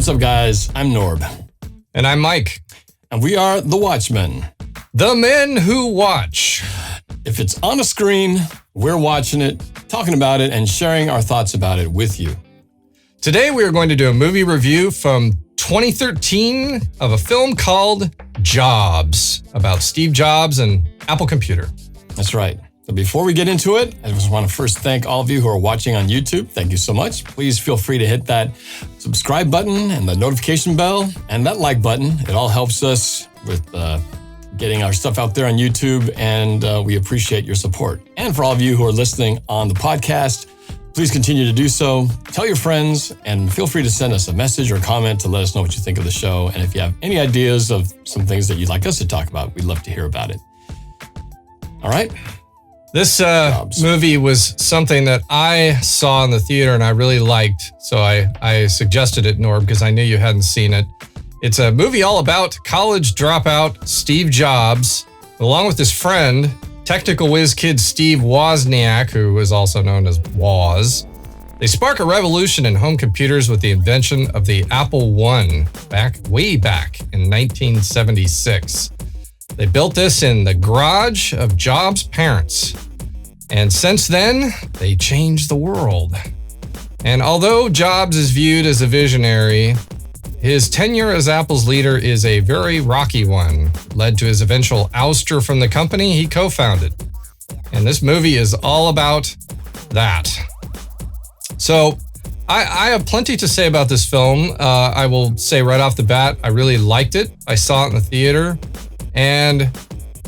what's up, guys? I'm Norb. And I'm Mike. And we are The Watchmen. The men who watch. If it's on a screen, we're watching it, talking about it, and sharing our thoughts about it with you. Today we are going to do a movie review from 2013 of a film called Jobs, about Steve Jobs and Apple Computer. That's right. But before we get into it, I just want to first thank all of you who are watching on YouTube. Thank you so much. Please feel free to hit that subscribe button and the notification bell and that like button. It all helps us with getting our stuff out there on YouTube, and we appreciate your support. And for all of you who are listening on the podcast, please continue to do so. Tell your friends, and feel free to send us a message or a comment to let us know what you think of the show. And if you have any ideas of some things that you'd like us to talk about, we'd love to hear about it. All right. This movie was something that I saw in the theater and I really liked, so I suggested it, Norb, because I knew you hadn't seen it. It's a movie all about college dropout Steve Jobs, along with his friend, technical whiz kid Steve Wozniak, who is also known as Woz. They spark a revolution in home computers with the invention of the Apple I, way back in 1976. They built this in the garage of Jobs' parents. And since then, they changed the world. And although Jobs is viewed as a visionary, his tenure as Apple's leader is a very rocky one, led to his eventual ouster from the company he co-founded. And this movie is all about that. So I have plenty to say about this film. I will say right off the bat, I really liked it. I saw it in the theater. And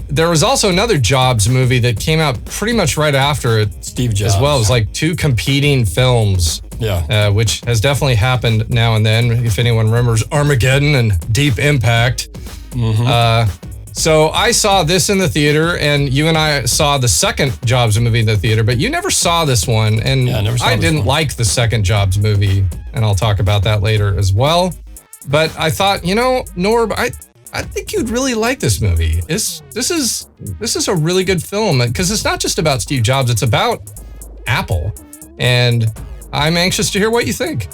there was also another Jobs movie that came out pretty much right after it. Steve Jobs. As well. It was like two competing films. Yeah. Which has definitely happened now and then. If anyone remembers Armageddon and Deep Impact. Mm-hmm. So I saw this in the theater, and you and I saw the second Jobs movie in the theater, but you never saw this one. And yeah, I didn't like the second Jobs movie, and I'll talk about that later as well. But I thought, Norb, I think you'd really like this movie. This is a really good film, because it's not just about Steve Jobs, it's about Apple. And I'm anxious to hear what you think.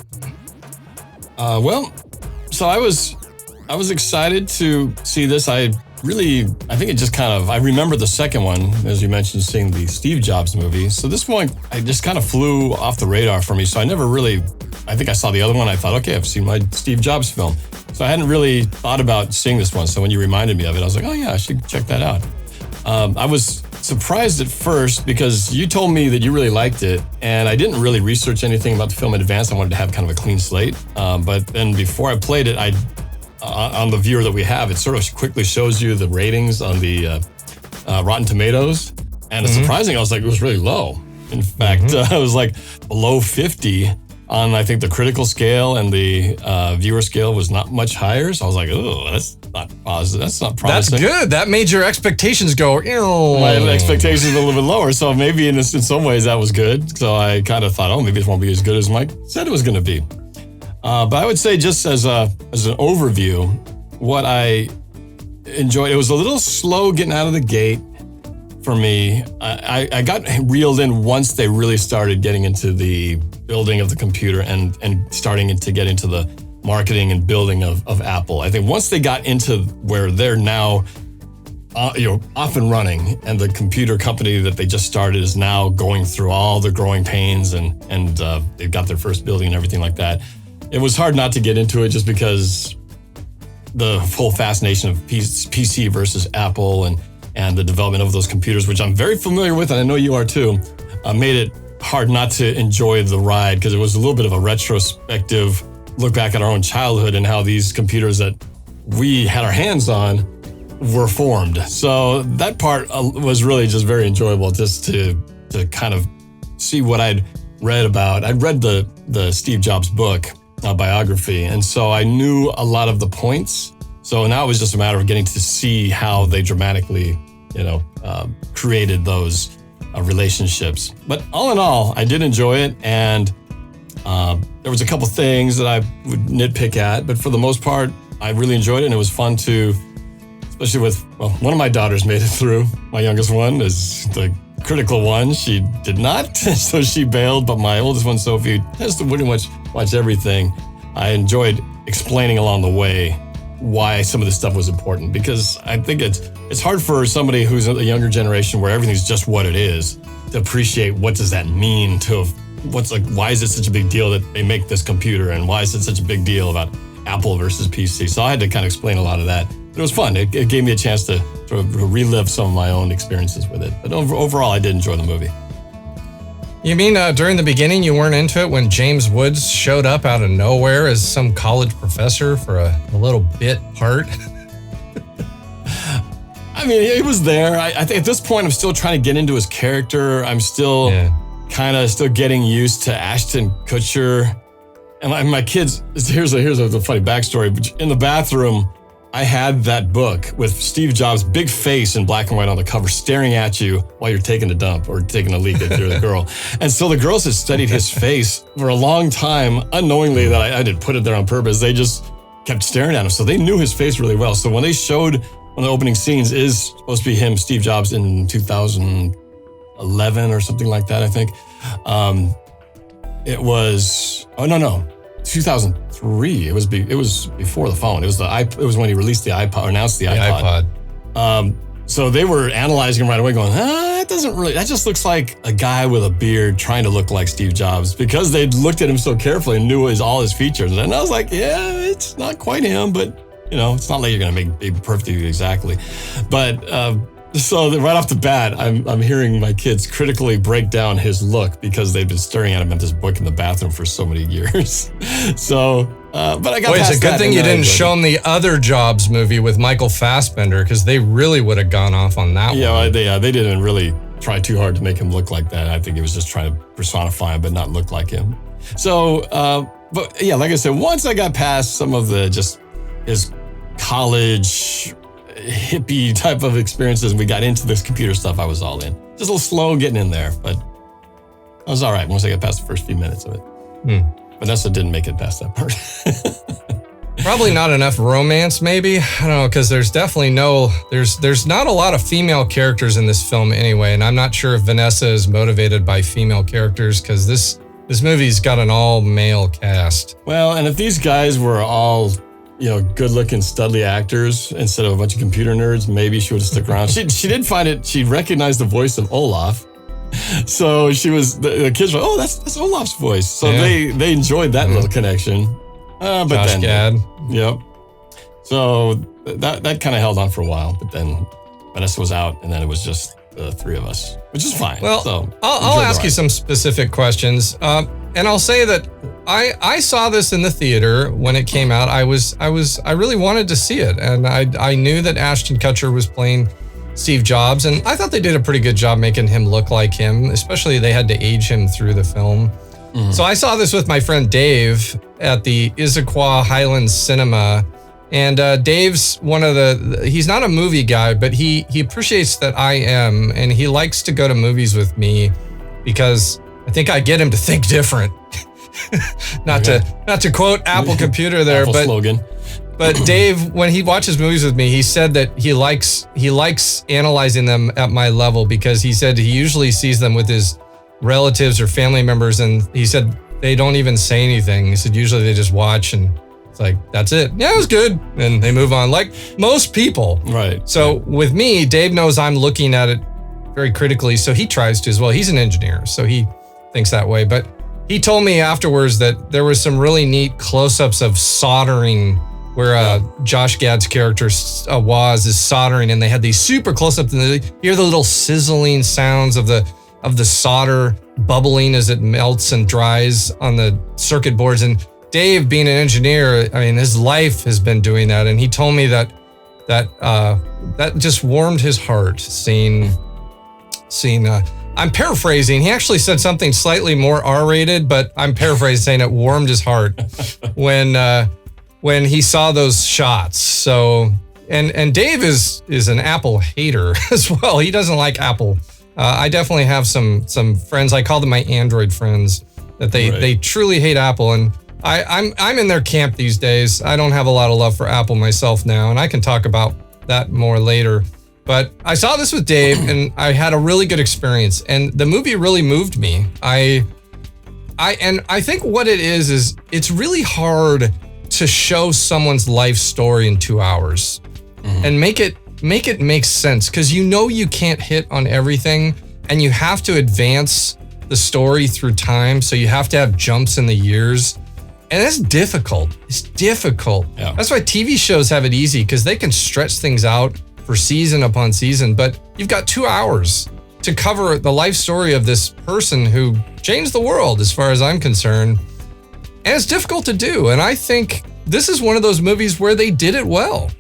So I was excited to see this. I think it just I remember the second one, as you mentioned, seeing the Steve Jobs movie. So this one, I just kind of flew off the radar for me. So I think I saw the other one. I thought, okay, I've seen my Steve Jobs film. So I hadn't really thought about seeing this one. So when you reminded me of it, I was like, oh yeah, I should check that out. I was surprised at first because you told me that you really liked it, and I didn't really research anything about the film in advance. I wanted to have kind of a clean slate. But then before I played it, on the viewer that we have, it sort of quickly shows you the ratings on the Rotten Tomatoes. And it's surprising, I was like, it was really low. In fact, I was like below 50 on, I think, the critical scale, and the viewer scale was not much higher. So I was like, oh, that's not positive. That's not promising. That's good. That made your expectations go, ew. My expectations were a little bit lower. So maybe in some ways that was good. So I kind of thought, maybe this won't be as good as Mike said it was going to be. But I would say, just as an overview, what I enjoyed, it was a little slow getting out of the gate for me. I got reeled in once they really started getting into the building of the computer and starting to get into the marketing and building of Apple. I think once they got into where they're now off and running, and the computer company that they just started is now going through all the growing pains, and they've got their first building and everything like that. It was hard not to get into it, just because the whole fascination of PC versus Apple and the development of those computers, which I'm very familiar with, and I know you are too, made it hard not to enjoy the ride, because it was a little bit of a retrospective look back at our own childhood and how these computers that we had our hands on were formed. So that part was really just very enjoyable, just to kind of see what I'd read about. I'd read the Steve Jobs book, biography, and so I knew a lot of the points. So now it was just a matter of getting to see how they dramatically, created those relationships. But all in all, I did enjoy it, and there was a couple things that I would nitpick at, but for the most part, I really enjoyed it, and it was fun to, especially with, one of my daughters made it through. My youngest one is the critical one. She did not, so she bailed, but my oldest one, Sophie, has to pretty much watch everything. I enjoyed explaining along the way why some of this stuff was important, because I think it's hard for somebody who's a younger generation where everything's just what it is to appreciate what does that mean to why is it such a big deal that they make this computer, and why is it such a big deal about Apple versus PC. So I had to kind of explain a lot of that. But it was fun. It gave me a chance to sort of relive some of my own experiences with it. But overall, I did enjoy the movie. You mean during the beginning you weren't into it when James Woods showed up out of nowhere as some college professor for a little bit part? I mean, it was there. I think at this point I'm still trying to get into his character. I'm still kind of still getting used to Ashton Kutcher. And my kids, here's a funny backstory. In the bathroom, I had that book with Steve Jobs' big face in black and white on the cover staring at you while you're taking a dump or taking a leak if you're the girl. And so the girls had studied his face for a long time, unknowingly that I didn't put it there on purpose. They just kept staring at him. So they knew his face really well. So when they showed one of the opening scenes is supposed to be him, Steve Jobs, in 2011 or something like that, I think. It was 2003. It was before the phone. It was when he released the iPod, or announced the iPod. So they were analyzing him right away, going, that just looks like a guy with a beard trying to look like Steve Jobs, because they looked at him so carefully and knew all his features. And I was like, yeah, it's not quite him, but it's not like you're going to make it perfectly exactly. But so right off the bat, I'm hearing my kids critically break down his look because they've been staring at him at this book in the bathroom for so many years. So, but I got past that. It's a good thing you didn't show them the other Jobs movie with Michael Fassbender, because they really would have gone off on that one. Yeah, they didn't really try too hard to make him look like that. I think it was just trying to personify him but not look like him. So, but yeah, like I said, once I got past some of his college hippie type of experiences and we got into this computer stuff, I was all in. Just a little slow getting in there, but I was all right once I got past the first few minutes of it. Vanessa didn't make it past that part. Probably not enough romance, maybe. I don't know, because there's definitely there's not a lot of female characters in this film anyway, and I'm not sure if Vanessa is motivated by female characters, because this movie's got an all-male cast. Well, and if these guys were all good-looking, studly actors instead of a bunch of computer nerds, maybe she would have stuck around. She did find it. She recognized the voice of Olaf, so she was. The kids were, that's Olaf's voice. So they enjoyed that little connection. But Josh then, Gad. Yep. So that kind of held on for a while, but then Vanessa was out, and then it was just the three of us, which is fine. Well, so I'll ask you some specific questions, and I'll say that I saw this in the theater when it came out. I really wanted to see it, and I knew that Ashton Kutcher was playing Steve Jobs, and I thought they did a pretty good job making him look like him, especially they had to age him through the film. So I saw this with my friend Dave at the Issaquah Highlands Cinema, and Dave's he's not a movie guy, but he appreciates that I am, and he likes to go to movies with me because I think I get him to think different. not to quote Apple Computer there, Apple but slogan. But Dave, when he watches movies with me, he said that he likes analyzing them at my level, because he said he usually sees them with his relatives or family members, and he said they don't even say anything. He said usually they just watch and it's like, that's it. Yeah, it was good. And they move on, like most people. Right. So with me, Dave knows I'm looking at it very critically, so he tries to as well. He's an engineer, so he thinks that way. But he told me afterwards that there was some really neat close-ups of soldering, where Josh Gad's character Waz is soldering, and they had these super close-ups, and you hear the little sizzling sounds of the solder bubbling as it melts and dries on the circuit boards. And Dave, being an engineer, I mean, his life has been doing that, and he told me that just warmed his heart seeing. I'm paraphrasing. He actually said something slightly more R-rated, but I'm paraphrasing, saying it warmed his heart when he saw those shots. So, and Dave is an Apple hater as well. He doesn't like Apple. I definitely have some friends. I call them my Android friends, that they truly hate Apple, and I'm in their camp these days. I don't have a lot of love for Apple myself now, and I can talk about that more later. But I saw this with Dave, and I had a really good experience, and the movie really moved me. I think what it is it's really hard to show someone's life story in 2 hours and make it make sense, because you can't hit on everything, and you have to advance the story through time, so you have to have jumps in the years, and it's difficult. It's difficult. Yeah. That's why TV shows have it easy, because they can stretch things out for season upon season, but you've got 2 hours to cover the life story of this person who changed the world, as far as I'm concerned. And it's difficult to do. And I think this is one of those movies where they did it well,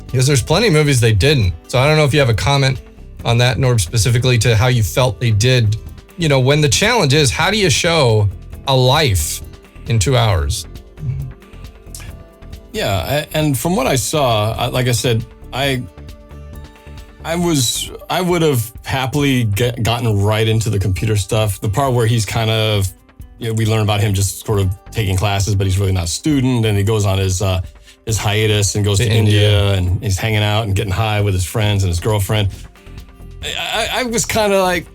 because there's plenty of movies they didn't. So I don't know if you have a comment on that, Norb, specifically to how you felt they did. When the challenge is, how do you show a life in 2 hours? Yeah. And from what I saw, like I said, I would have happily gotten right into the computer stuff. The part where he's kind of, we learn about him just sort of taking classes, but he's really not a student. And he goes on his hiatus and goes to India, and he's hanging out and getting high with his friends and his girlfriend. I was kind of like,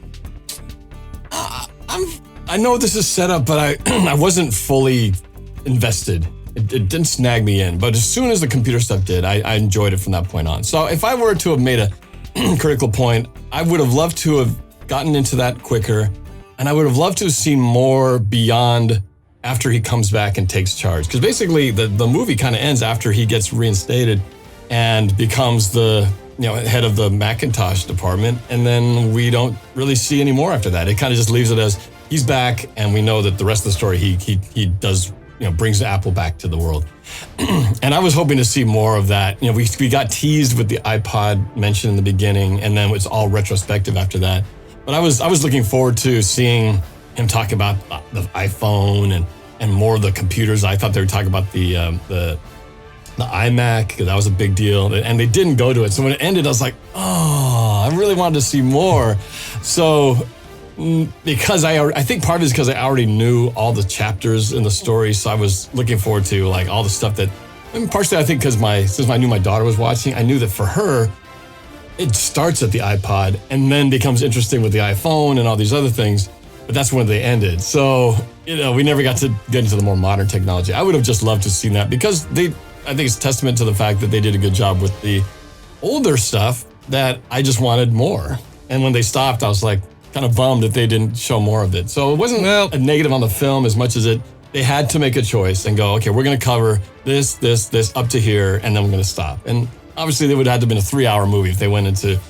I know this is set up, but I wasn't fully invested. It didn't snag me in. But as soon as the computer stuff did, I enjoyed it from that point on. So if I were to have made a critical point, I would have loved to have gotten into that quicker, and I would have loved to have seen more beyond after he comes back and takes charge. Because basically the movie kind of ends after he gets reinstated and becomes the head of the Macintosh department, and then we don't really see any more after that. It kind of just leaves it as he's back, and we know that the rest of the story he does, brings Apple back to the world. And I was hoping to see more of that. We got teased with the iPod mentioned in the beginning, and then it's all retrospective after that. But I was looking forward to seeing him talk about the iPhone and more of the computers. I thought they were talking about the iMac, because that was a big deal, and they didn't go to it. So when it ended, I was like, oh, I really wanted to see more. So because I think part of it is because I already knew all the chapters in the story, so I was looking forward to like all the stuff that, and partially I think because since I knew my daughter was watching, I knew that for her, it starts at the iPod and then becomes interesting with the iPhone and all these other things, but that's when they ended. So, we never got to get into the more modern technology. I would have just loved to see that, because I think it's a testament to the fact that they did a good job with the older stuff, that I just wanted more. And when they stopped, I was like kind of bummed that they didn't show more of it. So it wasn't a negative on the film as much as they had to make a choice and go, okay, we're going to cover this up to here, and then we're going to stop. And obviously they would have had to have been a 3-hour movie if they went into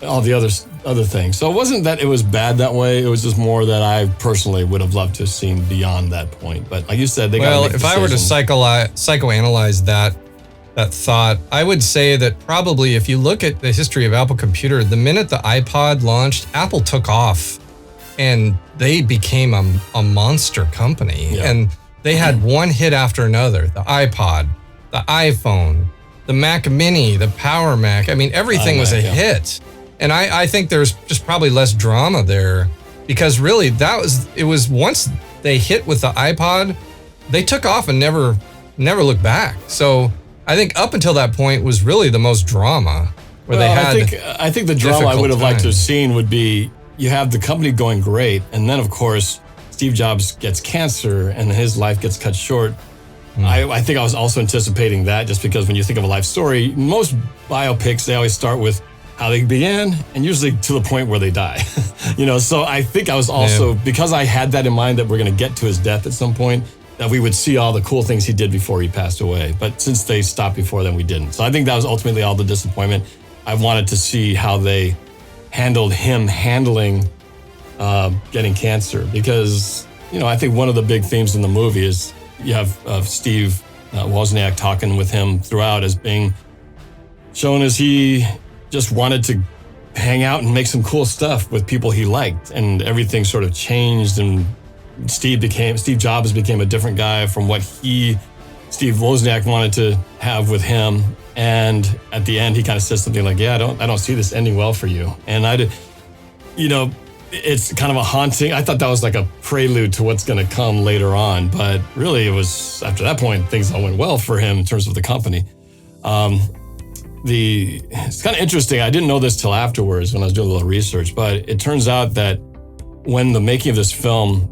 all the other things. So it wasn't that it was bad that way. It was just more that I personally would have loved to have seen beyond that point. But like you said, if I were to psychoanalyze that thought, I would say that probably if you look at the history of Apple Computer, the minute the iPod launched, Apple took off and they became a monster company. Yeah. And they had one hit after another: the iPod, the iPhone, the Mac Mini, the Power Mac. I mean, everything was a hit. And I think there's just probably less drama there, because really it was once they hit with the iPod, they took off and never looked back. So I think up until that point was really the most drama, where they had. I think the drama I would have liked to have seen would be, you have the company going great, and then of course Steve Jobs gets cancer and his life gets cut short. I think I was also anticipating that, just because when you think of a life story, most biopics, they always start with how they began, and usually to the point where they die. So I think I was also, because I had that in mind that we're going to get to his death at some point, that we would see all the cool things he did before he passed away. But since they stopped before then, we didn't. So I think that was ultimately all the disappointment. I wanted to see how they handled him handling getting cancer, because, I think one of the big themes in the movie is you have Steve Wozniak talking with him throughout as being shown as he just wanted to hang out and make some cool stuff with people he liked, and everything sort of changed, and Steve Jobs became a different guy from what Steve Wozniak wanted to have with him. And at the end, he kind of says something like, "Yeah, I don't see this ending well for you." And it's kind of a haunting. I thought that was like a prelude to what's going to come later on, but really it was after that point things all went well for him in terms of the company. It's kind of interesting. I didn't know this till afterwards when I was doing a little research, but it turns out that when the making of this film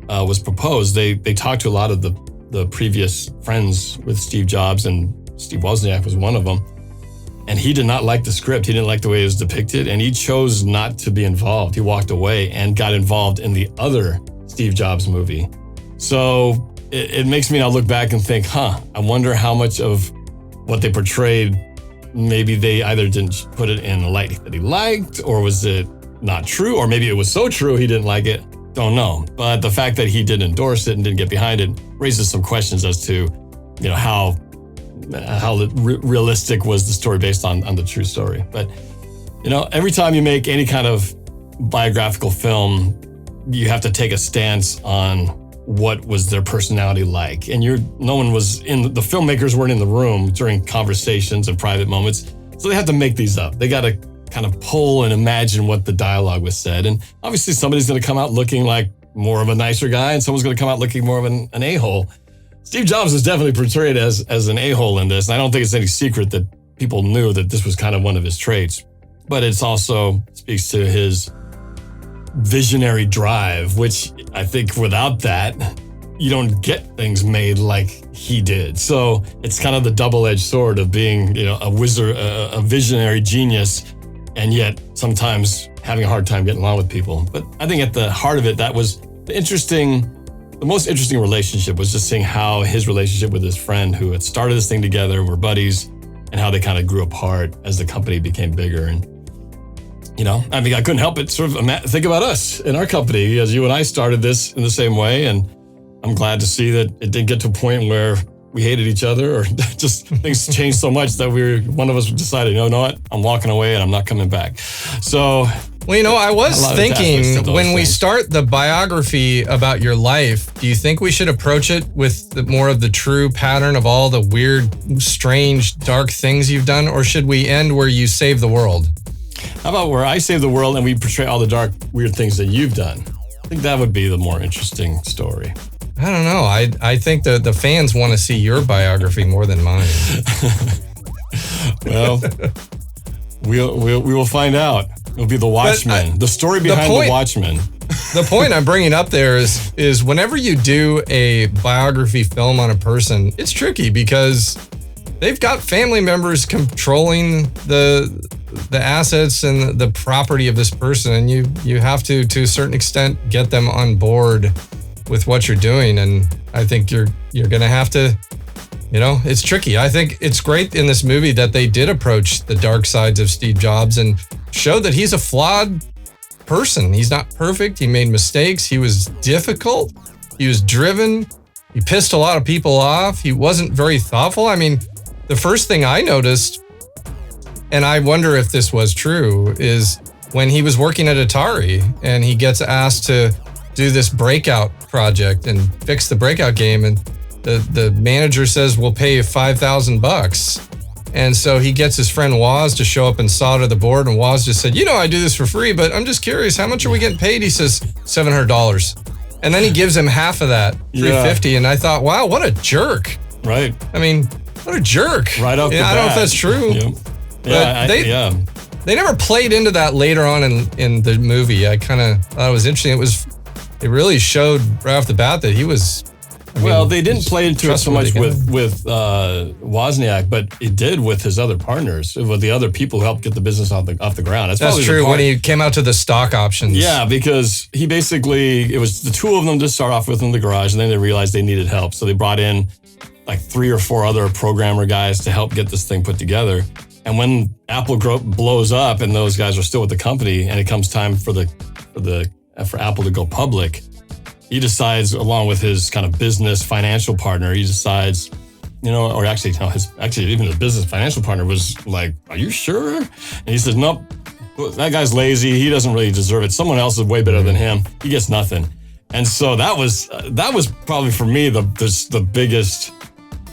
was proposed, they talked to a lot of the the previous friends with Steve Jobs, and Steve Wozniak was one of them. And he did not like the script. He didn't like the way it was depicted, and he chose not to be involved. He walked away and got involved in the other Steve Jobs movie. So it makes me now look back and think, I wonder how much of what they portrayed, maybe they either didn't put it in a light that he liked, or was it not true, or maybe it was so true he didn't like it. Don't know. But the fact that he didn't endorse it and didn't get behind it raises some questions as to, how realistic was the story based on the true story. But, every time you make any kind of biographical film, you have to take a stance on what was their personality like. And no one was the filmmakers weren't in the room during conversations and private moments. So they have to make these up. They got to kind of pull and imagine what the dialogue was said. And obviously somebody's going to come out looking like more of a nicer guy, and someone's going to come out looking more of an a-hole. Steve Jobs is definitely portrayed as an a-hole in this. And I don't think it's any secret that people knew that this was kind of one of his traits. But it's also speaks to his visionary drive, which I think without that, you don't get things made like he did. So it's kind of the double-edged sword of being, a wizard, a visionary genius, and yet sometimes having a hard time getting along with people. But I think at the heart of it, that was the most interesting relationship was just seeing how his relationship with his friend who had started this thing together, were buddies, and how they kind of grew apart as the company became bigger. And, I couldn't help but sort of think about us in our company, as you and I started this in the same way. And I'm glad to see that it didn't get to a point where we hated each other, or just things changed so much that one of us decided, you know what, I'm walking away and I'm not coming back. So, I was thinking when we start the biography about your life, do you think we should approach it with more of the true pattern of all the weird, strange, dark things you've done? Or should we end where you save the world? How about where I save the world and we portray all the dark, weird things that you've done? I think that would be the more interesting story. I don't know. I think the fans want to see your biography more than mine. Well, we will find out. It'll be The Watchmen. The story behind The Watchmen. The point I'm bringing up there is whenever you do a biography film on a person, it's tricky because they've got family members controlling the assets and the property of this person, and you have to a certain extent get them on board with what you're doing. And I think you're going to have to, it's tricky. I think it's great in this movie that they did approach the dark sides of Steve Jobs and show that he's a flawed person. He's not perfect. He made mistakes. He was difficult. He was driven. He pissed a lot of people off. He wasn't very thoughtful. I mean, the first thing I noticed, and I wonder if this was true, is when he was working at Atari and he gets asked to do this breakout project and fix the breakout game, and the manager says, we'll pay you $5,000. And so he gets his friend Woz to show up and solder the board, and Woz just said, I do this for free, but I'm just curious, how much are we getting paid? He says $700. And then he gives him half of that, $350. And I thought, wow, what a jerk. Right. I mean, what a jerk. Right off the bat. I don't know if that's true. Yep. They never played into that later on in the movie. I kind of thought it was interesting. It really showed right off the bat that he was. They didn't play into it so much with Wozniak, but it did with his other partners, with the other people who helped get the business off the ground. That's true. When he came out to the stock options. Yeah, because it was the two of them to start off with in the garage, and then they realized they needed help. So they brought in like 3 or 4 other programmer guys to help get this thing put together. And when Apple blows up and those guys are still with the company, and it comes time for Apple to go public, he decides, along with his kind of business financial partner, even his business financial partner was like, "Are you sure?" And he says, "Nope, that guy's lazy. He doesn't really deserve it. Someone else is way better than him. He gets nothing." And so that was probably for me the biggest.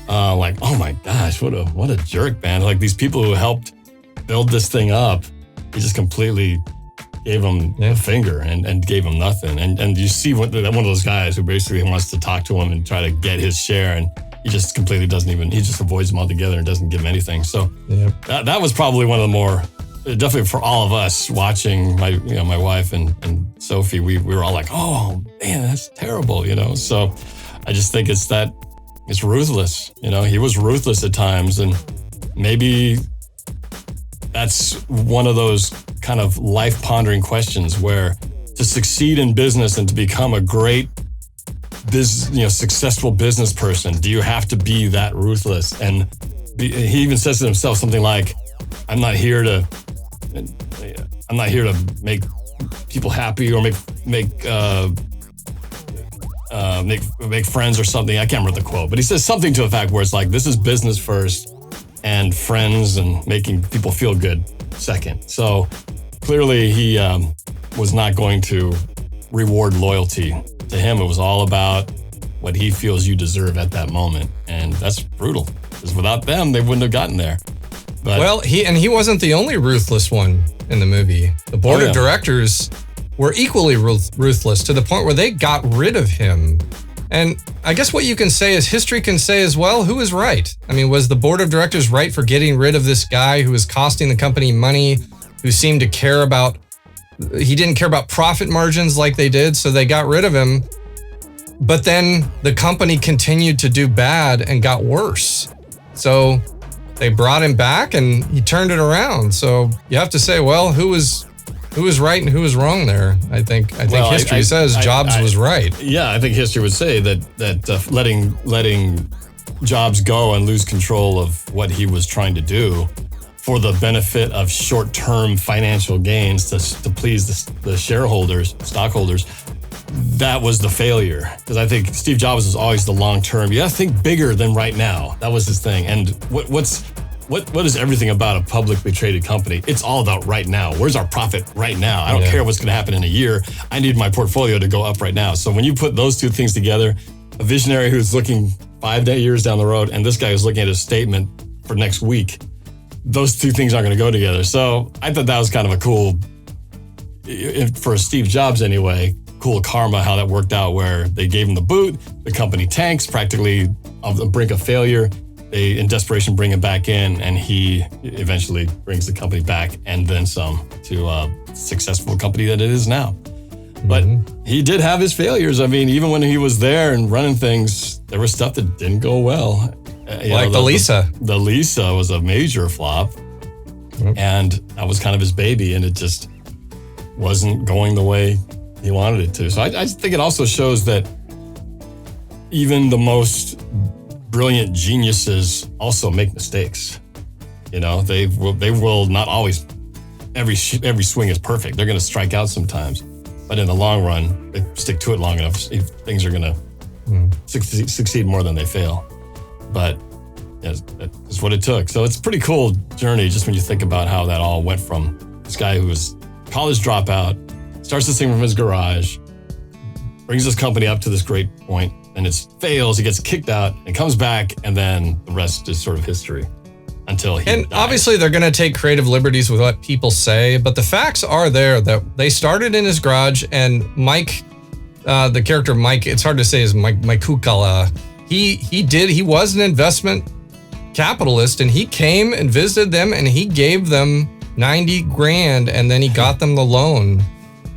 Oh my gosh, what a jerk, man! Like these people who helped build this thing up, he just completely gave him a finger and gave him nothing. And you see one of those guys who basically wants to talk to him and try to get his share, and he just completely he just avoids him altogether and doesn't give him anything. So that was probably one of the more, definitely for all of us watching, my wife and Sophie, we were all like, oh man, that's terrible, So I just think it's that It's ruthless. He was ruthless at times, and maybe that's one of those kind of life pondering questions where to succeed in business and to become a great successful business person, do you have to be that ruthless? And he even says to himself something like, I'm not here to make people happy or make friends or something. I can't remember the quote, but he says something to the fact where it's like, this is business first and friends and making people feel good second. So clearly he was not going to reward loyalty. To him, it was all about what he feels you deserve at that moment. And that's brutal, because without them, they wouldn't have gotten there. But, he wasn't the only ruthless one in the movie. The board of directors were equally ruthless, to the point where they got rid of him. And I guess what you can say is history can say as well, who is right? I mean, was the board of directors right for getting rid of this guy who was costing the company money, who seemed to he didn't care about profit margins like they did, so they got rid of him. But then the company continued to do bad and got worse. So they brought him back and he turned it around. So you have to say, well, who was right and who was wrong there? I think history says Jobs was right. Yeah, I think history would say that letting Jobs go and lose control of what he was trying to do for the benefit of short-term financial gains to please the stockholders, that was the failure. Because I think Steve Jobs was always the long-term. You got to think bigger than right now. That was his thing. And what is everything about a publicly traded company? It's all about right now. Where's our profit right now? I don't care what's going to happen in a year. I need my portfolio to go up right now. So when you put those two things together, a visionary who's looking 5 years down the road, and this guy who's looking at his statement for next week, those two things aren't going to go together. So I thought that was kind of a cool, for Steve Jobs anyway, cool karma, how that worked out, where they gave him the boot, the company tanks, practically on the brink of failure. They, in desperation, bring him back in, and he eventually brings the company back and then some to a successful company that it is now. But he did have his failures. I mean, even when he was there and running things, there was stuff that didn't go well. The Lisa. The Lisa was a major flop, and that was kind of his baby, and it just wasn't going the way he wanted it to. So I think it also shows that even the most brilliant geniuses also make mistakes. They will not always, every swing is perfect. They're going to strike out sometimes, but in the long run, they stick to it long enough, things are going to succeed more than they fail. But that's what it took. So it's a pretty cool journey, just when you think about how that all went from this guy who was college dropout, starts this thing from his garage, brings his company up to this great point, and it fails, he gets kicked out, and comes back, and then the rest is sort of history until he dies. Obviously they're going to take creative liberties with what people say, but the facts are there that they started in his garage, and Mike, the character Mike, it's hard to say, is Mike Kukala. He was an investment capitalist, and he came and visited them, and he gave them $90,000, and then he got them the loan.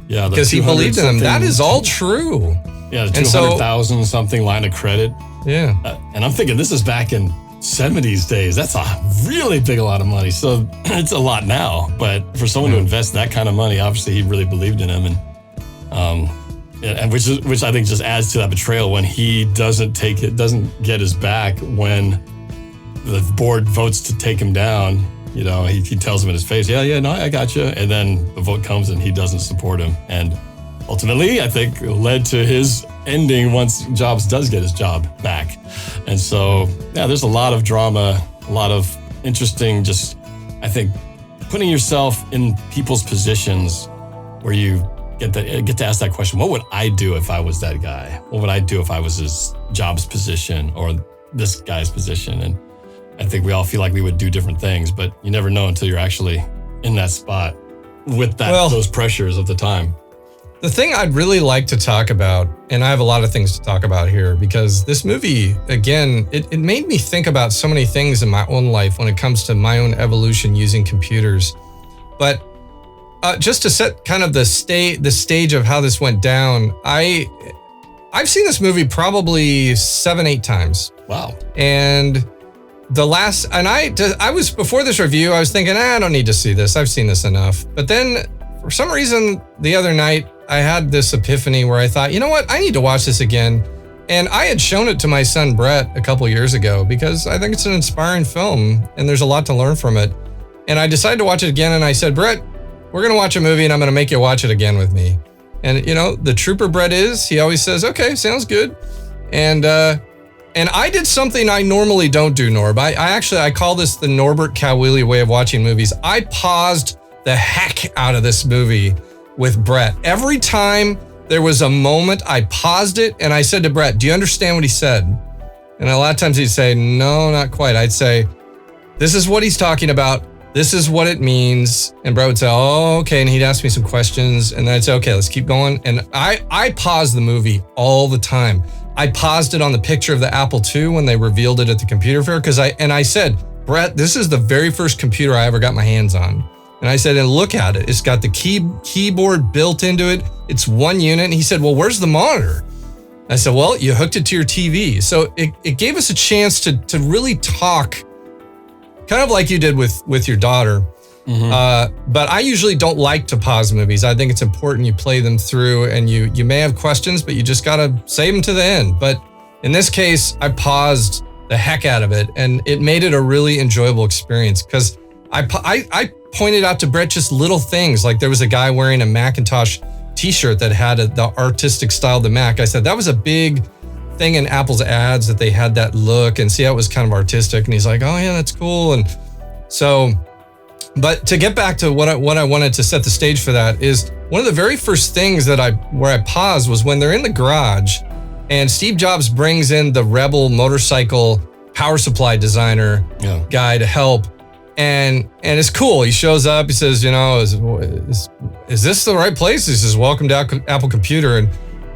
Yeah, because he believed in them. That is all true. Yeah, the 200,000 something line of credit. Yeah, and I'm thinking this is back in 70s days. That's a really big lot of money. So it's a lot now, but for someone to invest that kind of money, obviously he really believed in him, and which I think just adds to that betrayal when he doesn't get his back when the board votes to take him down. He tells him in his face, no, I got you. And then the vote comes and he doesn't support him. And ultimately, I think, led to his ending once Jobs does get his job back. And so, there's a lot of drama, a lot of interesting, I think, putting yourself in people's positions where you get to ask that question, what would I do if I was that guy? What would I do if I was his Jobs' position or this guy's position? And I think we all feel like we would do different things, but you never know until you're actually in that spot with those pressures of the time. The thing I'd really like to talk about, and I have a lot of things to talk about here, because this movie, again, it made me think about so many things in my own life when it comes to my own evolution using computers. But just to set kind of the stage of how this went down, I've seen this movie probably 7-8 times. Wow. And I was before this review, I was thinking, I don't need to see this. I've seen this enough. But then for some reason the other night I had this epiphany where I thought, you know what? I need to watch this again. And I had shown it to my son Brett a couple years ago because I think it's an inspiring film and there's a lot to learn from it. And I decided to watch it again and I said, Brett, we're going to watch a movie and I'm going to make you watch it again with me. And you know, the trooper Brett he always says, okay, sounds good. And I did something I normally don't do, Norb. I call this the Norbert Cowilly way of watching movies. I paused the heck out of this movie with Brett. Every time there was a moment, I paused it and I said to Brett, do you understand what he said? And a lot of times he'd say, no, not quite. I'd say, this is what he's talking about. This is what it means. And Brett would say, oh, okay. And he'd ask me some questions and then I'd say, okay, let's keep going. And I paused the movie all the time. I paused it on the picture of the Apple II when they revealed it at the computer fair. I said, Brett, this is the very first computer I ever got my hands on. And I said, and look at it. It's got the keyboard built into it. It's one unit. And he said, well, where's the monitor? I said, well, you hooked it to your TV. So it gave us a chance to really talk, kind of like you did with your daughter. Mm-hmm. But I usually don't like to pause movies. I think it's important you play them through and you may have questions, but you just got to save them to the end. But in this case, I paused the heck out of it and it made it a really enjoyable experience because I pointed out to Brett just little things. Like there was a guy wearing a Macintosh t-shirt that had the artistic style of the Mac. I said, that was a big thing in Apple's ads that they had that look and see how it was kind of artistic. And he's like, oh yeah, that's cool. And so, but to get back to what I wanted to set the stage for that is one of the very first things where I paused was when they're in the garage and Steve Jobs brings in the Rebel motorcycle power supply designer guy to help. And it's cool. He shows up, he says, you know, is this the right place? He says, welcome to Apple Computer. And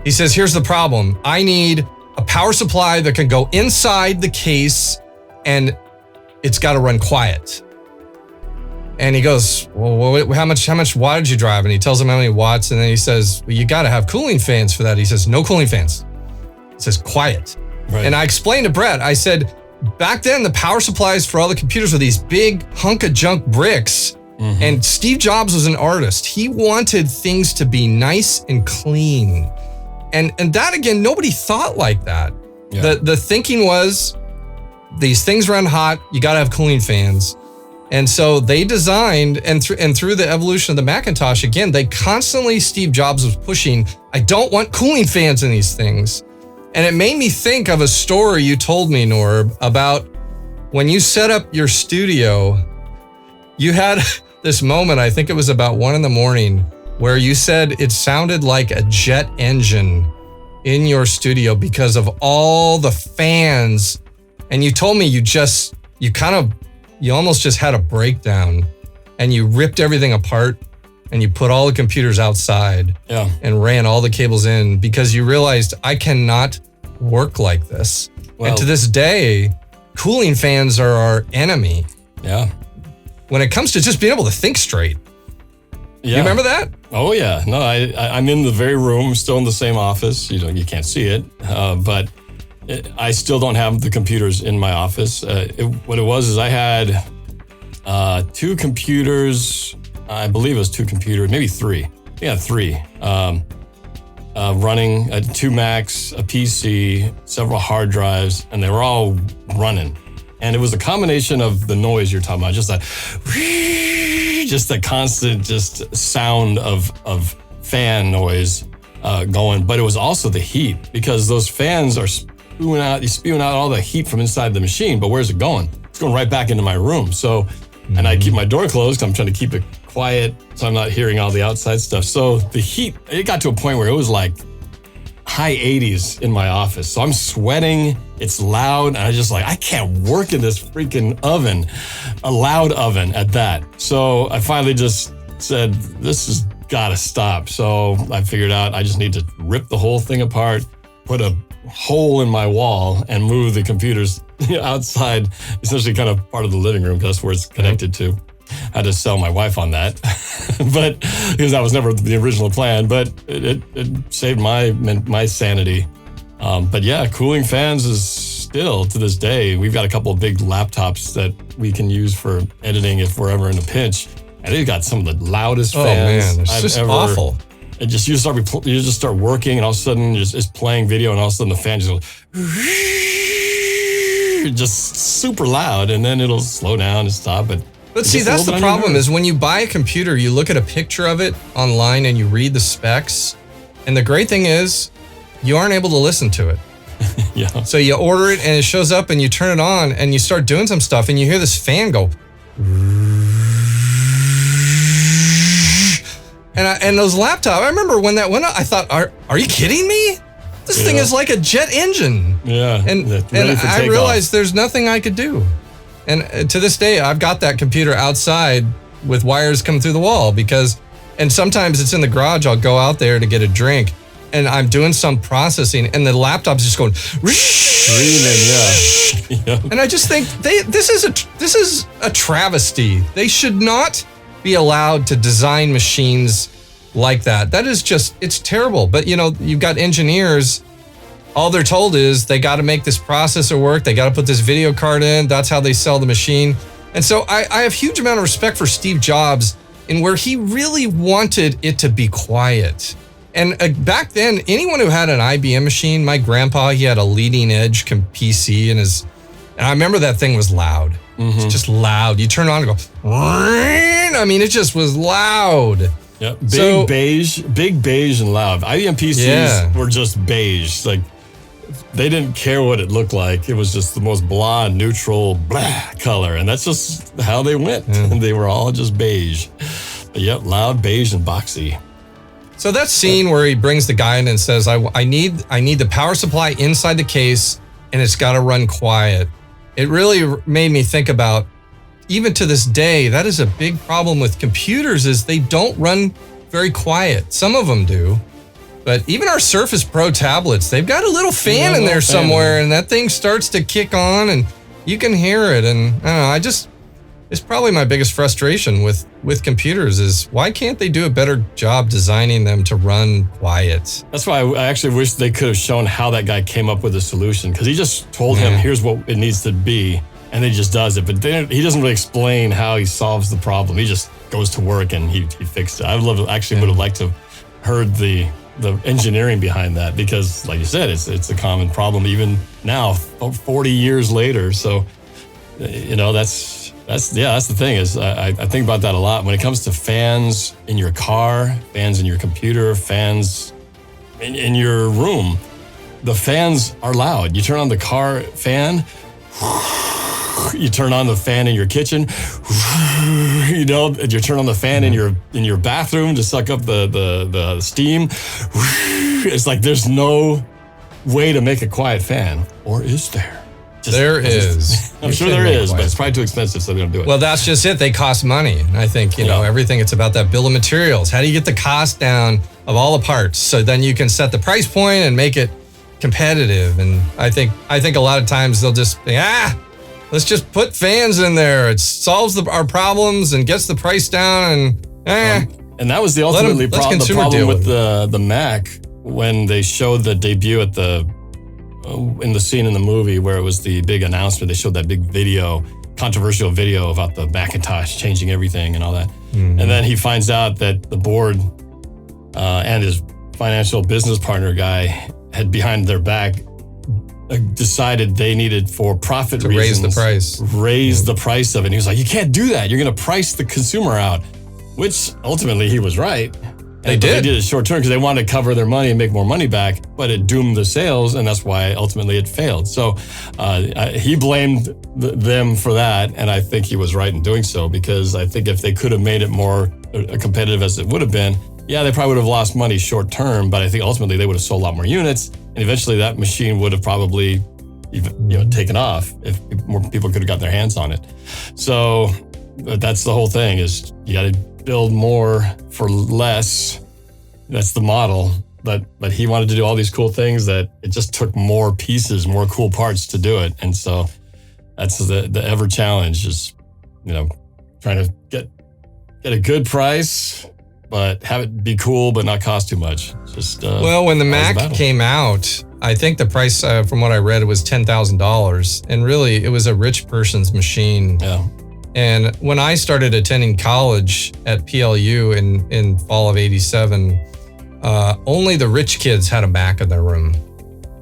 he says, here's the problem. I need a power supply that can go inside the case and it's got to run quiet. And he goes, well, how much wattage you drive? And he tells him how many watts. And then he says, well, you got to have cooling fans for that. He says, no cooling fans. It says quiet. Right. And I explained to Brett, I said, back then the power supplies for all the computers were these big hunk of junk bricks. Mm-hmm. And Steve Jobs was an artist. He wanted things to be nice and clean. And that, again, nobody thought like that. Yeah. The thinking was these things run hot, you got to have cooling fans. And so they designed, and through the evolution of the Macintosh, again, Steve Jobs was pushing, I don't want cooling fans in these things. And it made me think of a story you told me, Norb, about when you set up your studio, you had this moment, I think it was about 1 a.m, where you said it sounded like a jet engine in your studio because of all the fans. And you told me you almost just had a breakdown and you ripped everything apart and you put all the computers outside and ran all the cables in because you realized I cannot work like this. Well, and to this day, cooling fans are our enemy. Yeah. When it comes to just being able to think straight. Yeah. You remember that? Oh yeah. No, I'm in the very room, still in the same office. You can't see it, but I still don't have the computers in my office. What it was is I had 2 computers. I believe it was 2 computers, maybe 3. Yeah, 3. Running 2 Macs, a PC, several hard drives, and they were all running. And it was a combination of the noise you're talking about, just that constant sound of fan noise going. But it was also the heat because those fans are spewing out all the heat from inside the machine. But where's it going? It's going right back into my room. So, and I keep my door closed because I'm trying to keep it quiet so I'm not hearing all the outside stuff. So the heat, it got to a point where it was like high 80s in my office. So I'm sweating, it's loud, and I can't work in this freaking oven, a loud oven at that. So I finally just said, this has gotta stop. So I figured out I just need to rip the whole thing apart, put a hole in my wall, and move the computers outside, essentially kind of part of the living room because that's where it's connected to. I had to sell my wife on that, but because that was never the original plan. But it saved my sanity But yeah, cooling fans is still, to this day, we've got a couple of big laptops that we can use for editing if we're ever in a pinch. And they've got some of the loudest fans it's I've just ever. awful. And just you just start working, and all of a sudden it's playing video, and all of a sudden the fan just goes just super loud, and then it'll slow down and stop. But see, that's the problem is when you buy a computer, you look at a picture of it online and you read the specs. And the great thing is you aren't able to listen to it. Yeah. So you order it and it shows up and you turn it on and you start doing some stuff and you hear this fan go. And those laptops, I remember when that went up, I thought, are you kidding me? This thing is like a jet engine. Yeah. And I realized there's nothing I could do. And to this day, I've got that computer outside with wires coming through the wall and sometimes it's in the garage. I'll go out there to get a drink and I'm doing some processing and the laptop's just going screaming. Yeah. And I just think this is a travesty. They should not be allowed to design machines like that. That is just, it's terrible. But you've got engineers, all they're told is they got to make this processor work. They got to put this video card in. That's how they sell the machine. And so I have huge amount of respect for Steve Jobs in where he really wanted it to be quiet. And back then, anyone who had an IBM machine, my grandpa, he had a leading edge PC and I remember that thing was loud. Mm-hmm. It's just loud. You turn it on and go, I mean, it just was loud. Yeah, big beige and loud. IBM PCs were just beige. Like they didn't care what it looked like. It was just the most blonde, neutral, color. And that's just how they went. And they were all just beige. But yep, loud, beige, and boxy. So that scene where he brings the guy in and says, I need the power supply inside the case and it's got to run quiet. It really made me think about, even to this day, that is a big problem with computers is they don't run very quiet. Some of them do. But even our Surface Pro tablets, they've got a little fan in there somewhere and that thing starts to kick on and you can hear it. And I don't know, it's probably my biggest frustration with computers is why can't they do a better job designing them to run quiet? That's why I actually wish they could have shown how that guy came up with a solution, because he just told him, here's what it needs to be, and he just does it. But he doesn't really explain how he solves the problem. He just goes to work and he fixed it. I would have liked to have heard the engineering behind that, because like you said, it's a common problem even now, 40 years later. So, that's the thing is I think about that a lot when it comes to fans in your car, fans in your computer, fans in your room. The fans are loud. You turn on the car fan, you turn on the fan in your kitchen, you turn on the fan in your bathroom to suck up the steam. It's like there's no way to make a quiet fan, or is there? There is. I'm sure there is, but it's probably too expensive, so they don't do it. Well, that's just it. They cost money. I think, everything, it's about that bill of materials. How do you get the cost down of all the parts so then you can set the price point and make it competitive? And I think a lot of times they'll just let's just put fans in there. It solves our problems and gets the price down and that was the ultimately the problem with the Mac when they showed the debut at in the scene in the movie where it was the big announcement. They showed that big controversial video about the Macintosh changing everything and all that. Mm-hmm. And then he finds out that the board and his financial business partner guy had behind their back decided they needed, for profit reasons, raise the price of it. And he was like, you can't do that. You're going to price the consumer out, which ultimately he was right. They did it short term because they wanted to cover their money and make more money back, but it doomed the sales, and that's why ultimately it failed. So he blamed them for that, and I think he was right in doing so, because I think if they could have made it more competitive as it would have been, they probably would have lost money short term, but I think ultimately they would have sold a lot more units, and eventually that machine would have probably even taken off if more people could have got their hands on it. So that's the whole thing, is you got to build more for less. That's the model. But he wanted to do all these cool things that it just took more pieces, more cool parts to do it. And so that's the ever challenge is, trying to get a good price, but have it be cool, but not cost too much. Just when the Mac came out, I think the price, from what I read, was $10,000. And really, it was a rich person's machine. Yeah. And when I started attending college at PLU in fall of '87, only the rich kids had a Mac in their room.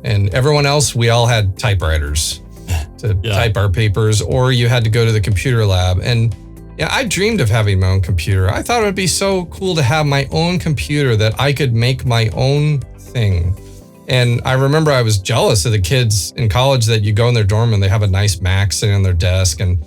And everyone else, we all had typewriters to type our papers, or you had to go to the computer lab. And yeah, I dreamed of having my own computer. I thought it would be so cool to have my own computer that I could make my own thing. And I remember I was jealous of the kids in college that you go in their dorm and they have a nice Mac sitting on their desk. And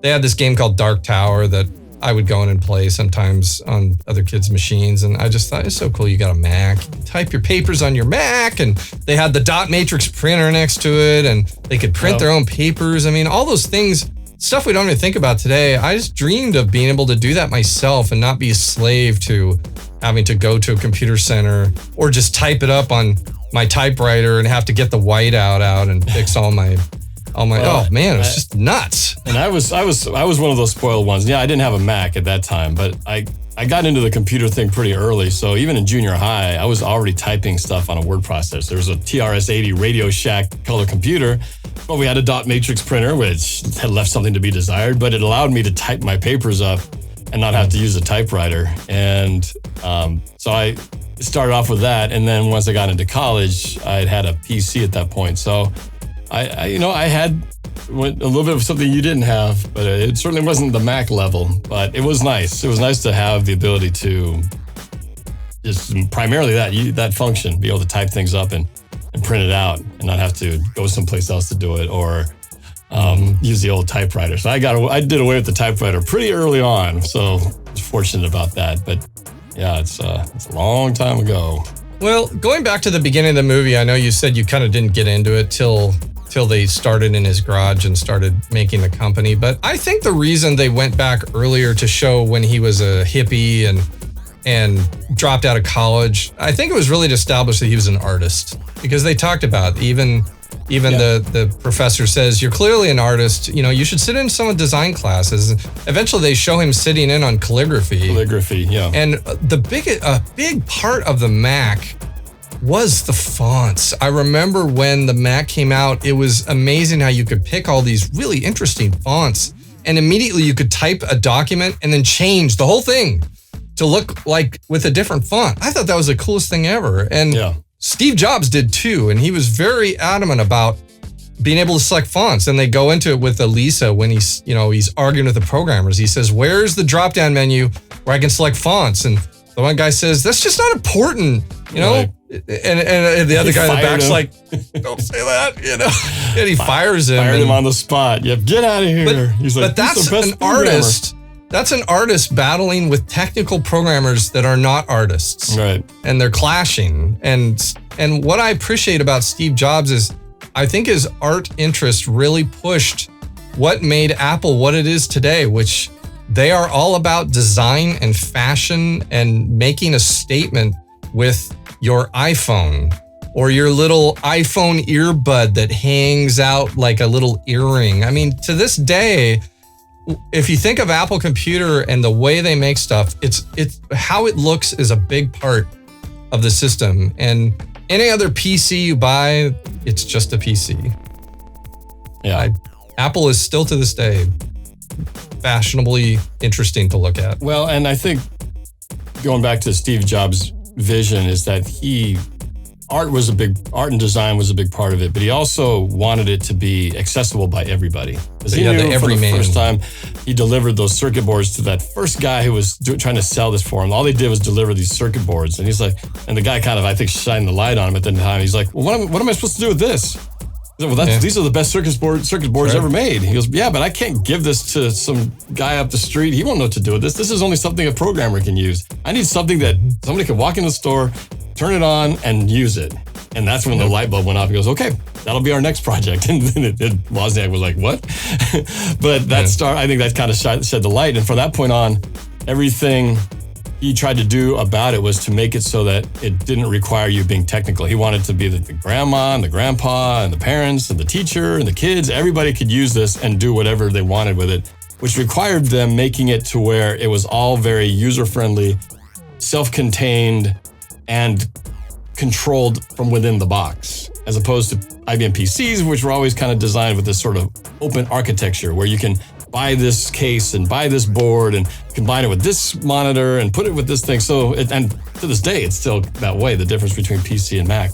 they had this game called Dark Tower that I would go in and play sometimes on other kids' machines. And I just thought, it's so cool. You got a Mac, you can type your papers on your Mac, and they had the dot matrix printer next to it, and they could print their own papers. I mean, all those things, stuff we don't even think about today. I just dreamed of being able to do that myself and not be a slave to having to go to a computer center or just type it up on my typewriter and have to get the whiteout out and fix all my oh man, it was just nuts. And I was one of those spoiled ones. Yeah, I didn't have a Mac at that time, but I got into the computer thing pretty early. So even in junior high, I was already typing stuff on a word processor. There was a TRS-80 Radio Shack color computer, but we had a dot matrix printer, which had left something to be desired, but it allowed me to type my papers up and not have to use a typewriter. And so I started off with that. And then once I got into college, I had a PC at that point. So I had a little bit of something you didn't have, but it certainly wasn't the Mac level, but it was nice. It was nice to have the ability to just primarily that function, be able to type things up and print it out and not have to go someplace else to do it or use the old typewriter. So I did away with the typewriter pretty early on. So I was fortunate about that, but yeah, it's a long time ago. Well, going back to the beginning of the movie, I know you said you kind of didn't get into it till they started in his garage and started making the company. But I think the reason they went back earlier to show when he was a hippie and dropped out of college, I think it was really to establish that he was an artist, because they talked about even the professor says, you're clearly an artist, you should sit in some design classes. Eventually they show him sitting in on calligraphy. Yeah. And a big part of the Mac was the fonts. I remember when the Mac came out, it was amazing how you could pick all these really interesting fonts, and immediately you could type a document and then change the whole thing to look like with a different font. I thought that was the coolest thing ever. And Steve Jobs did too, and he was very adamant about being able to select fonts. And they go into it with Elisa when he's arguing with the programmers. He says, "Where's the drop-down menu where I can select fonts?" And the one guy says, "That's just not important, Right. And the other guy in the back's like, "Don't say that," And he fires him. Fired him on the spot. Yep, get out of here. He's like, but that's an artist. That's an artist battling with technical programmers that are not artists. Right. And they're clashing. And what I appreciate about Steve Jobs is I think his art interest really pushed what made Apple what it is today, which they are all about design and fashion and making a statement with your iPhone or your little iPhone earbud that hangs out like a little earring. I mean, to this day, if you think of Apple Computer and the way they make stuff, it's how it looks is a big part of the system. And any other PC you buy, it's just a PC. Yeah. Apple is still to this day fashionably interesting to look at. Well, and I think going back to Steve Jobs' vision is that art and design was a big part of it, but he also wanted it to be accessible by everybody. Because he knew for the first time he delivered those circuit boards to that first guy who was trying to sell this for him. All they did was deliver these circuit boards, and he's like, and the guy kind of, I think, shined the light on him at the time. He's like, "Well, what am I supposed to do with this?" Well, these are the best circuit boards ever made. He goes, "Yeah, but I can't give this to some guy up the street. He won't know what to do with this. This is only something a programmer can use. I need something that somebody can walk in the store, turn it on, and use it." And that's when the light bulb went off. He goes, "Okay, that'll be our next project." And then Wozniak was like, "What?" But I think that kind of shed the light. And from that point on, everything he tried to do about it was to make it so that it didn't require you being technical. He wanted to be that the grandma and the grandpa and the parents and the teacher and the kids, everybody could use this and do whatever they wanted with it, which required them making it to where it was all very user-friendly, self-contained, and controlled from within the box, as opposed to IBM PCs, which were always kind of designed with this sort of open architecture where you can buy this case and buy this board and combine it with this monitor and put it with this thing. So, and to this day, it's still that way, the difference between PC and Mac.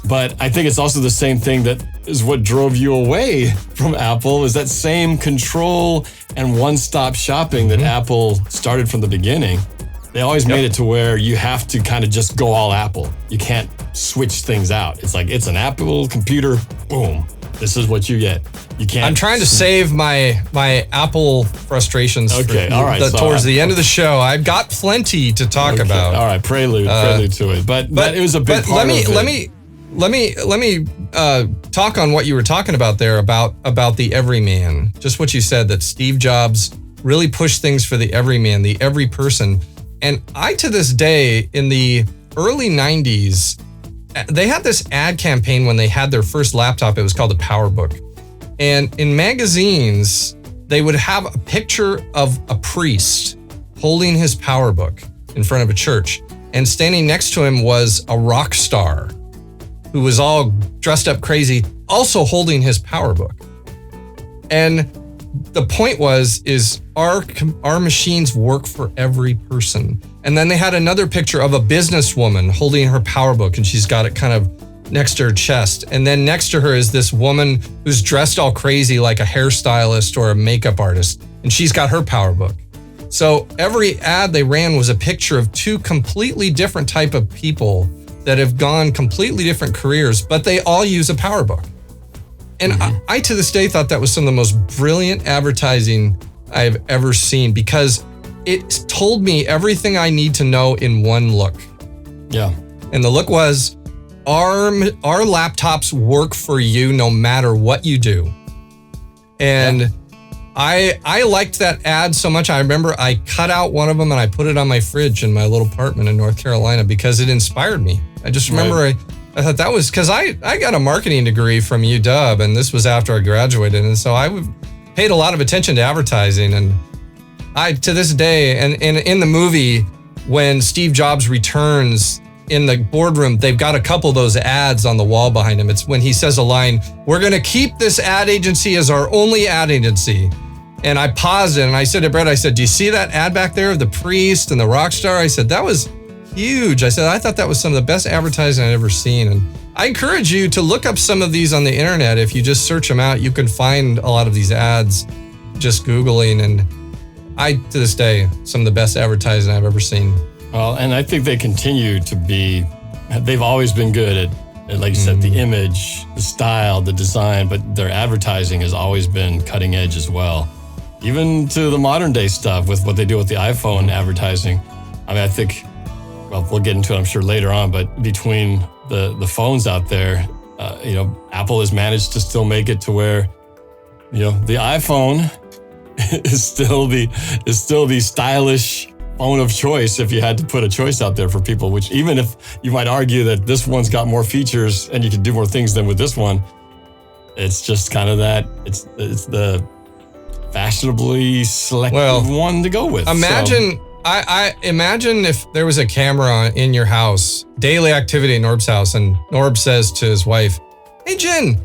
But I think it's also the same thing that is what drove you away from Apple, is that same control and one-stop shopping that Apple started from the beginning. They always made it to where you have to kind of just go all Apple. You can't switch things out. It's like, it's an Apple computer, boom, this is what you get. You can't. I'm trying to save my Apple frustrations all right, towards the end of the show. I've got plenty to talk about. All right, prelude to it. But it was a big part of it. Let me talk on what you were talking about there about the everyman. Just what you said, that Steve Jobs really pushed things for the everyman, the every person. And I, to this day, in the early 90s, they had this ad campaign when they had their first laptop. It was called the PowerBook. And in magazines, they would have a picture of a priest holding his PowerBook in front of a church. And standing next to him was a rock star who was all dressed up crazy, also holding his PowerBook. And the point is our machines work for every person. And then they had another picture of a businesswoman holding her PowerBook, and she's got it kind of next to her chest. And then next to her is this woman who's dressed all crazy like a hairstylist or a makeup artist, and she's got her PowerBook. So every ad they ran was a picture of two completely different type of people that have gone completely different careers, but they all use a PowerBook. And I to this day thought that was some of the most brilliant advertising I've ever seen, because it told me everything I need to know in one look. Yeah. And the look was, our laptops work for you no matter what you do. And I liked that ad so much. I remember I cut out one of them and I put it on my fridge in my little apartment in North Carolina because it inspired me. I just remember I thought that was, because I got a marketing degree from UW, and this was after I graduated. And so I paid a lot of attention to advertising. And I, to this day, and in the movie, when Steve Jobs returns in the boardroom, they've got a couple of those ads on the wall behind him. It's when he says a line, "We're going to keep this ad agency as our only ad agency." And I paused it and I said to Brett, I said, "Do you see that ad back there of the priest and the rock star?" I said, "That was huge." I said, "I thought that was some of the best advertising I'd ever seen." And I encourage you to look up some of these on the internet. If you just search them out, you can find a lot of these ads just Googling. And I, to this day, some of the best advertising I've ever seen. Well, and I think they continue to be, they've always been good at like you said, the image, the style, the design, but their advertising has always been cutting edge as well. Even to the modern day stuff with what they do with the iPhone advertising. I mean, I think, well, we'll get into it, I'm sure, later on, but between the phones out there, Apple has managed to still make it to where, the iPhone is still the stylish phone of choice if you had to put a choice out there for people, which even if you might argue that this one's got more features and you can do more things than with this one, it's just kind of that, it's the fashionably selective one to go with. Imagine, I imagine if there was a camera in your house, daily activity in Norb's house, and Norb says to his wife, "Hey, Jen,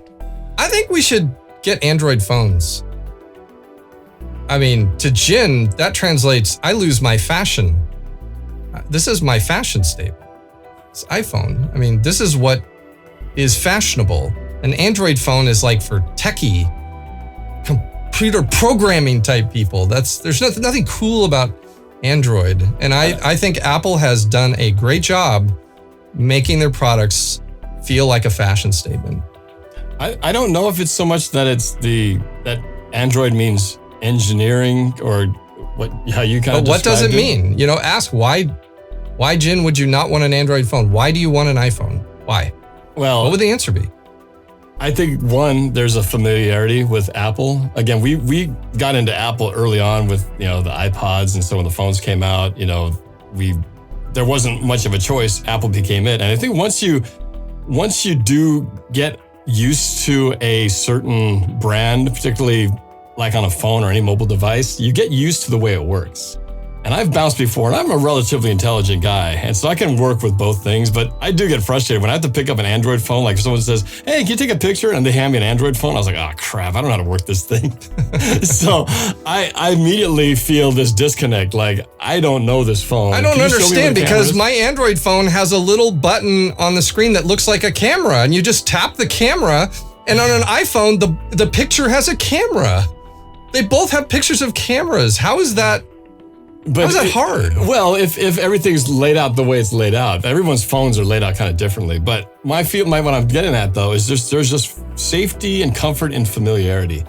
I think we should get Android phones." I mean, to Jen, that translates, "I lose my fashion. This is my fashion statement. It's iPhone. I mean, this is what is fashionable. An Android phone is like for techie, computer programming type people. There's nothing cool about Android." And I think Apple has done a great job making their products feel like a fashion statement. I don't know if it's so much that that Android means engineering or how you kind of. But what does it mean? Ask why, Jen, would you not want an Android phone? Why do you want an iPhone? Why? Well, what would the answer be? I think one, there's a familiarity with Apple. Again, we got into Apple early on with the iPods, and so when the phones came out, there wasn't much of a choice. Apple became it, and I think once you do get used to a certain brand, particularly like on a phone or any mobile device, you get used to the way it works. And I've bounced before, and I'm a relatively intelligent guy, and so I can work with both things, but I do get frustrated when I have to pick up an Android phone, like if someone says, hey, can you take a picture? And they hand me an Android phone. I was like, oh, crap, I don't know how to work this thing. So I immediately feel this disconnect, like I don't know this phone. I don't understand because my Android phone has a little button on the screen that looks like a camera, and you just tap the camera, and on an iPhone, the picture has a camera. They both have pictures of cameras. How is that? How's that hard? Well, if everything's laid out the way it's laid out, everyone's phones are laid out kind of differently. But what I'm getting at though is there's just safety and comfort and familiarity.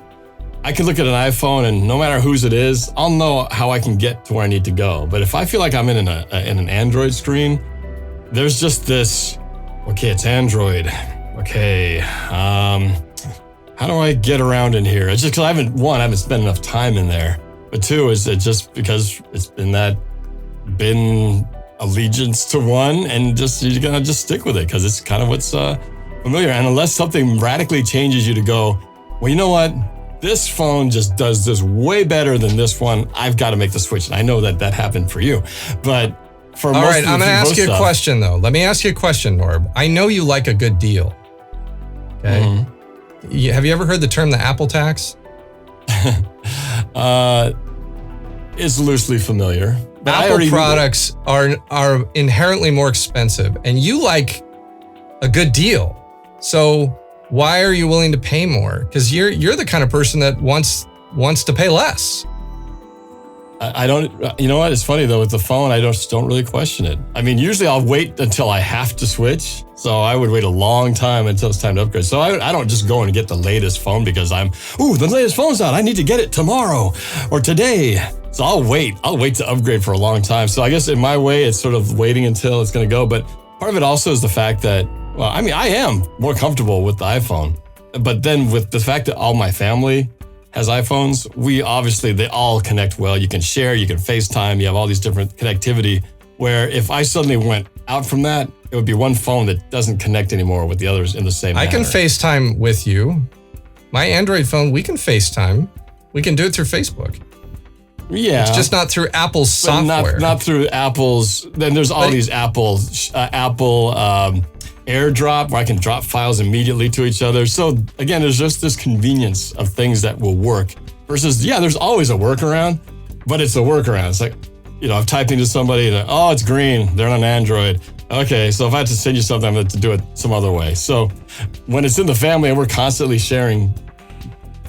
I can look at an iPhone and no matter whose it is, I'll know how I can get to where I need to go. But if I feel like I'm in an Android screen, there's just this. Okay, it's Android. Okay, how do I get around in here? It's just because I haven't spent enough time in there. But two, is it just because it's been allegiance to one, and you're gonna just stick with it because it's kind of what's familiar. And unless something radically changes you to go, well, you know what? This phone just does this way better than this one. I've got to make the switch. And I know that happened for you, but for all most right, I'm gonna ask you a question though. Let me ask you a question, Norb. I know you like a good deal. Okay. Mm-hmm. Have you ever heard the term the Apple tax? It's loosely familiar. But Apple products are inherently more expensive, and you like a good deal. So why are you willing to pay more? Because you're the kind of person that wants to pay less. I don't. You know what? It's funny though. With the phone, I don't really question it. I mean, usually I'll wait until I have to switch. So I would wait a long time until it's time to upgrade. So I don't just go and get the latest phone because the latest phone's out. I need to get it tomorrow or today. So I'll wait to upgrade for a long time. So I guess in my way, it's sort of waiting until it's going to go. But part of it also is the fact that, well, I mean, I am more comfortable with the iPhone. But then with the fact that all my family has iPhones, they all connect well. You can share, you can FaceTime, you have all these different connectivity, where if I suddenly went out from that, it would be one phone that doesn't connect anymore with the others in the same manner. I can FaceTime with you. My Android phone, we can FaceTime. We can do it through Facebook. Yeah. It's just not through Apple's software. Not through Apple's. Then there's all these Apple AirDrop where I can drop files immediately to each other. So again, there's just this convenience of things that will work versus, there's always a workaround, but it's a workaround. It's like, I'm typing to somebody and, it's green. They're on Android. Okay, so if I had to send you something, I'm going to do it some other way. So when it's in the family and we're constantly sharing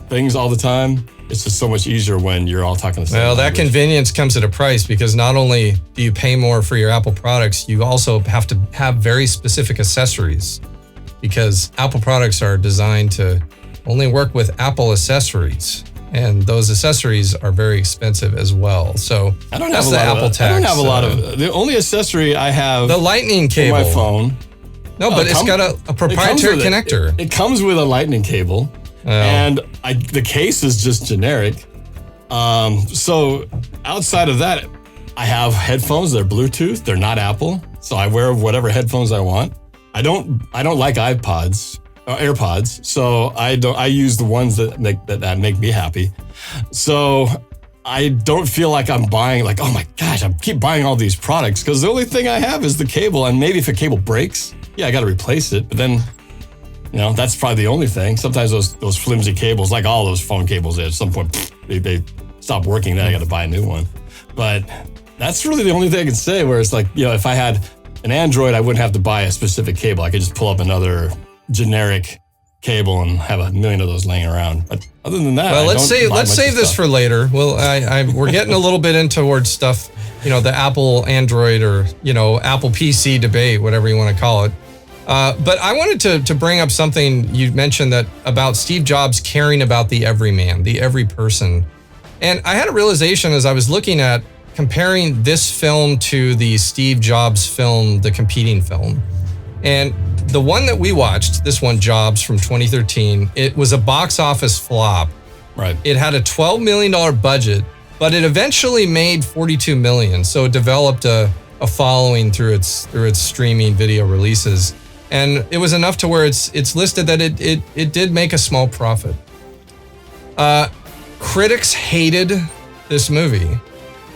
things all the time, it's just so much easier when you're all talking the same language. That convenience comes at a price because not only do you pay more for your Apple products, you also have to have very specific accessories because Apple products are designed to only work with Apple accessories. And those accessories are very expensive as well. So that's the Apple tax. I don't have a lot of. The only accessory I have, the lightning cable, for my phone. No, but it's got a proprietary connector. It comes with a lightning cable, and the case is just generic. So outside of that, I have headphones. They're Bluetooth. They're not Apple. So I wear whatever headphones I want. I don't like AirPods, so I use the ones that make me happy. So I don't feel like I'm buying like, oh my gosh, I keep buying all these products because the only thing I have is the cable, and maybe if a cable breaks, I got to replace it. But then, that's probably the only thing. Sometimes those flimsy cables, like all those phone cables, at some point they stop working. Then I got to buy a new one. But that's really the only thing I can say. Where it's like, if I had an Android, I wouldn't have to buy a specific cable. I could just pull up another generic cable and have a million of those laying around. But other than that, let's save this for later. Well, we're getting a little bit towards stuff, the Apple Android or Apple PC debate, whatever you want to call it. But I wanted to bring up something you mentioned about Steve Jobs caring about the everyman, the every person, and I had a realization as I was looking at comparing this film to the Steve Jobs film, the competing film. And the one that we watched, this one, Jobs from 2013, it was a box office flop. Right. It had a $12 million budget, but it eventually made $42 million. So it developed a following through its streaming video releases. And it was enough to where it's listed that it did make a small profit. Critics hated this movie.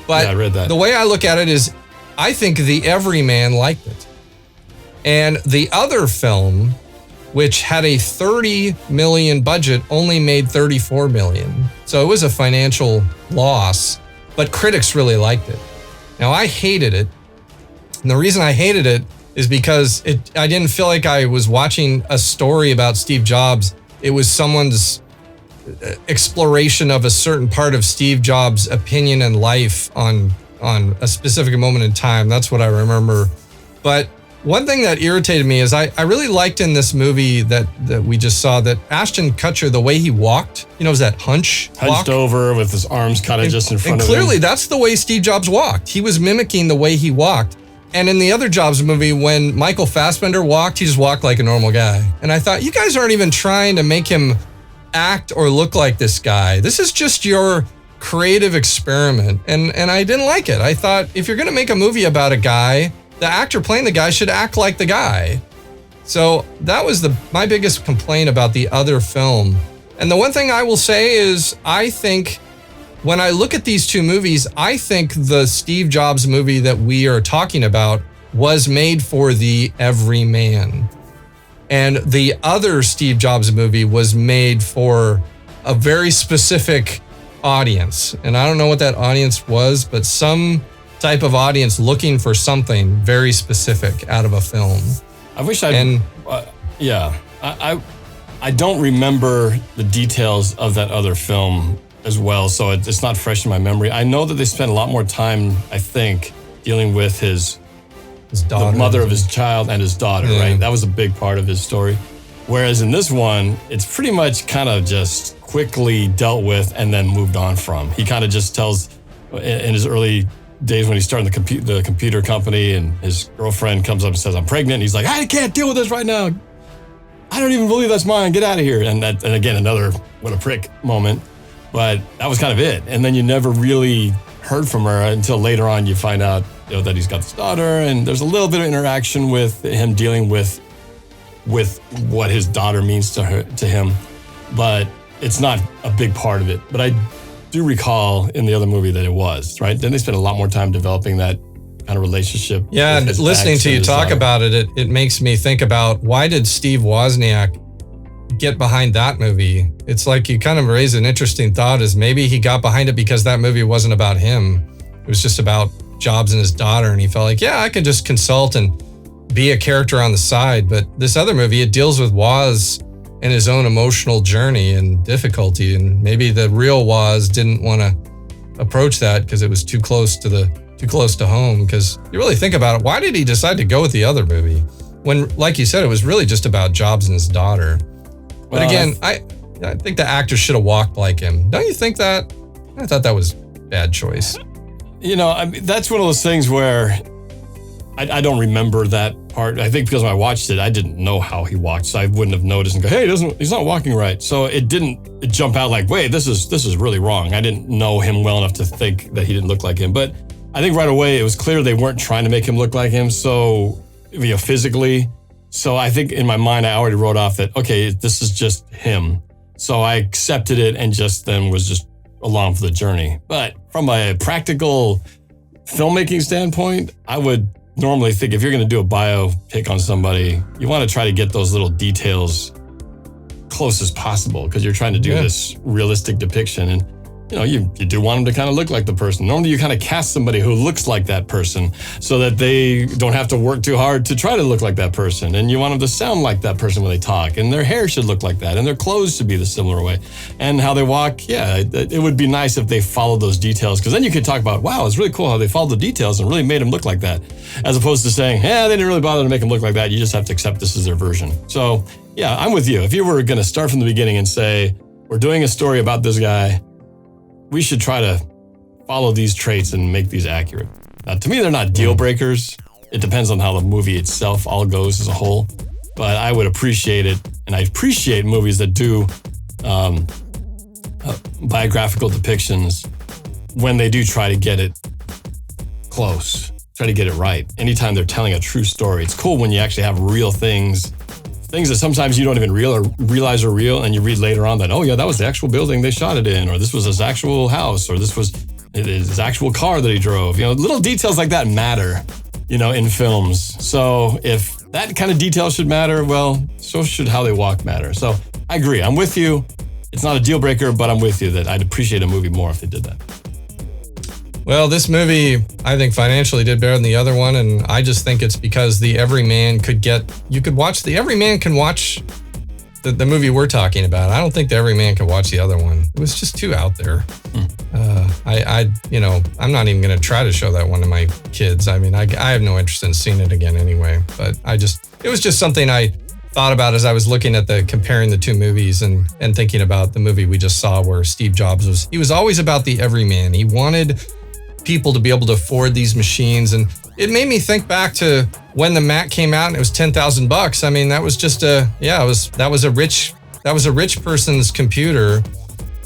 But Yeah, I read that. The way I look at it is, I think the everyman liked it. And the other film, which had a 30 million budget, only made 34 million. So it was a financial loss, but critics really liked it. Now, I hated it. And the reason I hated it is because I didn't feel like I was watching a story about Steve Jobs. It was someone's exploration of a certain part of Steve Jobs' opinion and life on a specific moment in time. That's what I remember. But one thing that irritated me is I really liked in this movie that we just saw that Ashton Kutcher, the way he walked, was that hunched over with his arms kind of just in front of him. And clearly that's the way Steve Jobs walked. He was mimicking the way he walked. And in the other Jobs movie, when Michael Fassbender walked, he just walked like a normal guy. And I thought, you guys aren't even trying to make him act or look like this guy. This is just your creative experiment. And I didn't like it. I thought, if you're going to make a movie about a guy, the actor playing the guy should act like the guy. So that was my biggest complaint about the other film. And the one thing I will say is, I think when I look at these two movies, I think the Steve Jobs movie that we are talking about was made for the everyman. And the other Steve Jobs movie was made for a very specific audience. And I don't know what that audience was, but some type of audience looking for something very specific out of a film. I wish I don't remember the details of that other film as well, so it's not fresh in my memory. I know that they spent a lot more time, I think, dealing with his daughter, the mother of his child, and his daughter, right? That was a big part of his story. Whereas in this one, it's pretty much kind of just quickly dealt with and then moved on from. He kind of just tells, in his early days when he started the computer company, and his girlfriend comes up and says, "I'm pregnant." And he's like, "I can't deal with this right now. I don't even believe that's mine. Get out of here." And again, another what a prick moment. But that was kind of it. And then you never really heard from her until later on. You find out, that he's got this daughter, and there's a little bit of interaction with him dealing with what his daughter means to him. But it's not a big part of it. But I do recall in the other movie that it was, right? Then they spent a lot more time developing that kind of relationship. Yeah, and listening to you talk about it makes me think about, why did Steve Wozniak get behind that movie? It's like you kind of raise an interesting thought, is maybe he got behind it because that movie wasn't about him. It was just about Jobs and his daughter, and he felt like, I could just consult and be a character on the side. But this other movie, it deals with Woz and his own emotional journey and difficulty, and maybe the real Woz didn't want to approach that because it was too close to home. Because you really think about it, why did he decide to go with the other movie when, like you said, it was really just about Jobs and his daughter? But again, I think the actor should have walked like him. Don't you think that? I thought that was a bad choice. That's one of those things where I don't remember that part. I think because when I watched it, I didn't know how he walked, so I wouldn't have noticed and go, "Hey, he's not walking right." So it didn't jump out like, "Wait, this is really wrong." I didn't know him well enough to think that he didn't look like him. But I think right away it was clear they weren't trying to make him look like him. So physically. So I think in my mind, I already wrote off that, okay, this is just him. So I accepted it and just then was just along for the journey. But from a practical filmmaking standpoint, I would normally think if you're going to do a biopic on somebody, you want to try to get those little details close as possible, because you're trying to do this realistic depiction. And you do want them to kind of look like the person. Normally you kind of cast somebody who looks like that person so that they don't have to work too hard to try to look like that person. And you want them to sound like that person when they talk, and their hair should look like that, and their clothes should be the similar way. And how they walk, it would be nice if they followed those details, because then you could talk about, wow, it's really cool how they followed the details and really made them look like that. As opposed to saying, they didn't really bother to make them look like that. You just have to accept this as their version. So I'm with you. If you were going to start from the beginning and say, we're doing a story about this guy, we should try to follow these traits and make these accurate. Now, to me, they're not deal breakers. It depends on how the movie itself all goes as a whole. But I would appreciate it, and I appreciate movies that do biographical depictions when they do try to get it close, try to get it right. Anytime they're telling a true story, it's cool when you actually have real things that sometimes you don't even realize are real, and you read later on that, that was the actual building they shot it in, or this was his actual house, or this was, his actual car that he drove. Little details like that matter, in films. So if that kind of detail should matter, well, so should how they walk matter. So I agree. I'm with you. It's not a deal breaker, but I'm with you that I'd appreciate a movie more if they did that. Well, this movie, I think financially did better than the other one. And I just think it's because the everyman the everyman can watch the movie we're talking about. I don't think the everyman can watch the other one. It was just too out there. I'm not even going to try to show that one to my kids. I mean, I have no interest in seeing it again anyway, but it was just something I thought about as I was looking at comparing the two movies and thinking about the movie we just saw where Steve Jobs was always about the everyman. He wanted people to be able to afford these machines. And it made me think back to when the Mac came out and it was $10,000. I mean, that was just that was a rich person's computer.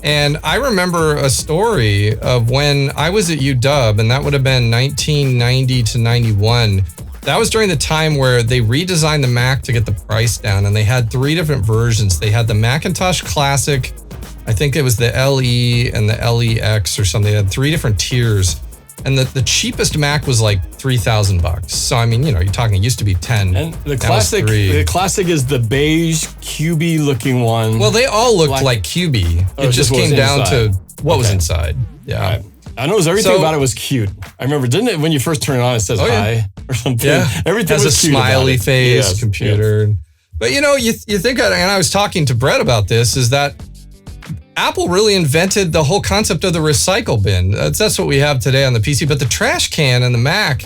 And I remember a story of when I was at UW, and that would have been 1990 to 91. That was during the time where they redesigned the Mac to get the price down, and they had 3 different versions. They had the Macintosh Classic, I think it was the LE and the LEX or something. They had 3 different tiers. And the cheapest Mac was like $3,000. So I mean, you're talking. It used to be 10. And the classic is the beige QB looking one. Well, they all looked like QB. It just came down to what was inside. Yeah, right. I know everything about it was cute. I remember, didn't it? When you first turn it on, it says hi or something. Yeah, everything has was a cute smiley about it. face computer. Yes. But you think, and I was talking to Brett about this, is that Apple really invented the whole concept of the recycle bin. That's what we have today on the PC. But the trash can and the Mac,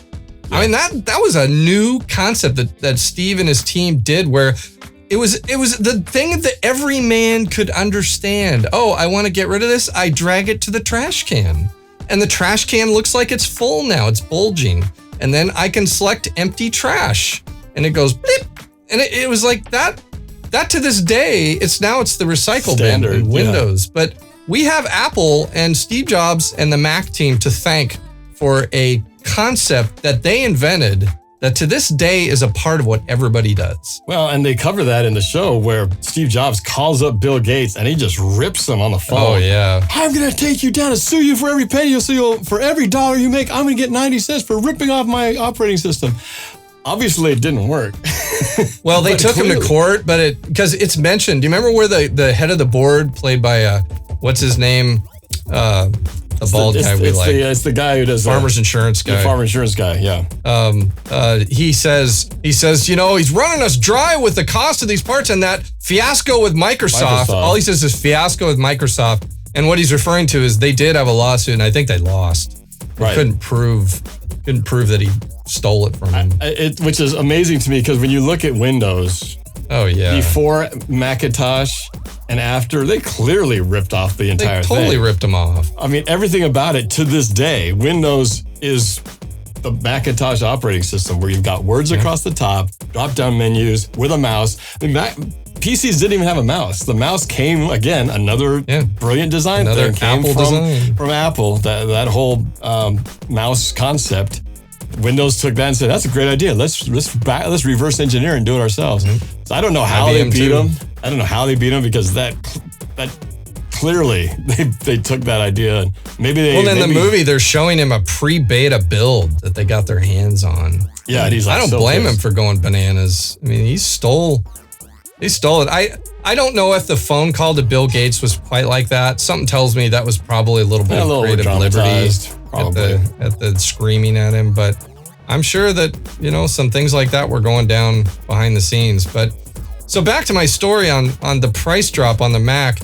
I mean, that was a new concept that Steve and his team did, where it was the thing that every man could understand. Oh, I want to get rid of this. I drag it to the trash can. And the trash can looks like it's full now. It's bulging. And then I can select empty trash. And it goes blip. And it was like that. That to this day, it's the recycle bin in Windows. But we have Apple and Steve Jobs and the Mac team to thank for a concept that they invented that to this day is a part of what everybody does. Well, and they cover that in the show where Steve Jobs calls up Bill Gates and he just rips him on the phone. Oh, yeah. I'm going to take you down and sue you for every penny. For every dollar you make, I'm going to get 90 cents for ripping off my operating system. Obviously, it didn't work. Well, they took him to court, but because it's mentioned. Do you remember where the head of the board, played by what's his name, the bald guy we like? It's the guy who does Farmers Insurance guy. The Farmers Insurance guy, yeah. He says, he's running us dry with the cost of these parts, and that fiasco with Microsoft. All he says is fiasco with Microsoft, and what he's referring to is they did have a lawsuit, and I think they lost. Right. Couldn't prove that he stole it from him. Which is amazing to me because when you look at Windows, before Macintosh and after, they clearly ripped off the entire thing. They totally ripped them off. I mean, everything about it to this day, Windows is the Macintosh operating system where you've got words across the top, drop-down menus with a mouse. I mean, PCs didn't even have a mouse. The mouse came, again, another brilliant design another thing. Came from Apple, that whole mouse concept. Windows took that and said, that's a great idea. Let's reverse engineer and do it ourselves. Mm-hmm. So I don't know how they beat them. I don't know how they beat them because that clearly they took that idea and maybe they. Well, in the movie they're showing him a pre-beta build that they got their hands on. Yeah, and he's like, I don't blame him for going bananas. I mean, he stole it. I don't know if the phone call to Bill Gates was quite like that. Something tells me that was probably a little bit of creative liberty at the screaming at him. But I'm sure that, some things like that were going down behind the scenes. But so back to my story on the price drop on the Mac.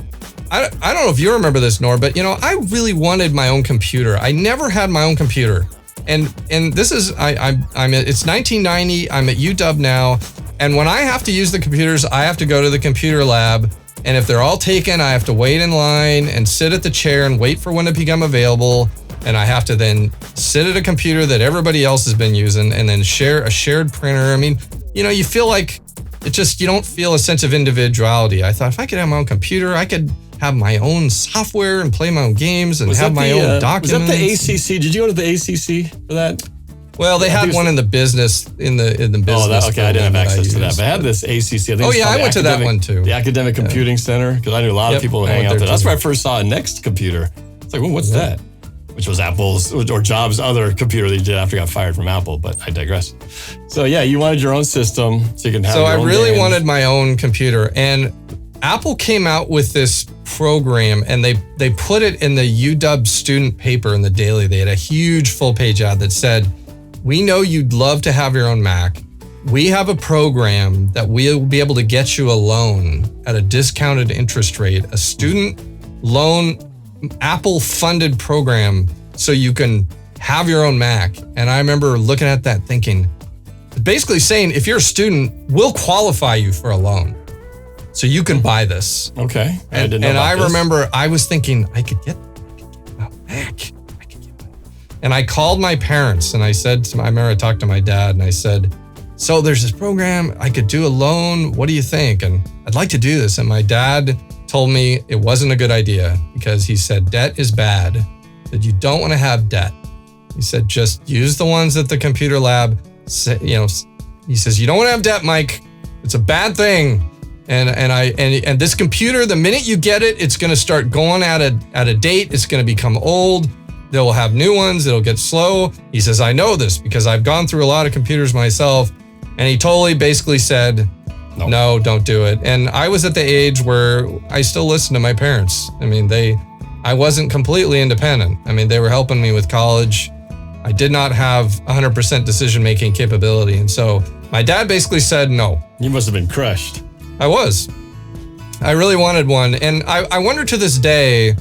I don't know if you remember this, Norb, but I really wanted my own computer. I never had my own computer. And this is it's 1990. I'm at UW now. And when I have to use the computers, I have to go to the computer lab. And if they're all taken, I have to wait in line and sit at the chair and wait for one to become available. And I have to then sit at a computer that everybody else has been using and then share a shared printer. I mean, you feel like you don't feel a sense of individuality. I thought if I could have my own computer, I could have my own software and play my own games and have my own documents. Was that the ACC? Did you go to the ACC for that? Well, they had one in the business business. Oh, okay. I didn't have access to that, but I had this ACC. I went to that one too. The Academic Computing Center, because I knew a lot of people who hang out there. That's where I first saw a Next computer. It's like, well, what's that? which was Apple's or Jobs' other computer that he did after he got fired from Apple. But I digress. So yeah, you wanted your own system so you can have. So your I own really games. wanted my own computer, and Apple came out with this program, and they put it in the UW student paper in the Daily. They had a huge full-page ad that said, "We know you'd love to have your own Mac. We have a program that we'll be able to get you a loan at a discounted interest rate, a student loan, Apple-funded program, so you can have your own Mac." And I remember looking at that thinking, basically saying, if you're a student, we'll qualify you for a loan. So you can buy this. Okay. And I remember I was thinking, I could get a Mac. And I called my parents and I said I remember I talked to my dad and I said, so there's this program, I could do a loan. What do you think? And I'd like to do this. And my dad told me it wasn't a good idea because he said, debt is bad. He said, you don't want to have debt. He said, just use the ones at the computer lab. He says, you don't want to have debt, Mike. It's a bad thing. And this computer, the minute you get it, it's going to start going at a date. It's going to become old. They'll have new ones. It'll get slow. He says, I know this because I've gone through a lot of computers myself. And he totally basically said, no, don't do it. And I was at the age where I still listen to my parents. I mean, I wasn't completely independent. I mean, they were helping me with college. I did not have 100% decision-making capability. And so my dad basically said no. You must have been crushed. I was. I really wanted one. And I wonder to this day,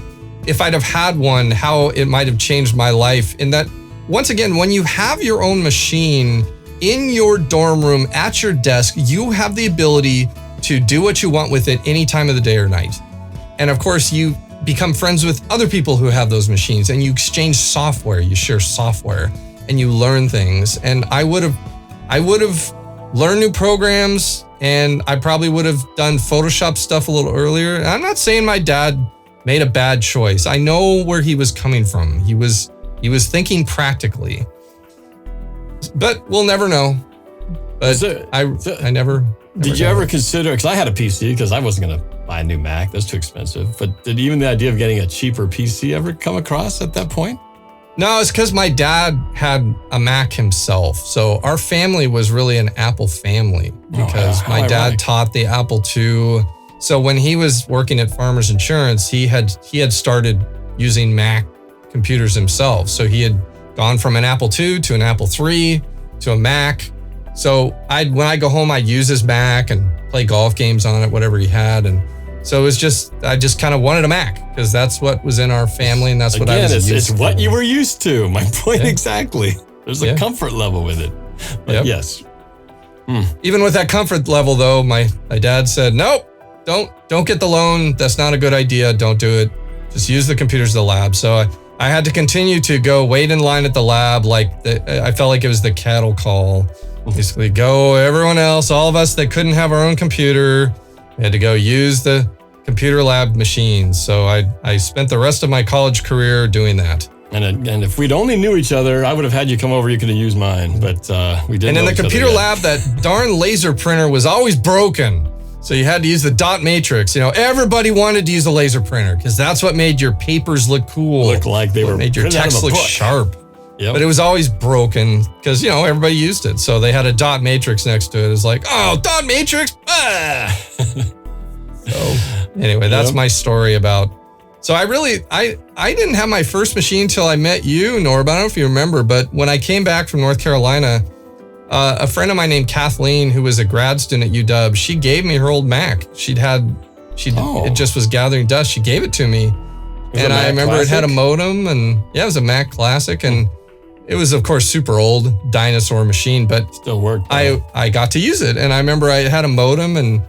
if I'd have had one, how it might have changed my life. In that, once again, when you have your own machine in your dorm room at your desk, you have the ability to do what you want with it any time of the day or night. And of course, you become friends with other people who have those machines and you exchange software, you share software and you learn things. And I would have learned new programs and I probably would have done Photoshop stuff a little earlier. And I'm not saying my dad made a bad choice. I know where he was coming from. He was thinking practically. But we'll never know. But I never. Did you ever consider, because I had a PC because I wasn't going to buy a new Mac. That's too expensive. But did even the idea of getting a cheaper PC ever come across at that point? No, it's because my dad had a Mac himself. So our family was really an Apple family because my dad taught the Apple II. So when he was working at Farmers Insurance, he had started using Mac computers himself. So he had gone from an Apple II to an Apple III to a Mac. So when I go home, I'd use his Mac and play golf games on it, whatever he had. And so it was I just kind of wanted a Mac because that's what was in our family and that's what I was used to. It's what you were used to. My point exactly. There's a comfort level with it. But yes. Even with that comfort level though, my dad said, nope, don't get the loan. That's not a good idea. Don't do it. Just use the computers at the lab. So I had to continue to go wait in line at the lab. I felt like it was the cattle call. Basically go, everyone else, all of us that couldn't have our own computer, we had to go use the computer lab machines. So I spent the rest of my college career doing that. And if we'd only knew each other, I would have had you come over. You could have used mine, but we didn't. And in the computer lab, that darn laser printer was always broken. So you had to use the dot matrix. Everybody wanted to use a laser printer because that's what made your papers look cool. Look like they were made your text look sharp. Yep. But it was always broken because, everybody used it. So they had a dot matrix next to it. It's like, oh, dot matrix. So anyway, that's my story about. So I didn't have my first machine until I met you, Norb. I don't know if you remember, but when I came back from North Carolina, a friend of mine named Kathleen, who was a grad student at UW, she gave me her old Mac. It just was gathering dust. She gave it to me. And I remember it had a modem and it was a Mac Classic. And it was, of course, super old dinosaur machine, but still worked. I got to use it. And I remember I had a modem and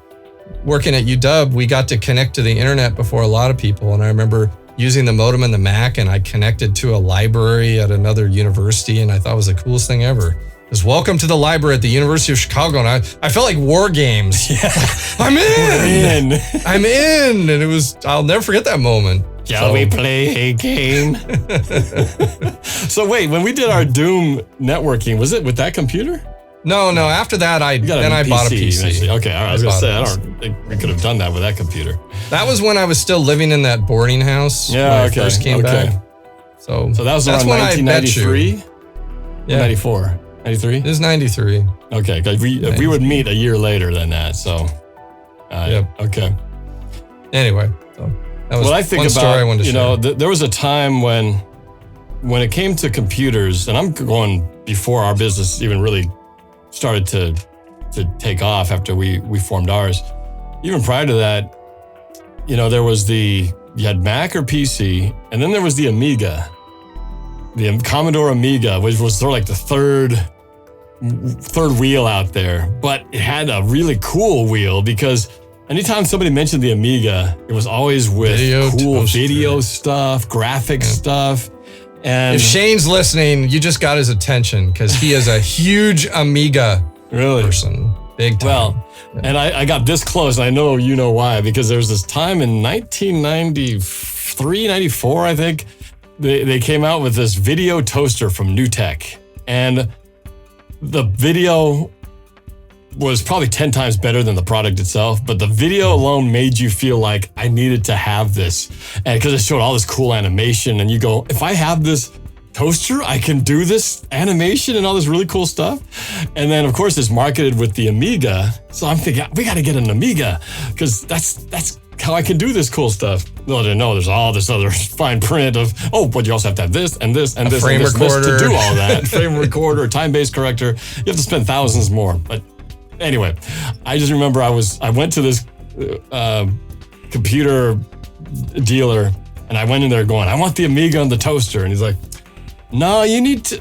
working at UW, we got to connect to the internet before a lot of people. And I remember using the modem and the Mac and I connected to a library at another university. And I thought it was the coolest thing ever. It was welcome to the library at the University of Chicago. And I felt like war games. Yeah. I'm in. I'm in. And I'll never forget that moment. Shall we play a game? So wait, when we did our Doom networking, was it with that computer? No. After that, I bought a PC. Eventually. Okay, all right. I was going to say, I don't think we could have done that with that computer. That was when I was still living in that boarding house when I first came back. So that was around 1993? Yeah. 94? 93? It was 93. Okay, because we would meet a year later than that, so. Okay. Anyway, so that was I think one story I wanted to share. there was a time when it came to computers, and I'm going before our business even really started to take off after we formed ours. Even prior to that, there was you had Mac or PC, and then there was the Amiga, the Commodore Amiga, which was sort of like the third wheel out there, but it had a really cool wheel because anytime somebody mentioned the Amiga, it was always with cool video stuff, graphic stuff. And if Shane's listening, you just got his attention because he is a huge Amiga person. Big time. Well, and I got this close, and I know you know why, because there was this time in 1993, 94, I think, they came out with this video toaster from NewTek. And the video was probably 10 times better than the product itself, but the video alone made you feel like I needed to have this. And because it showed all this cool animation, and you go, if I have this toaster, I can do this animation and all this really cool stuff. And then of course it's marketed with the Amiga. So I'm thinking, we got to get an Amiga because that's how I can do this cool stuff. No, there's all this other fine print of, but you also have to have this and this and this frame and this recorder to do all that. Frame recorder, time-based corrector. You have to spend thousands more. But anyway, I just remember I went to this computer dealer, and I went in there going, I want the Amiga and the toaster. And he's like, no, you need to,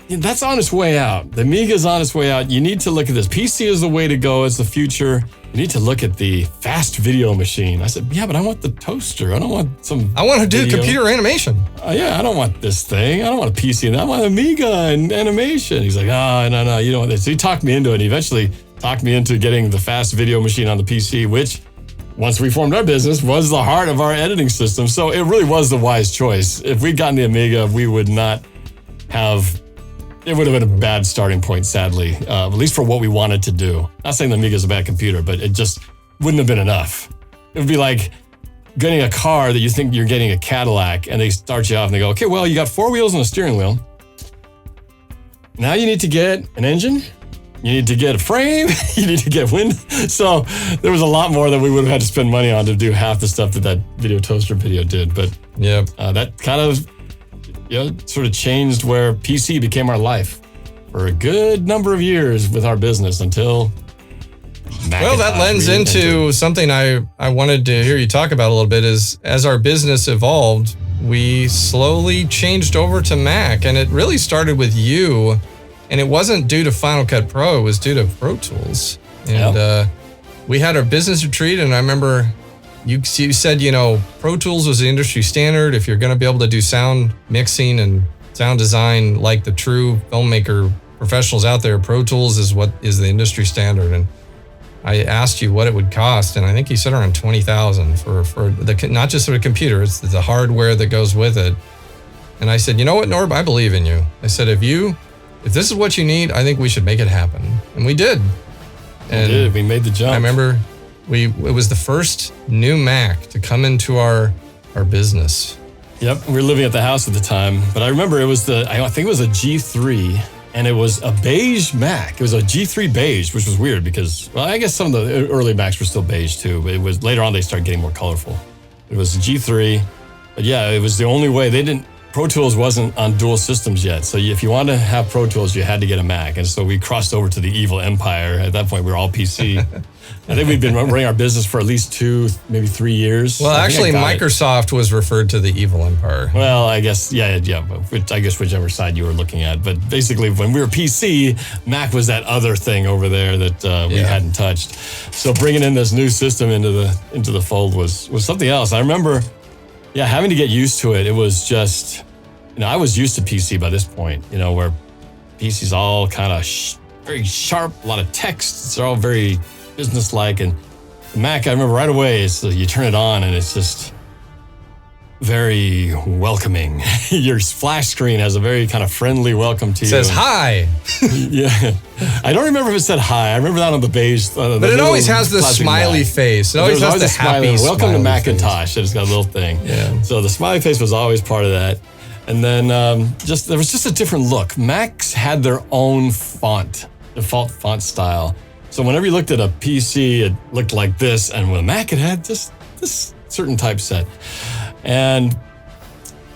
that's on its way out. The Amiga's on its way out. You need to look at this. PC is the way to go. It's the future. You need to look at the fast video machine. I said, yeah, but I want the toaster. I don't want I want to do computer animation. I don't want this thing. I don't want a PC. I want Amiga and animation. He's like, no, you don't want this. So he talked me into it. He eventually talked me into getting the fast video machine on the PC, which once we formed our business was the heart of our editing system. So it really was the wise choice. If we'd gotten the Amiga, we would not have, it would have been a bad starting point, sadly, at least for what we wanted to do. Not saying the Amiga is a bad computer, but it just wouldn't have been enough. It would be like getting a car that you think you're getting a Cadillac, and they start you off and they go, okay, well, you got 4 wheels and a steering wheel. Now you need to get an engine. You need to get a frame. You need to get wind. So there was a lot more that we would have had to spend money on to do half the stuff that video toaster video did. But that kind of sort of changed where PC became our life for a good number of years with our business until Well, that lends into something I wanted to hear you talk about a little bit is as our business evolved, we slowly changed over to Mac, and it really started with you. And it wasn't due to Final Cut Pro, it was due to Pro Tools. And we had our business retreat, and I remember you said, Pro Tools was the industry standard. If you're going to be able to do sound mixing and sound design like the true filmmaker professionals out there, Pro Tools is what is the industry standard. And I asked you what it would cost, and I think you said around $20,000 for the not just for the computer, it's the hardware that goes with it. And I said, you know what, Norb, I believe in you. I said, if this is what you need, I think we should make it happen. And we did. And we made the jump. I remember it was the first new Mac to come into our business. Yep, we were living at the house at the time, but I remember I think it was a G3, and it was a beige Mac. It was a G3 beige, which was weird because, well, I guess some of the early Macs were still beige too, but it was later on they started getting more colorful. It was a G3, but yeah, it was the only way. Pro Tools wasn't on dual systems yet, so if you wanted to have Pro Tools, you had to get a Mac, and so we crossed over to the evil empire. At that point, we were all PC. I think we've been running our business for at least 2, maybe 3 years. Well, actually, Microsoft was referred to the evil empire. Well, I guess, yeah. I guess whichever side you were looking at. But basically, when we were PC, Mac was that other thing over there that we hadn't touched. So bringing in this new system into the fold was something else. I remember, having to get used to it. It was just, I was used to PC by this point, where PC's all kind of very sharp, a lot of text. It's all very business-like, and Mac, I remember right away, so you turn it on and it's just very welcoming. Your splash screen has a very kind of friendly welcome to you. It says hi. Yeah. I don't remember if it said hi. I remember that on the beige. But it always has the smiley face. It always has the happy Welcome to smiley Macintosh. face. It's got a little thing. Yeah. So the smiley face was always part of that. And then there was just a different look. Macs had their own default font style. So whenever you looked at a PC, it looked like this, and with a Mac, it had just this certain typeset. And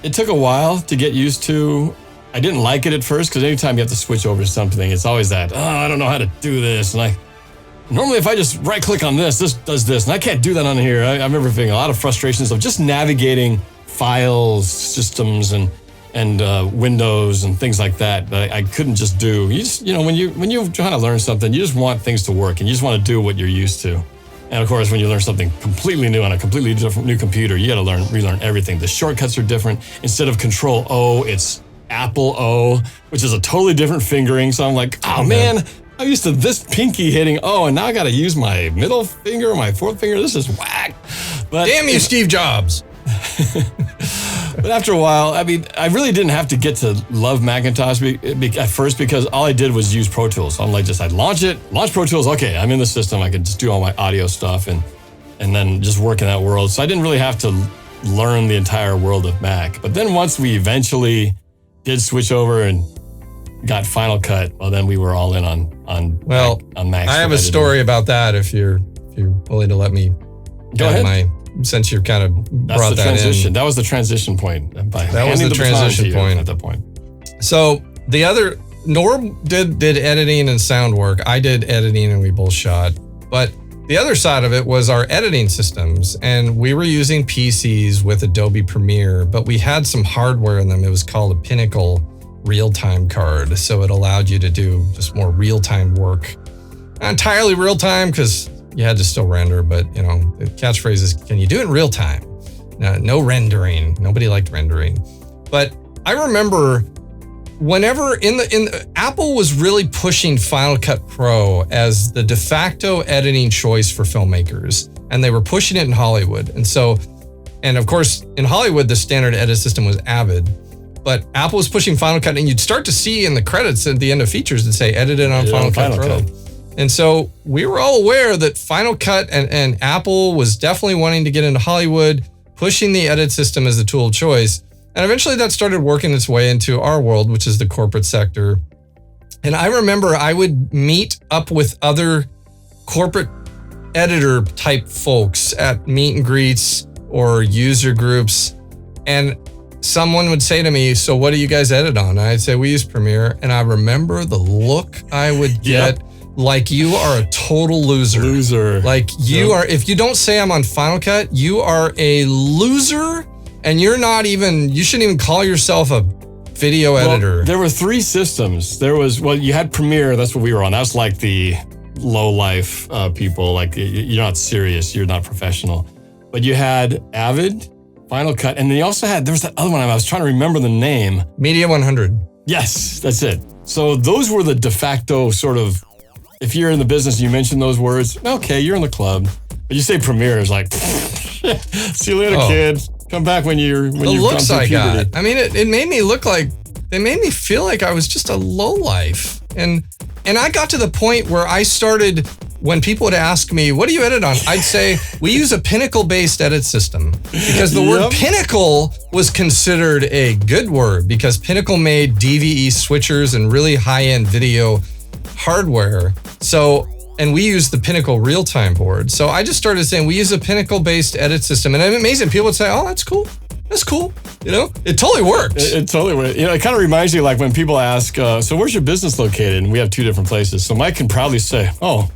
it took a while to get used to. I didn't like it at first because anytime you have to switch over to something, it's always that, I don't know how to do this. And normally if I just right click on this does this, and I can't do that on here. I remember feeling a lot of frustrations of just navigating files, systems, and windows and things like that I couldn't just do. When you're trying to learn something, you just want things to work and you just want to do what you're used to. And of course, when you learn something completely new on a completely different new computer, you got to relearn everything. The shortcuts are different. Instead of Control O, it's Apple O, which is a totally different fingering. So I'm like, oh man, I'm used to this pinky hitting O, and now I got to use my middle finger, my fourth finger. This is whack. But damn you, Steve Jobs. But after a while, I mean, I really didn't have to get to love Macintosh at first because all I did was use Pro Tools. So I'm like, I'd launch Pro Tools. Okay, I'm in the system. I could just do all my audio stuff and then just work in that world. So I didn't really have to learn the entire world of Mac. But then once we eventually did switch over and got Final Cut, well, then we were all in on Mac. I have a story about that if you're willing to let me go ahead. Since you've kind of brought that transition. in. That was the transition point. That was the transition point at that point. So the other, Norb did editing and sound work. I did editing and we both shot. But the other side of it was our editing systems. And we were using PCs with Adobe Premiere, but we had some hardware in them. It was called a Pinnacle real-time card. So it allowed you to do just more real-time work. Not entirely real-time because you had to still render, but the catchphrase is, can you do it in real time? No rendering. Nobody liked rendering. But I remember whenever Apple was really pushing Final Cut Pro as the de facto editing choice for filmmakers, and they were pushing it in Hollywood. And of course, in Hollywood, the standard edit system was Avid, but Apple was pushing Final Cut, and you'd start to see in the credits at the end of features that say edited on Final Cut Pro. And so we were all aware that Final Cut and Apple was definitely wanting to get into Hollywood, pushing the edit system as the tool of choice. And eventually that started working its way into our world, which is the corporate sector. And I remember I would meet up with other corporate editor type folks at meet and greets or user groups. And someone would say to me, so what do you guys edit on? And I'd say, we use Premiere. And I remember the look I would get. Yep. Like you are a total loser. Like you are, if you don't say I'm on Final Cut, you are a loser and you shouldn't even call yourself a video editor. There were three systems. You had Premiere, that's what we were on. That was like the low life people, like you're not serious, you're not professional. But you had Avid, Final Cut, and then you also there was that other one, I was trying to remember the name. Media 100. Yes, that's it. So those were the de facto sort of, if you're in the business, you mention those words, okay, you're in the club. But you say Premiere, is like, see you later, kid. Come back when you've the looks gone through puberty. I got. I mean, it made me look like, they made me feel like I was just a lowlife. And I got to the point where I started, when people would ask me, what do you edit on? I'd say, we use a Pinnacle-based edit system. Because the word Pinnacle was considered a good word, because Pinnacle made DVE switchers and really high-end video hardware. So, and we use the Pinnacle real-time board. So I just started saying we use a Pinnacle-based edit system. And I'm amazing. People would say, oh, that's cool. That's cool. It totally worked. It totally worked. It kind of reminds you like when people ask, so where's your business located? And we have two different places. So Mike can proudly say, oh,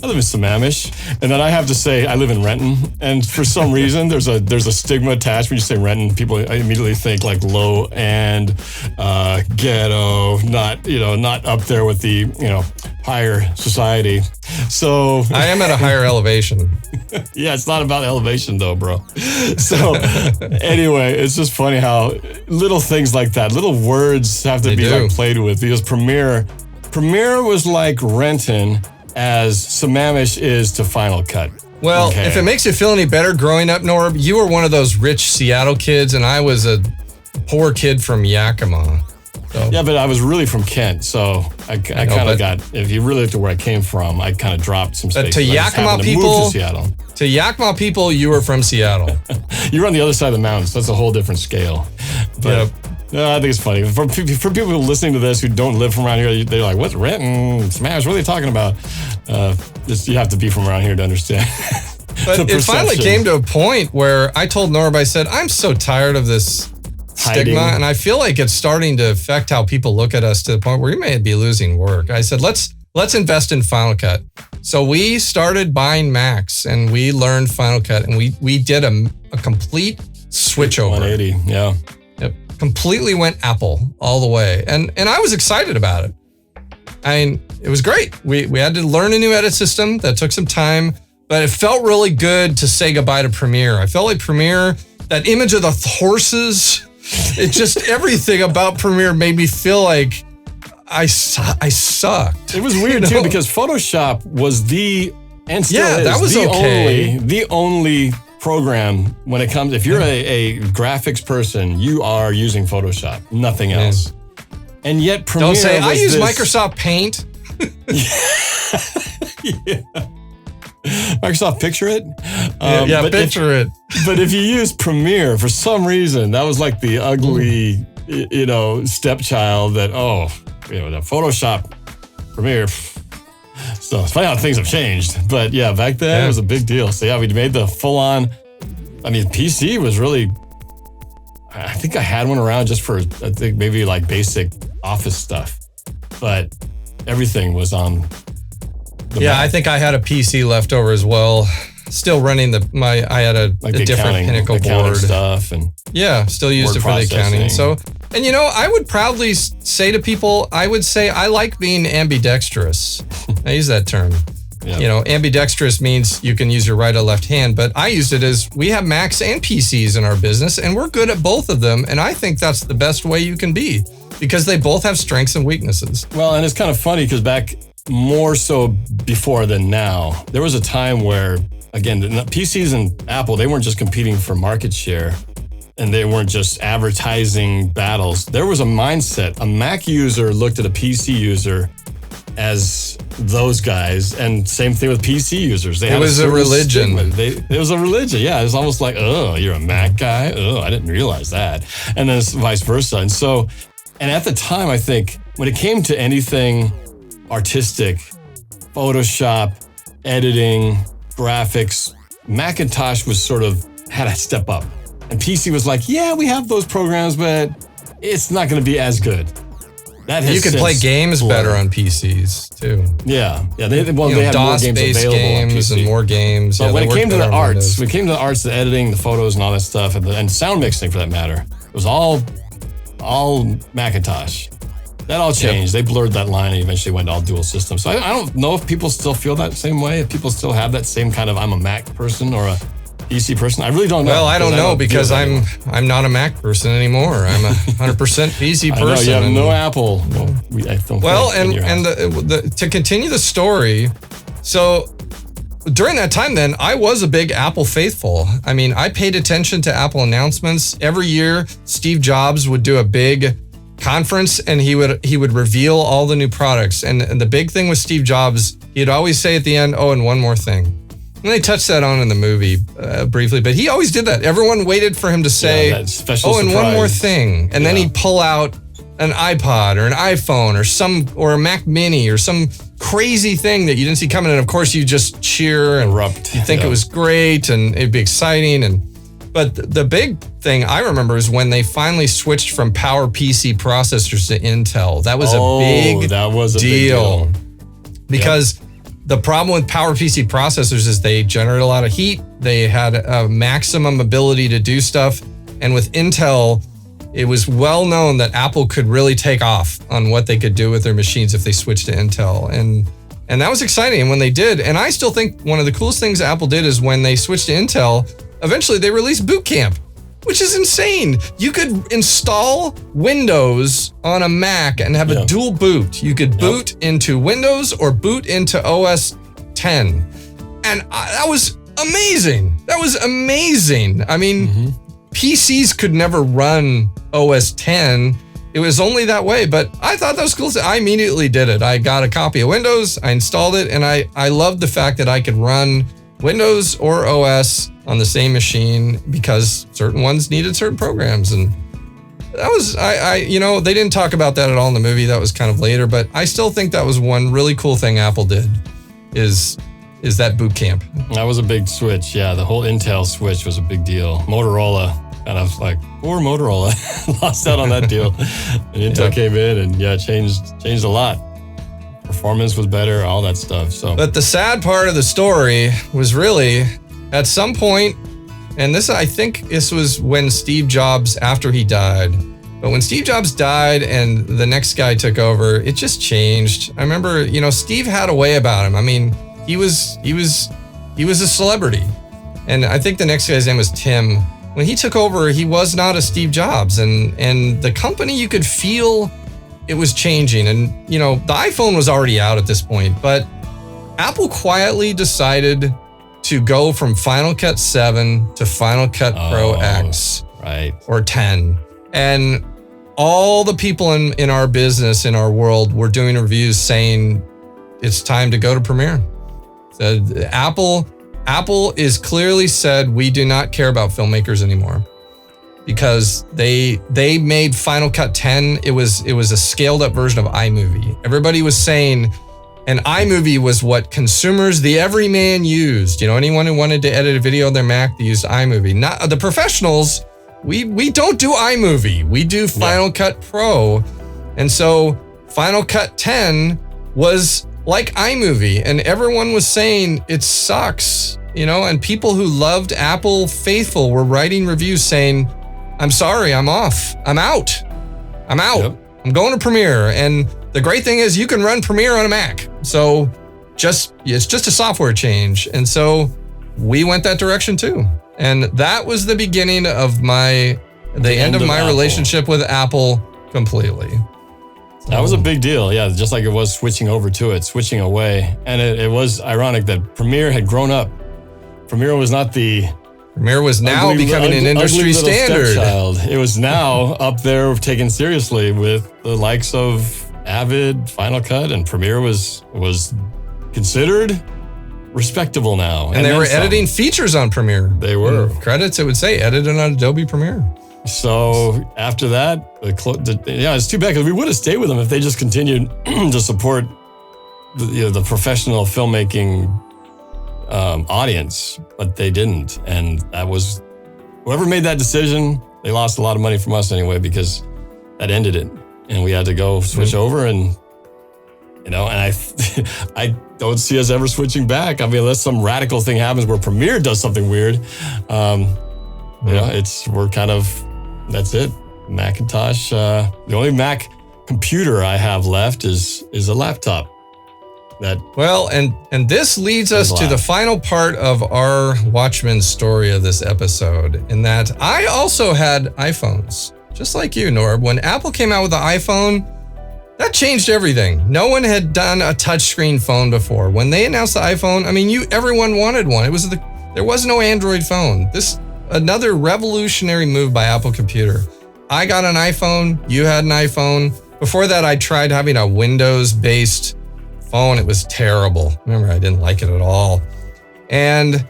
I live in Sammamish. And then I have to say, I live in Renton. And for some reason, there's a stigma attached when you say Renton. People immediately think like low and ghetto, not up there with the, higher society. So I am at a higher elevation. Yeah, it's not about elevation though, bro. So anyway, it's just funny how little things like that, little words have to be like played with, because Premiere was like Renton as Sammamish is to Final Cut. Well, if it makes you feel any better, growing up, Norb, you were one of those rich Seattle kids, and I was a poor kid from Yakima. So. Yeah, but I was really from Kent, so I kind of got, if you really looked at where I came from, I kind of dropped some space. To Yakima people, to Yakima people, you were from Seattle. You're on the other side of the mountains. So that's a whole different scale. But No, I think it's funny. For people listening to this who don't live from around here, they're like, what's Renton? Smash, what are they talking about? You have to be from around here to understand. But it finally came to a point where I told Norb, I said, I'm so tired of this stigma, and I feel like it's starting to affect how people look at us to the point where we may be losing work. I said, let's invest in Final Cut. So we started buying Macs, and we learned Final Cut, and we did a complete switch over. 180, yeah. It completely went Apple all the way, and I was excited about it. I mean, it was great. We had to learn a new edit system that took some time, but it felt really good to say goodbye to Premiere. I felt like Premiere, that image of the horses, it just everything about Premiere made me feel like I sucked. It was weird too because Photoshop was the and still is that was the only program when it comes. If you're a graphics person, you are using Photoshop, nothing else. And yet Premiere. Don't say I use Microsoft Paint. Yeah. Microsoft Picture It. Picture It. But if you use Premiere for some reason, that was like the ugly, stepchild that the Photoshop, Premiere. So it's funny how things have changed. But yeah, back then it was a big deal. So yeah, we made the full on. I mean, PC was really. I think I had one around just for I think maybe like basic office stuff, but everything was on. I think I had a PC left over as well. Still running I had a different Pinnacle board stuff and still used it for the accounting. So, and I would proudly say to people, I would say I like being ambidextrous. I use that term. Yeah. Ambidextrous means you can use your right or left hand, but I used it as we have Macs and PCs in our business and we're good at both of them. And I think that's the best way you can be because they both have strengths and weaknesses. Well, and it's kind of funny because back more so before than now, there was a time where, again, the PCs and Apple, they weren't just competing for market share and they weren't just advertising battles. There was a mindset. A Mac user looked at a PC user as those guys, and same thing with PC users. It was a religion. It was a religion. Yeah, it was almost like, oh, you're a Mac guy? Oh, I didn't realize that. And then it's vice versa. And at the time, I think, when it came to anything artistic, Photoshop, editing, graphics, Macintosh was sort of had to step up. And PC was like, yeah, we have those programs, but it's not going to be as good. You can play games better on PCs too. Yeah. They have more games available on PC. And more games. But when it came to the arts, the editing, the photos, and all that stuff, and sound mixing for that matter, it was all Macintosh. That all changed. Yep. They blurred that line and eventually went all dual system. So I don't know if people still feel that same way. If people still have that same kind of I'm a Mac person or a PC person. I really don't know. Well, I don't know because I'm not a Mac person anymore. I'm a 100% PC person. I know, you have no Apple. To continue the story, so during that time then, I was a big Apple faithful. I mean, I paid attention to Apple announcements. Every year, Steve Jobs would do a big conference and he would reveal all the new products. And the big thing with Steve Jobs, he'd always say at the end, oh, and one more thing. And they touched that on in the movie briefly, but he always did that. Everyone waited for him to say, and one more thing. And then he'd pull out an iPod or an iPhone or a Mac Mini or some crazy thing that you didn't see coming. And of course you just cheer and you think it was great and it'd be exciting. But the big thing I remember is when they finally switched from PowerPC processors to Intel. That was a big deal. Because the problem with PowerPC processors is they generate a lot of heat. They had a maximum ability to do stuff. And with Intel, it was well known that Apple could really take off on what they could do with their machines if they switched to Intel. And that was exciting. And when they did, and I still think one of the coolest things Apple did is when they switched to Intel, eventually they released Boot Camp, which is insane. You could install Windows on a Mac and have a dual boot. You could boot into Windows or boot into OS 10. And that was amazing. I mean, PCs could never run OS 10. It was only that way, but I thought that was cool. I immediately did it. I got a copy of Windows, I installed it, and I loved the fact that I could run Windows or OS on the same machine because certain ones needed certain programs. And that was, they didn't talk about that at all in the movie. That was kind of later, but I still think that was one really cool thing Apple did is that boot camp. That was a big switch. Yeah, the whole Intel switch was a big deal. Motorola, kind of like, poor Motorola, lost out on that deal. And Intel came in and changed a lot. Performance was better, all that stuff. So, but the sad part of the story was really at some point, and I think this was when Steve Jobs, after he died. But when Steve Jobs died and the next guy took over, it just changed. I remember, Steve had a way about him. I mean, he was a celebrity. And I think the next guy's name was Tim. When he took over, he was not a Steve Jobs. And the company, you could feel it was changing. And, the iPhone was already out at this point. But Apple quietly decided to go from Final Cut 7 to Final Cut Pro X. Right. Or 10. And all the people in our business, in our world, were doing reviews saying it's time to go to Premiere. So Apple is clearly said we do not care about filmmakers anymore because they made Final Cut 10. It was a scaled up version of iMovie. Everybody was saying, and iMovie was what consumers, the everyman used. Anyone who wanted to edit a video on their Mac, they used iMovie. Not the professionals. We don't do iMovie. We do Final Cut Pro. And so Final Cut 10 was like iMovie, and everyone was saying it sucks, and people who loved Apple faithful were writing reviews saying, I'm sorry, I'm off. I'm out. Yep. I'm going to Premiere. And the great thing is you can run Premiere on a Mac. So it's just a software change. And so we went that direction too. And that was the beginning of the end of my relationship with Apple completely. That was a big deal, yeah, just like it was switching away. And it was ironic that Premiere had grown up. Premiere was not the... Premiere was now becoming an industry standard. Stepchild. It was now up there taken seriously with the likes of Avid, Final Cut, and Premiere was considered respectable now. And they were editing features on Premiere. They were. Credits, it would say, edited on Adobe Premiere. So after that, it's too bad because we would have stayed with them if they just continued to support the professional filmmaking audience, but they didn't. And that was, whoever made that decision, they lost a lot of money from us anyway because that ended it. And we had to go switch over and I don't see us ever switching back. I mean, unless some radical thing happens where Premiere does something weird, we're kind of, that's it. Macintosh. The only Mac computer I have left is a laptop. And this leads us to the final part of our Watchmen story of this episode, in that I also had iPhones, just like you, Norb. When Apple came out with the iPhone, that changed everything. No one had done a touchscreen phone before. When they announced the iPhone, I mean, everyone wanted one. There was no Android phone. Another revolutionary move by Apple Computer. I got an iPhone. You had an iPhone. Before that, I tried having a Windows-based phone. It was terrible. Remember, I didn't like it at all. And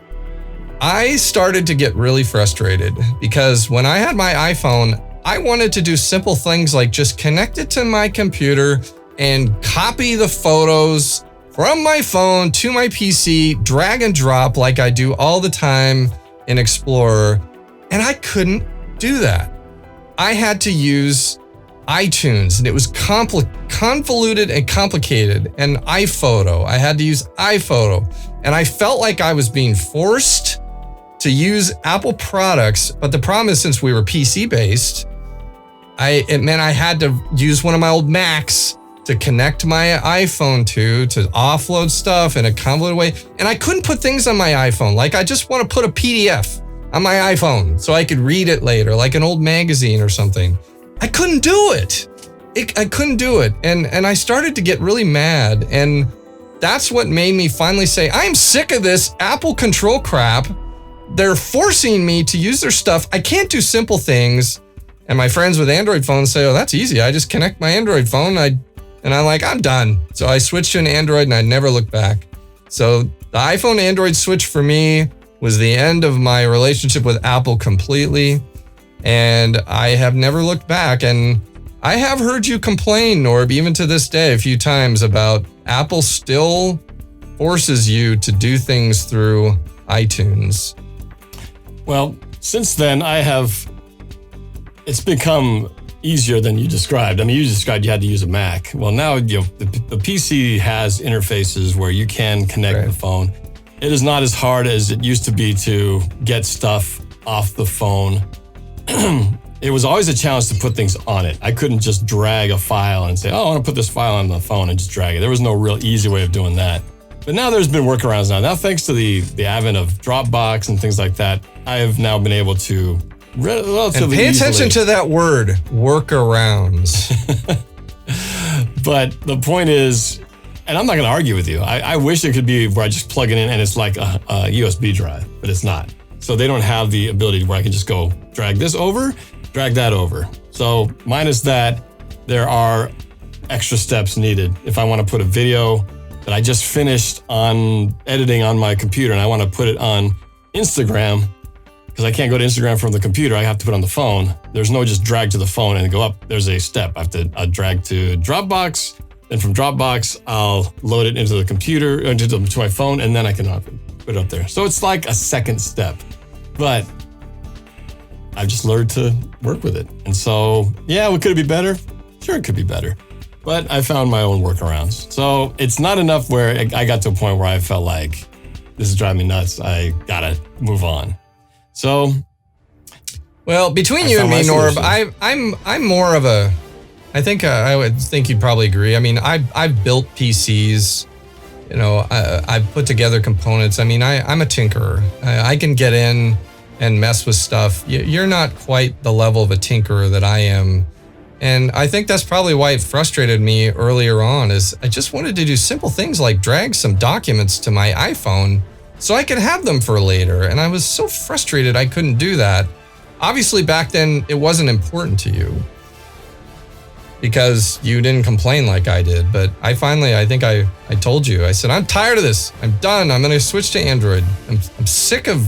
I started to get really frustrated because when I had my iPhone, I wanted to do simple things like just connect it to my computer and copy the photos from my phone to my PC, drag and drop like I do all the time in Explorer. And I couldn't do that. I had to use iTunes, and it was convoluted and complicated. And iPhoto, I had to use iPhoto. And I felt like I was being forced to use Apple products. But the problem is, since we were PC based, it meant I had to use one of my old Macs to connect my iPhone to offload stuff in a convoluted way. And I couldn't put things on my iPhone. Like, I just want to put a PDF on my iPhone so I could read it later, like an old magazine or something. I couldn't do it. I couldn't do it. And I started to get really mad. And that's what made me finally say, I'm sick of this Apple control crap. They're forcing me to use their stuff. I can't do simple things. And my friends with Android phones say, oh, that's easy. I just connect my Android phone. And I'm like, I'm done. So I switched to an Android and I never looked back. So the iPhone Android switch for me was the end of my relationship with Apple completely. And I have never looked back. And I have heard you complain, Norb, even to this day, a few times about Apple still forces you to do things through iTunes. Well, since then, it's become easier than you described. I mean, you described you had to use a Mac. Well, now the PC has interfaces where you can connect the phone. It is not as hard as it used to be to get stuff off the phone. It was always a challenge to put things on it. I couldn't just drag a file and say, oh, I want to put this file on the phone and just drag it. There was no real easy way of doing that. But now there's been workarounds now. Now, thanks to the advent of Dropbox and things like that, I have now been able to relatively pay attention to that word, workarounds. But the point is, and I'm not going to argue with you. I wish it could be where I just plug it in and it's like a USB drive, but it's not. So they don't have the ability where I can just go drag this over, drag that over. So minus that, there are extra steps needed. If I want to put a video that I just finished on editing on my computer and I want to put it on Instagram, because I can't go to Instagram from the computer, I have to put it on the phone. There's no just drag to the phone and go up. There's a step. I have to drag to Dropbox. Then from Dropbox, I'll load it into the computer, to my phone, and then I can put it up there. So it's like a second step. But I've just learned to work with it. And so, yeah, could it be better? Sure, it could be better. But I found my own workarounds. So it's not enough where I got to a point where I felt like this is driving me nuts. I gotta move on. So, well, between you and me, Norb, I'm more of a. I think I would think you'd probably agree. I mean, I've built PCs. You know, I've put together components. I mean, I'm a tinkerer. I can get in and mess with stuff. You're not quite the level of a tinkerer that I am. And I think that's probably why it frustrated me earlier on, is I just wanted to do simple things like drag some documents to my iPhone so I could have them for later. And I was so frustrated I couldn't do that. Obviously, back then, it wasn't important to you because you didn't complain like I did. But I think I told you, I said, I'm tired of this. I'm done. I'm going to switch to Android. I'm sick of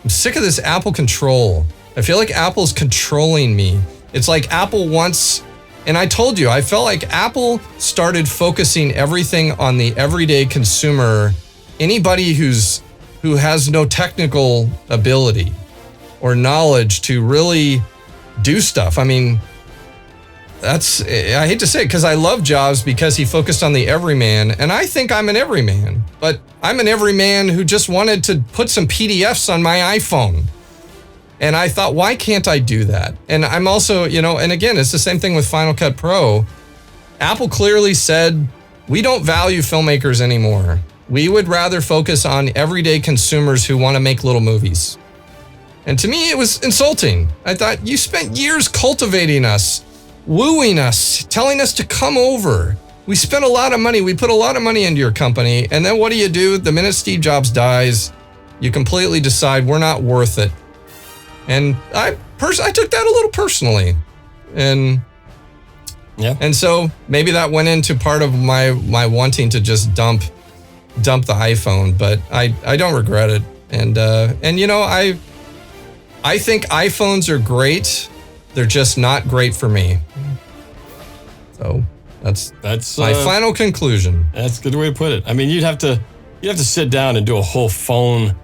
this Apple control. I feel like Apple's controlling me. It's like Apple wants, and I told you, I felt like Apple started focusing everything on the everyday consumer, anybody who has no technical ability or knowledge to really do stuff. I mean, I hate to say it because I love Jobs because he focused on the everyman, and I think I'm an everyman, but I'm an everyman who just wanted to put some PDFs on my iPhone. And I thought, why can't I do that? And I'm also, and again, it's the same thing with Final Cut Pro. Apple clearly said, we don't value filmmakers anymore. We would rather focus on everyday consumers who want to make little movies. And to me, it was insulting. I thought, you spent years cultivating us, wooing us, telling us to come over. We spent a lot of money. We put a lot of money into your company. And then what do? The minute Steve Jobs dies, you completely decide we're not worth it. And I took that a little personally, and so maybe that went into part of my wanting to just dump the iPhone, but I don't regret it. And I think iPhones are great. They're just not great for me. So that's my final conclusion. That's a good way to put it. I mean, you'd have to sit down and do a whole phone,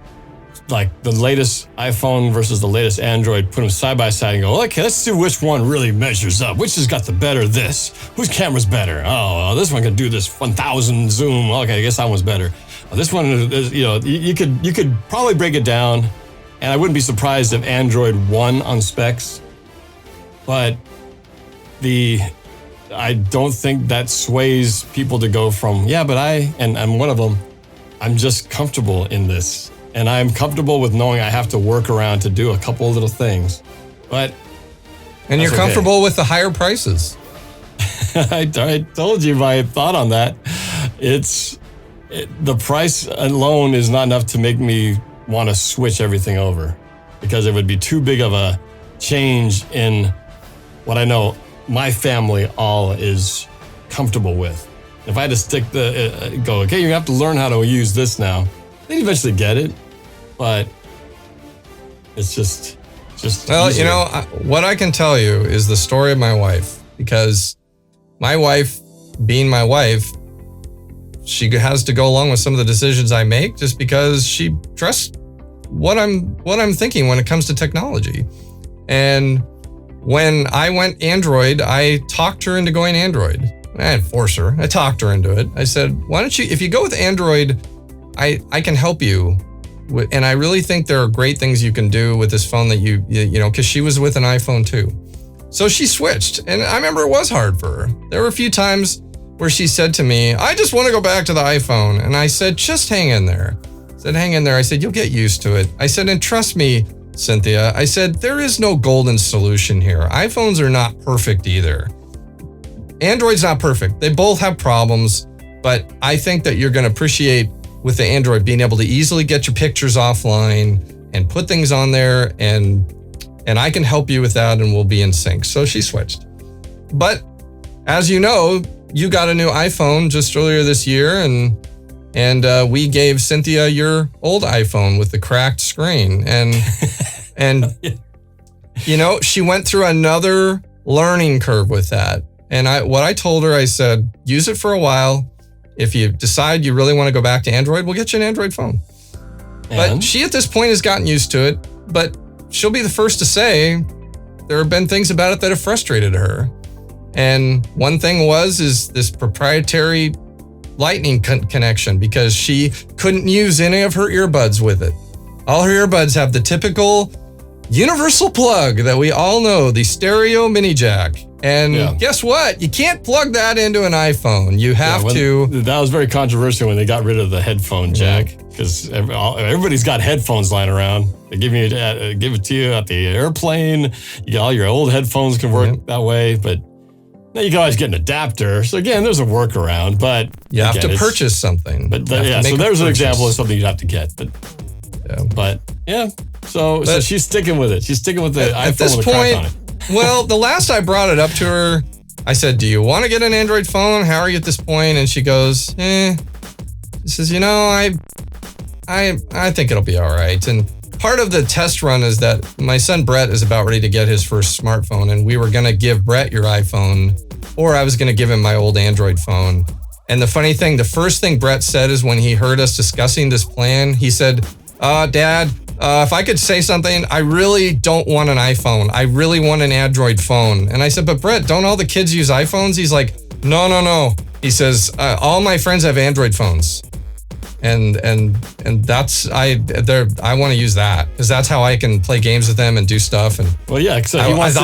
like the latest iPhone versus the latest Android, put them side by side and go, okay, let's see which one really measures up. Which has got the better this? Whose camera's better? Oh, this one can do this 1000 zoom. Okay, I guess that one's better. This one is, you could probably break it down, and I wouldn't be surprised if Android won on specs. But I don't think that sways people to go from, but I'm one of them, I'm just comfortable in this. And I'm comfortable with knowing I have to work around to do a couple of little things. And you're comfortable with the higher prices. I told you my thought on that. The price alone is not enough to make me want to switch everything over, because it would be too big of a change in what I know my family all is comfortable with. If I had to go, okay, you have to learn how to use this now, they'd eventually get it, but it's just Well, easier. what I can tell you is the story of my wife, because my wife, being my wife, she has to go along with some of the decisions I make just because she trusts what I'm thinking when it comes to technology. And when I went Android, I talked her into going Android. I didn't force her. I talked her into it. I said, why don't you, if you go with Android, I can help you. And I really think there are great things you can do with this phone that you know, because she was with an iPhone too. So she switched. And I remember it was hard for her. There were a few times where she said to me, I just want to go back to the iPhone. And I said, just hang in there. I said, hang in there. I said, you'll get used to it. I said, and trust me, Cynthia, I said, there is no golden solution here. iPhones are not perfect either. Android's not perfect. They both have problems, but I think that you're going to appreciate with the Android being able to easily get your pictures offline and put things on there, and I can help you with that and we'll be in sync. So she switched. But as you know, you got a new iPhone just earlier this year, and we gave Cynthia your old iPhone with the cracked screen, and you know, she went through another learning curve with that. And what I told her, I said, use it for a while. If you decide you really want to go back to Android, we'll get you an Android phone. But she at this point has gotten used to it, but she'll be the first to say there have been things about it that have frustrated her. And one thing is this proprietary lightning connection, because she couldn't use any of her earbuds with it. All her earbuds have the typical universal plug that we all know, the stereo mini jack. And guess what? You can't plug that into an iPhone. You have to. That was very controversial when they got rid of the headphone jack, because everybody's got headphones lying around. They give it to you at the airplane. You got all your old headphones can work that way, but now you can always get an adapter. So again, there's a workaround, but you have to purchase something. But so there's an example of something you'd have to get. So she's sticking with it. She's sticking with the iPhone with a crack on it. Well, the last I brought it up to her, I said, do you want to get an Android phone? How are you at this point? And she goes, She says, I think it'll be all right. And part of the test run is that my son Brett is about ready to get his first smartphone, and we were going to give Brett your iPhone, or I was going to give him my old Android phone. And the funny thing, the first thing Brett said is when he heard us discussing this plan, he said, Dad, if I could say something, I really don't want an iPhone. I really want an Android phone. And I said, but Brett, don't all the kids use iPhones? He's like, no. He says, all my friends have Android phones. And that's, I want to use that because that's how I can play games with them and do stuff. And well, yeah, except he wants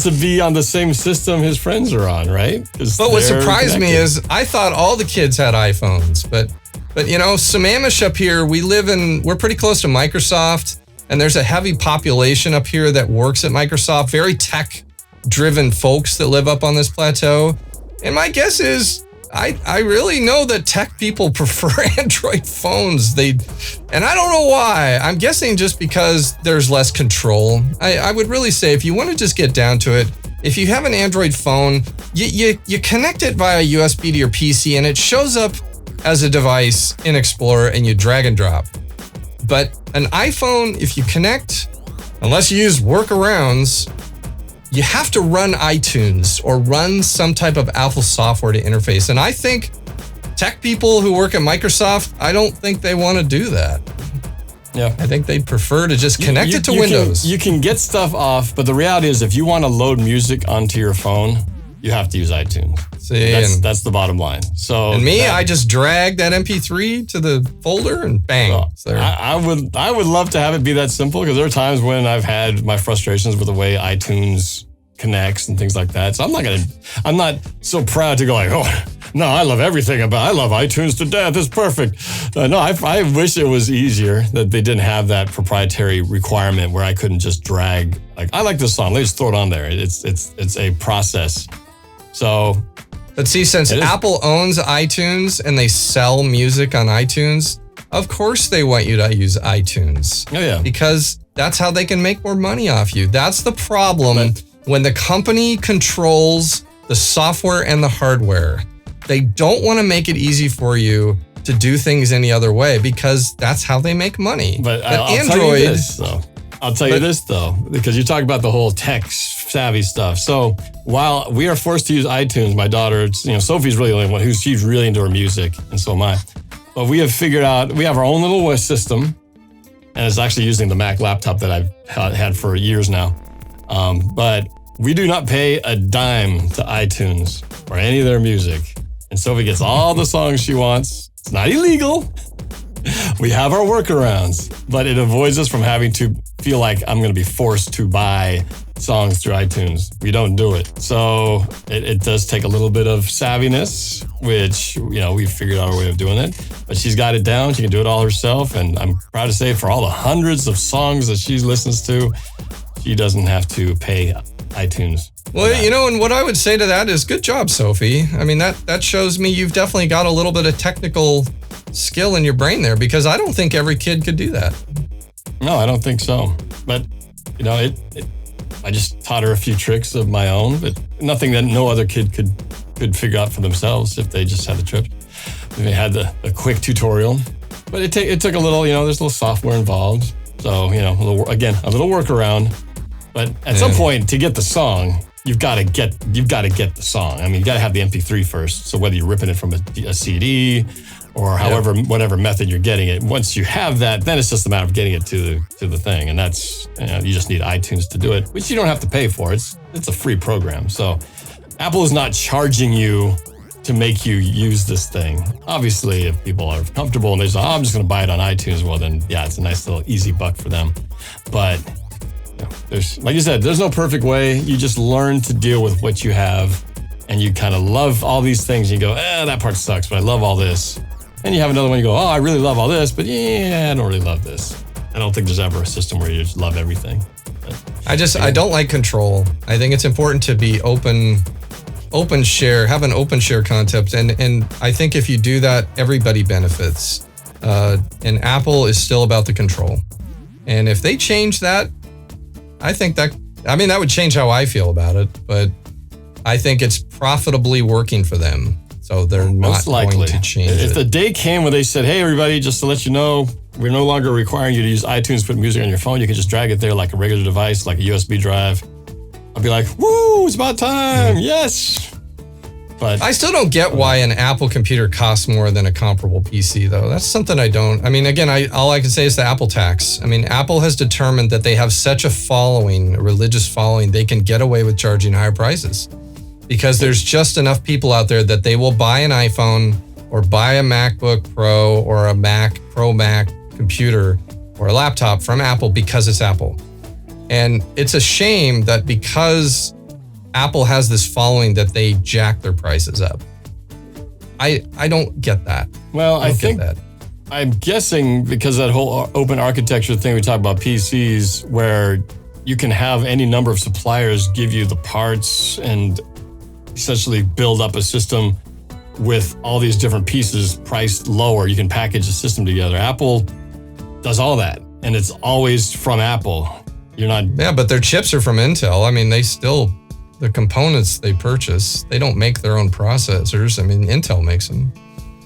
to be on the same system his friends are on, right? But what surprised me is I thought all the kids had iPhones, but Sammamish up here, we're pretty close to Microsoft, and there's a heavy population up here that works at Microsoft, very tech-driven folks that live up on this plateau. And my guess is, I really know that tech people prefer Android phones. And I don't know why. I'm guessing just because there's less control. I would really say if you want to just get down to it, if you have an Android phone, you connect it via USB to your PC, and it shows up as a device in Explorer, and you drag and drop. But an iPhone, if you connect, unless you use workarounds, you have to run iTunes or run some type of Apple software to interface. And I think tech people who work at Microsoft, I don't think they want to do that. Yeah. I think they'd prefer to just connect it to Windows. You can get stuff off, but the reality is if you want to load music onto your phone, you have to use iTunes. See, that's the bottom line. So, I just drag that MP3 to the folder and bang. It's there. I would love to have it be that simple, because there are times when I've had my frustrations with the way iTunes connects and things like that. So I'm not so proud to go like, oh no, I love iTunes to death. It's perfect. No, I wish it was easier that they didn't have that proprietary requirement where I couldn't just drag. Like, I like this song, let's just throw it on there. It's a process. So, but see, since Apple owns iTunes and they sell music on iTunes, of course they want you to use iTunes. Oh yeah, because that's how they can make more money off you. That's the problem when the company controls the software and the hardware. They don't want to make it easy for you to do things any other way, because that's how they make money. But Android, I'll tell you this though, because you talk about the whole tech savvy stuff. So while we are forced to use iTunes, my daughter, Sophie's really the only one she's really into her music, and so am I. But we have figured out, we have our own little system, and it's actually using the Mac laptop that I've had for years now. But we do not pay a dime to iTunes or any of their music. And Sophie gets all the songs she wants. It's not illegal. We have our workarounds, but it avoids us from having to feel like I'm going to be forced to buy songs through iTunes. We don't do it. So it does take a little bit of savviness, which, we've figured out our way of doing it. But she's got it down. She can do it all herself. And I'm proud to say for all the hundreds of songs that she listens to, she doesn't have to pay iTunes. Well, and what I would say to that is good job, Sophie. I mean, that shows me you've definitely got a little bit of technical skill in your brain there, because I don't think every kid could do that. No, I don't think so. But, I just taught her a few tricks of my own, but nothing that no other kid could figure out for themselves if they just had the trip. They had the quick tutorial, but it took a little, there's a little software involved. So, a little workaround. But at some point, to get the song, you've got to get the song. I mean, you got to have the MP3 first. So whether you're ripping it from a CD or whatever method you're getting it, once you have that, then it's just a matter of getting it to the thing. And that's, you just need iTunes to do it, which you don't have to pay for. It's a free program. So Apple is not charging you to make you use this thing. Obviously, if people are comfortable and they say, I'm just going to buy it on iTunes, well then, yeah, it's a nice little easy buck for them. But there's, like you said, there's no perfect way. You just learn to deal with what you have, and you kind of love all these things. You go, that part sucks, but I love all this. And you have another one, you go, I really love all this, but I don't really love this. I don't think there's ever a system where you just love everything. But, I don't like control. I think it's important to be open share, have an open share concept. And I think if you do that, everybody benefits. And Apple is still about the control. And if they change that, I think that would change how I feel about it, but I think it's profitably working for them. So they're not going to change it. If the day came when they said, hey, everybody, just to let you know, we're no longer requiring you to use iTunes to put music on your phone. You can just drag it there like a regular device, like a USB drive. I'll be like, woo, it's about time. Yes. But I still don't get why an Apple computer costs more than a comparable PC, though. That's something I don't. I mean, again, all I can say is the Apple tax. I mean, Apple has determined that they have such a following, a religious following, they can get away with charging higher prices because there's just enough people out there that they will buy an iPhone or buy a MacBook Pro or a Pro Mac computer or a laptop from Apple because it's Apple. And it's a shame that because Apple has this following that they jack their prices up. I don't get that. Well, I think that. I'm guessing because that whole open architecture thing we talk about PCs, where you can have any number of suppliers give you the parts and essentially build up a system with all these different pieces priced lower. You can package a system together. Apple does all that, and it's always from Apple. You're not. Yeah, but their chips are from Intel. I mean, the components they purchase, they don't make their own processors. I mean, Intel makes them.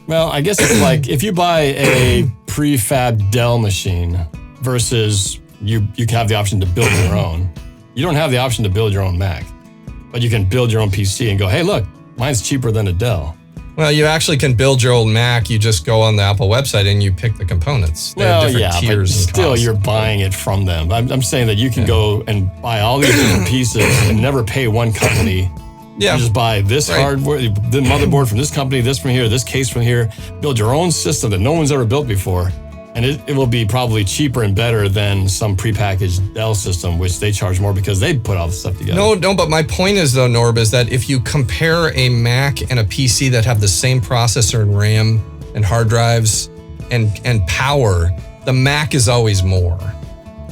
Well, I guess it's like if you buy a prefab Dell machine versus you have the option to build your own. You don't have the option to build your own Mac, but you can build your own PC and go, hey, look, mine's cheaper than a Dell. Well, you actually can build your own Mac. You just go on the Apple website and you pick the components. They have different tiers but still you're buying it from them. I'm saying that you can go and buy all these different pieces and never pay one company. Yeah. You just buy this hardware, the motherboard from this company, this from here, this case from here, build your own system that no one's ever built before. And it will be probably cheaper and better than some prepackaged Dell system, which they charge more because they put all the stuff together. No, but my point is, though, Norb, is that if you compare a Mac and a PC that have the same processor and RAM and hard drives and power, the Mac is always more.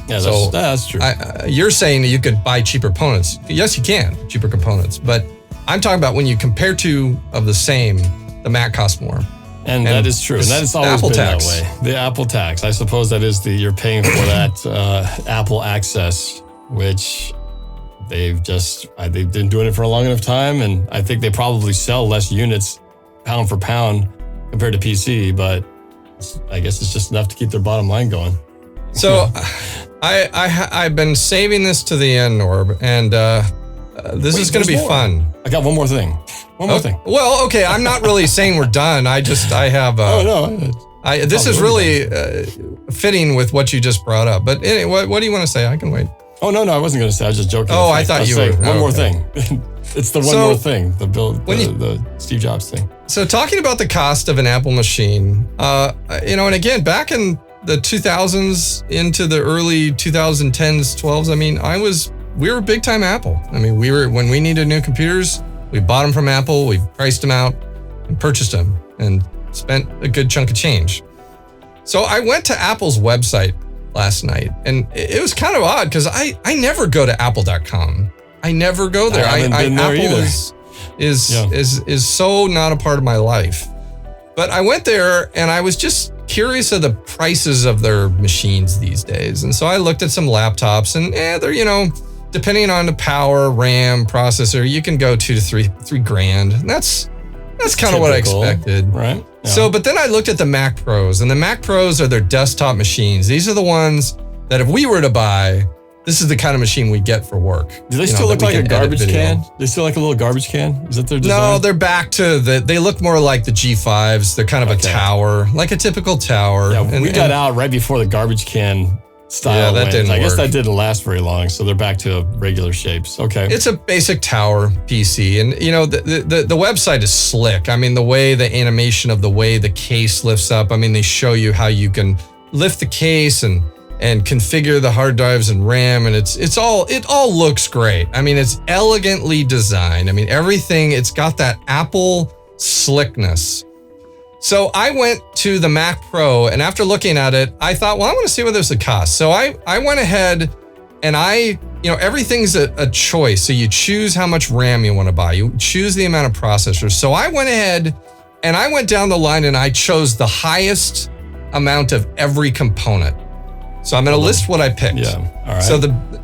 Yeah, that's true. You're saying that you could buy cheaper components. Yes, you can, cheaper components. But I'm talking about when you compare two of the same, the Mac costs more. And that is true. And that has always been that way. The Apple tax. I suppose that is you're paying for that Apple access, which they've been doing it for a long enough time. And I think they probably sell less units pound for pound compared to PC, but I guess it's just enough to keep their bottom line going. So I've been saving this to the end, Norb, and this is going to be fun. I got one more thing. One more thing. Well, okay, I'm not really saying we're done. I have. Oh no. This is really fitting with what you just brought up. But anyway, what do you want to say? I can wait. Oh no, I wasn't going to say. I was just joking. Oh, I thought you were. One more thing. It's the one more thing. The Steve Jobs thing. So talking about the cost of an Apple machine, and again, back in the 2000s into the early 2010s, 12s. I mean, we were big time Apple. I mean, when we needed new computers, we bought them from Apple, we priced them out and purchased them and spent a good chunk of change. So I went to Apple's website last night, and it was kind of odd because I never go to apple.com. I never go there. I haven't been there Apple either. is so not a part of my life. But I went there and I was just curious of the prices of their machines these days. And so I looked at some laptops, and they're, depending on the power, RAM, processor, you can go $2,000 to $3,000. And that's kind of what I expected. Right. Yeah. So, but then I looked at the Mac Pros, and the Mac Pros are their desktop machines. These are the ones that if we were to buy, this is the kind of machine we get for work. Do they still look like a garbage can? They still like a little garbage can? Is that their design? No, they're back to they look more like the G5s. They're kind of a tower, like a typical tower. Yeah, we got out right before the garbage can style. Yeah, that didn't work. I guess that didn't last very long, so they're back to regular shapes. Okay. It's a basic tower PC, and the website is slick. I mean, the way the animation of the way the case lifts up. I mean, they show you how you can lift the case and configure the hard drives and RAM, and it all looks great. I mean, it's elegantly designed. I mean, everything, it's got that Apple slickness. So I went to the Mac Pro, and after looking at it, I thought, well, I want to see what this would cost. So I went ahead and everything's a choice. So you choose how much RAM you want to buy. You choose the amount of processors. So I went ahead and I went down the line and I chose the highest amount of every component. So I'm going to list what I picked. Yeah. All right.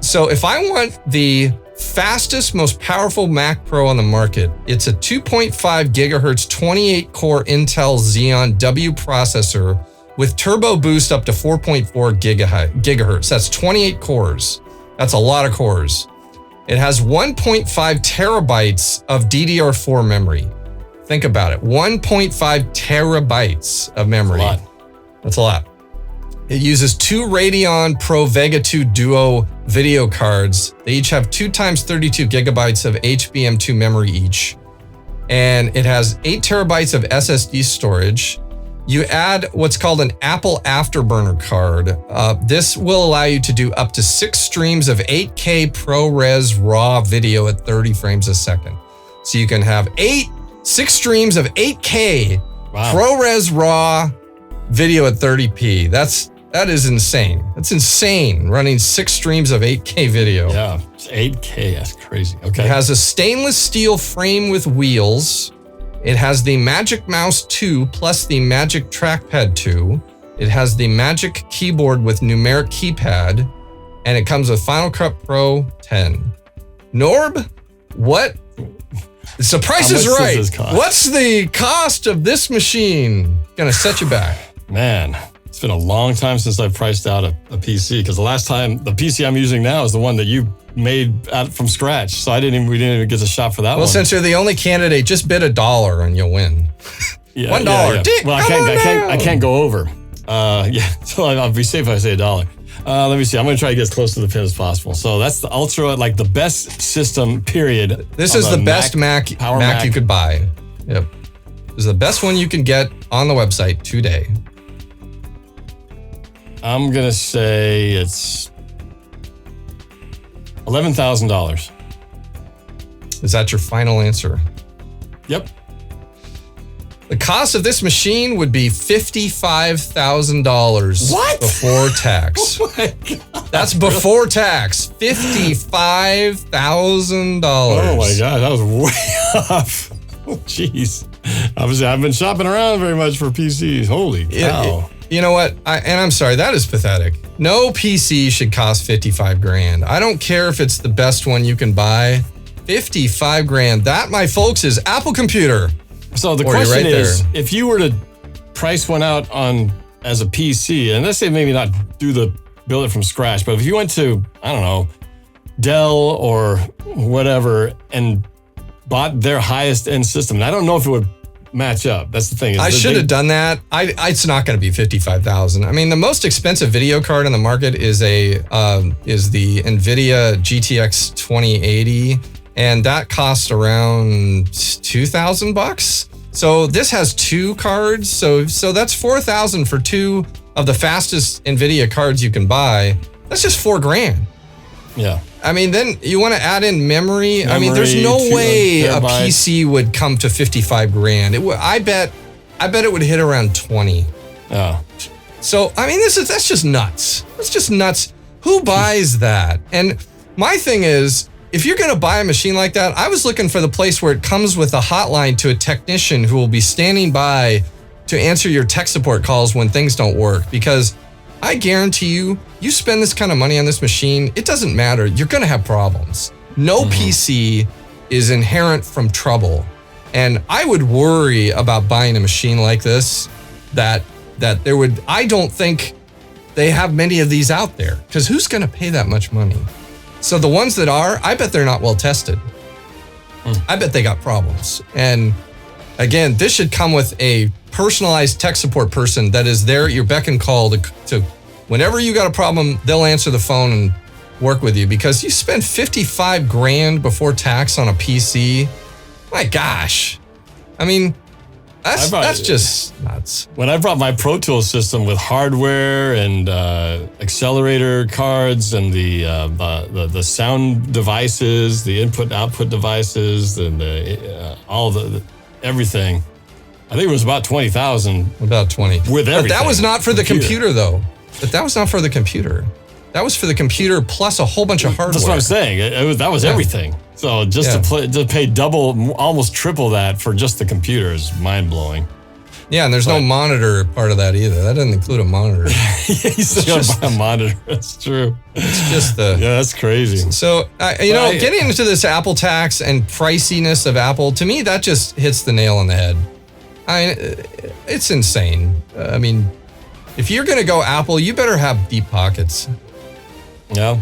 So if I want the fastest, most powerful Mac Pro on the market, it's a 2.5 gigahertz, 28 core Intel Xeon W processor with turbo boost up to 4.4 gigahertz. That's 28 cores. That's a lot of cores. It has 1.5 terabytes of DDR4 memory. Think about it. 1.5 terabytes of memory. That's a lot. It uses two Radeon Pro Vega 2 Duo video cards. They each have 2 times 32 gigabytes of HBM2 memory each. And it has 8 terabytes of SSD storage. You add what's called an Apple Afterburner card. This will allow you to do up to 6 streams of 8K ProRes RAW video at 30 frames a second. So you can have 6 streams of 8K ProRes RAW video at 30p. That is insane. That's insane, running 6 streams of 8K video. Yeah, it's 8K, that's crazy. Okay. It has a stainless steel frame with wheels. It has the Magic Mouse 2 plus the Magic Trackpad 2. It has the Magic Keyboard with numeric keypad, and it comes with Final Cut Pro 10. Norb, what? The price is right. What's the cost of this machine? Gonna set you back. Man, it's been a long time since I've priced out a PC, because the PC I'm using now is the one that you made from scratch. So we didn't even get a shot for that one. Well, since you're the only candidate, just bid $1 and you'll win. Yeah, $1. Yeah. Well, I can't go over. So I'll be safe if I say $1. Let me see. I'm going to try to get as close to the pin as possible. So that's the Ultra, like the best system, period. This is the best Mac you could buy. Yep. This is the best one you can get on the website today. I'm going to say it's $11,000. Is that your final answer? Yep. The cost of this machine would be $55,000. What? Before tax. Oh my God. That's before tax. $55,000. Oh my God, that was way off. Oh, jeez. Obviously, I haven't been shopping around very much for PCs. Holy cow. You know what? I'm sorry, that is pathetic. No PC should cost $55,000. I don't care if it's the best one you can buy. $55,000. That, my folks, is Apple Computer. So the question is, if you were to price one out as a PC, and let's say maybe not do the build it from scratch. But if you went to, I don't know, Dell or whatever and bought their highest end system, and I don't know if it would match up. That's the thing. I should have done that. It's not going to be $55,000. I mean, the most expensive video card in the market is the NVIDIA GTX 2080, and that costs around $2,000. So this has two cards. So that's $4,000 for two of the fastest NVIDIA cards you can buy. That's just $4,000. Yeah. I mean, then you want to add in memory. I mean, there's no way a PC would come to $55,000. I bet it would hit around 20. Oh. So I mean, that's just nuts. That's just nuts. Who buys that? And my thing is, if you're going to buy a machine like that, I was looking for the place where it comes with a hotline to a technician who will be standing by to answer your tech support calls when things don't work. Because I guarantee you spend this kind of money on this machine, it doesn't matter. You're going to have problems. No PC is inherent from trouble. And I would worry about buying a machine like this that I don't think they have many of these out there, because who's going to pay that much money? So the ones that are, I bet they're not well tested. I bet they got problems. And again, this should come with a personalized tech support person that is there at your beck and call to whenever you got a problem, they'll answer the phone and work with you, because you spend $55,000 before tax on a PC. My gosh. I mean, that's just nuts. When I brought my Pro Tools system with hardware and accelerator cards and the sound devices, the input-output devices, and all the everything, I think it was about $20,000. About 20. With everything. But that was not for the computer, though. But that was not for the computer. That was for the computer plus a whole bunch of hardware. That's what I'm saying. That was everything. So just to pay double, almost triple that for just the computer is mind-blowing. Yeah, and there's no monitor part of that either. That doesn't include a monitor. Yeah, you still got to buy a monitor. That's true. It's just yeah, that's crazy. So, getting into this Apple tax and priciness of Apple, to me, that just hits the nail on the head. I mean, it's insane. I mean, if you're going to go Apple, you better have deep pockets. Yeah.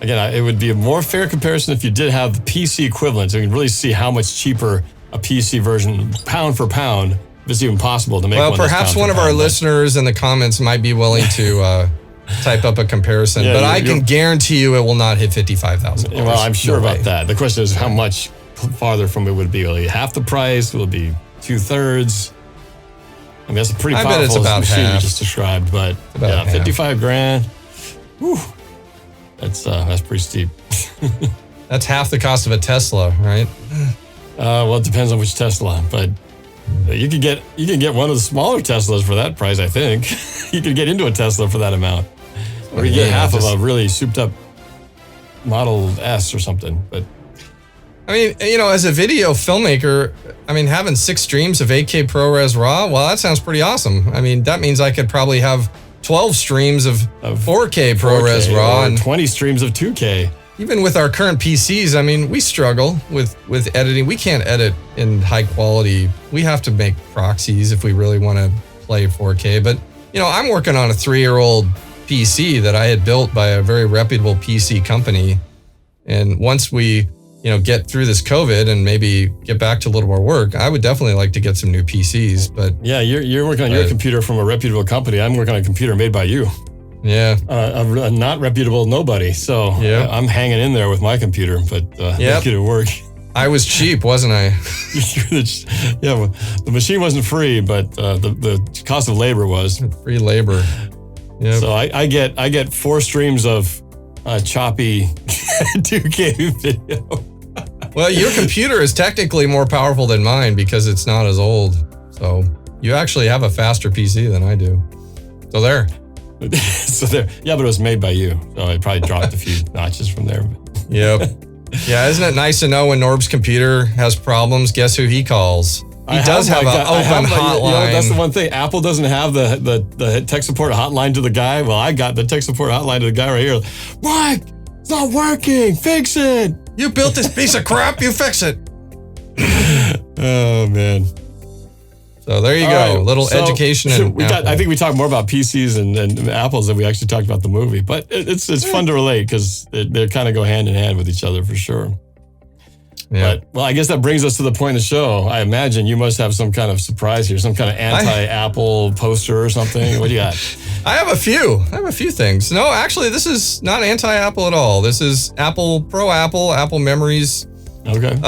Again, it would be a more fair comparison if you did have the PC equivalent, so you can really see how much cheaper a PC version, pound for pound, if it's even possible to make one. Well, perhaps one of our listeners in the comments might be willing to type up a comparison, but I can guarantee you it will not hit $55,000. Well, I'm sure about that. The question is how much farther from it would be. Will it be half the price? Will it be 2/3? I mean, that's a pretty powerful machine you just described, but yeah, $55,000. Whew. That's pretty steep. That's half the cost of a Tesla, right? Well, it depends on which Tesla, but you can get one of the smaller Teslas for that price. I think you could get into a Tesla for that amount, or you get half of a really souped up Model S or something. But I mean, as a video filmmaker, I mean, having 6 streams of 8K ProRes RAW, well, that sounds pretty awesome. I mean, that means I could probably have 12 streams of 4K ProRes RAW and 20 streams of 2K. Even with our current PCs, I mean, we struggle with editing. We can't edit in high quality. We have to make proxies if we really want to play 4K. But, I'm working on a 3-year-old PC that I had built by a very reputable PC company. And once we, get through this COVID and maybe get back to a little more work, I would definitely like to get some new PCs. But yeah, you're working on your computer from a reputable company. I'm working on a computer made by you. Yeah, a not reputable nobody. So I'm hanging in there with my computer, but make it work. I was cheap, wasn't I? Yeah, well, the machine wasn't free, but the cost of labor was free labor. Yeah. So I get 4 streams of choppy 2K video. Well, your computer is technically more powerful than mine because it's not as old. So you actually have a faster PC than I do. So there. Yeah, but it was made by you. So it probably dropped a few notches from there. Yep. Yeah, isn't it nice to know when Norb's computer has problems, guess who he calls? He does have an open hotline. That's the one thing. Apple doesn't have the tech support hotline to the guy. Well, I got the tech support hotline to the guy right here. Mike, it's not working. Fix it. You built this piece of crap. You fix it. Oh, man. So there you go. A little education. And I think we talked more about PCs and Apples than we actually talked about the movie. But it's fun to relate because they kind of go hand in hand with each other for sure. Yeah. But, I guess that brings us to the point of the show. I imagine you must have some kind of surprise here, some kind of anti-Apple poster or something. What do you got? I have a few things. No, actually, this is not anti-Apple at all. This is Apple memories. Okay.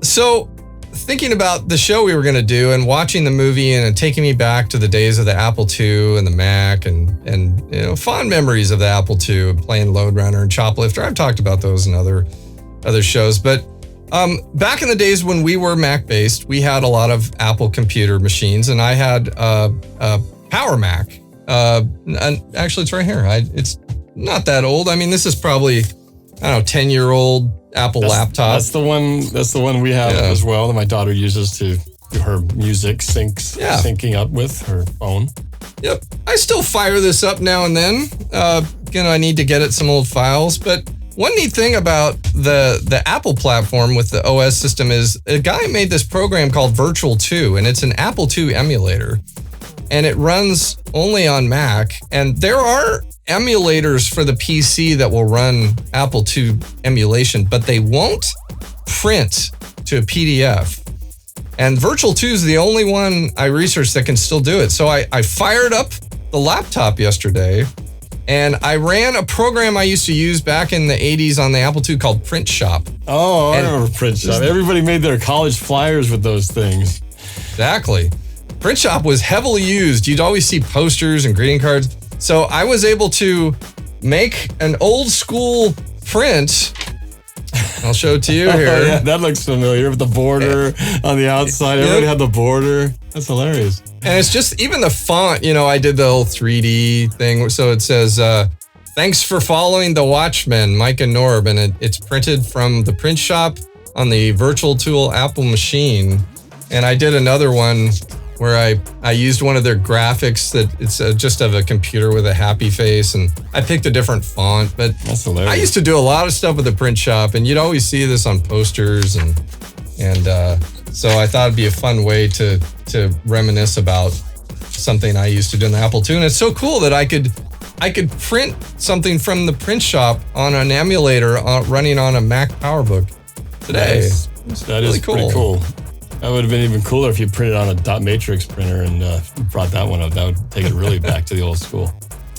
So thinking about the show we were going to do and watching the movie and taking me back to the days of the Apple II and the Mac and fond memories of the Apple II, playing Lode Runner and Choplifter. I've talked about those in other shows, but back in the days when we were Mac-based, we had a lot of Apple computer machines, and I had a Power Mac. And actually, it's right here. It's not that old. I mean, this is probably, 10-year-old Apple laptop. That's the one we have as well that my daughter uses to do her music syncing up with her phone. Yep. I still fire this up now and then. I need to get at some old files, but one neat thing about the Apple platform with the OS system is a guy made this program called Virtual 2, and it's an Apple II emulator, and it runs only on Mac. And there are emulators for the PC that will run Apple II emulation, but they won't print to a PDF. And Virtual 2 is the only one I researched that can still do it. So I fired up the laptop yesterday, and I ran a program I used to use back in the 80s on the Apple II called Print Shop. Oh, I remember Print Shop. Everybody made their college flyers with those things. Exactly. Print Shop was heavily used. You'd always see posters and greeting cards. So I was able to make an old school print. I'll show it to you here. Oh, yeah, that looks familiar with the border on the outside. Everybody had the border. That's hilarious. And it's just, even the font, I did the whole 3D thing. So it says, thanks for following the Watchmen, Mike and Norb. And it's printed from the Print Shop on the Virtual Tool Apple machine. And I did another one where I used one of their graphics that it's just of a computer with a happy face, and I picked a different font. But that's hilarious. I used to do a lot of stuff with the Print Shop, and you'd always see this on posters, and so I thought it'd be a fun way to reminisce about something I used to do in the Apple II. And it's so cool that I could print something from the Print Shop on an emulator running on a Mac PowerBook today. That is pretty cool. That would have been even cooler if you printed on a dot matrix printer and brought that one up. That would take it really back to the old school.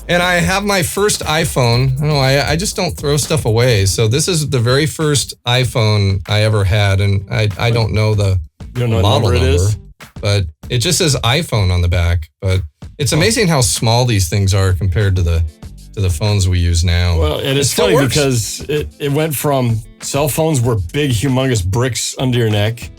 And I have my first iPhone. I just don't throw stuff away. So this is the very first iPhone I ever had, and I don't know the model number, it is, but it just says iPhone on the back. But it's amazing how small these things are compared to the phones we use now. Well, and it's funny because it went from cell phones were big, humongous bricks under your neck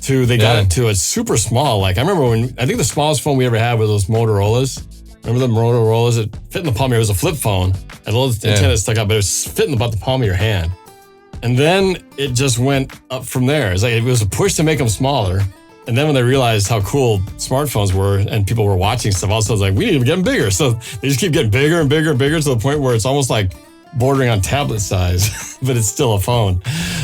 to they got it to a super small. Like I remember I think the smallest phone we ever had were those Motorola's. Remember the Motorola's? It fit in the palm of your hand. It was a flip phone. And a little antenna stuck out, but it was fitting about the palm of your hand. And then it just went up from there. It's like it was a push to make them smaller. And then when they realized how cool smartphones were and people were watching stuff, also it's like, we need to get them bigger. So they just keep getting bigger and bigger and bigger to the point where it's almost like bordering on tablet size, but it's still a phone.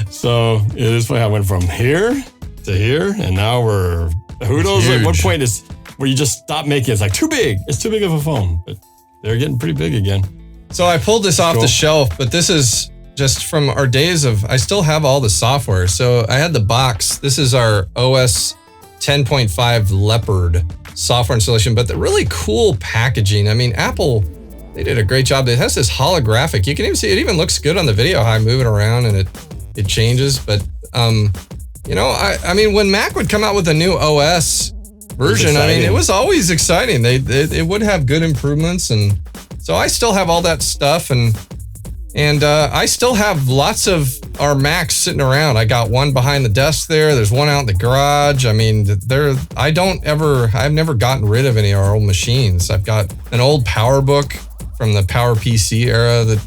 So it is funny how it went from here to here, and now who knows at what point is where you just stop making it. It's like too big. It's too big of a phone, but they're getting pretty big again. So I pulled this off the shelf, but this is just from our days I still have all the software. So I had the box. This is our OS 10.5 Leopard software installation, but the really cool packaging. I mean, Apple, they did a great job. It has this holographic. You can even see it even looks good on the video, how I move it around and it changes. But, I mean, when Mac would come out with a new OS version, I mean, it was always exciting. It would have good improvements. And so I still have all that stuff. And I still have lots of our Macs sitting around. I got one behind the desk there. There's one out in the garage. I mean, I've never gotten rid of any of our old machines. I've got an old PowerBook from the PowerPC era that,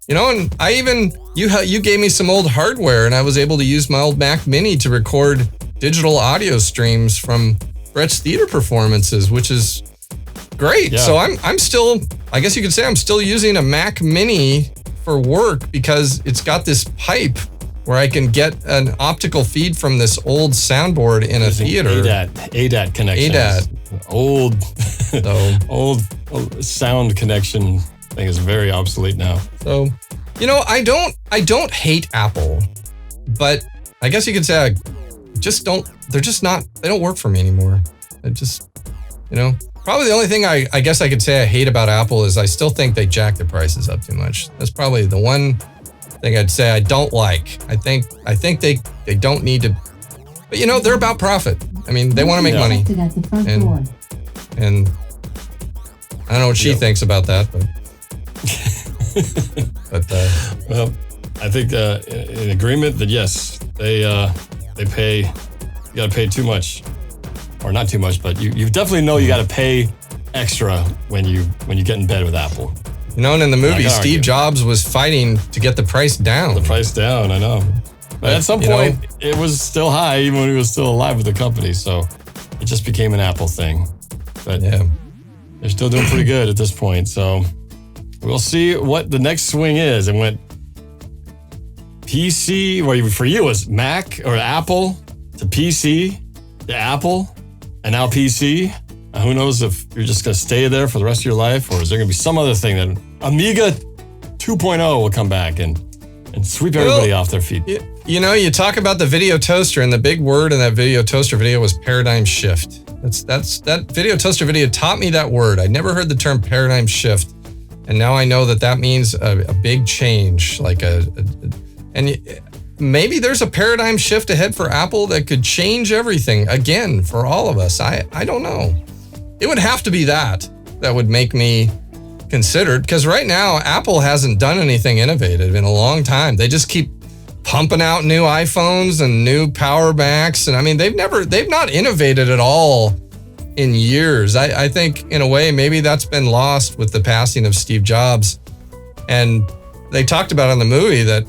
and I even, you gave me some old hardware and I was able to use my old Mac Mini to record digital audio streams from Brett's theater performances, which is great. Yeah. So I'm still, I guess you could say I'm still using a Mac Mini for work because it's got this pipe where I can get an optical feed from this old soundboard in a theater. ADAT connection. ADAT. Old sound connection thing is very obsolete now. So, I don't hate Apple, but I guess you could say I just don't, they don't work for me anymore. I just, probably the only thing I guess I could say I hate about Apple is I still think they jack the prices up too much. That's probably the one thing I'd say I don't like. I think they don't need to, but they're about profit. I mean, they want to make money. And I don't know what she thinks about that, but well, I think in agreement that yes, they pay. You got to pay too much, or not too much, but you definitely know you got to pay extra when you get in bed with Apple. And in the movie, Steve Jobs was fighting to get the price down. The price down, I know. But at some point, it was still high, even when he was still alive with the company. So it just became an Apple thing. But they're still doing pretty good at this point. So we'll see what the next swing is. It went PC, or for you, it was Mac or Apple to PC to Apple, and now PC. Who knows if you're just going to stay there for the rest of your life, or is there going to be some other thing that Amiga 2.0 will come back and sweep everybody off their feet? You talk about the video toaster, and the big word in that video toaster video was paradigm shift. That video toaster video taught me that word. I never heard the term paradigm shift, and now I know that means a big change, and maybe there's a paradigm shift ahead for Apple that could change everything again for all of us. I don't know. It would have to be that would make me considered, because right now Apple hasn't done anything innovative in a long time. They just keep pumping out new iPhones and new power banks, and I mean they've not innovated at all in years. I think in a way maybe that's been lost with the passing of Steve Jobs. And they talked about in the movie that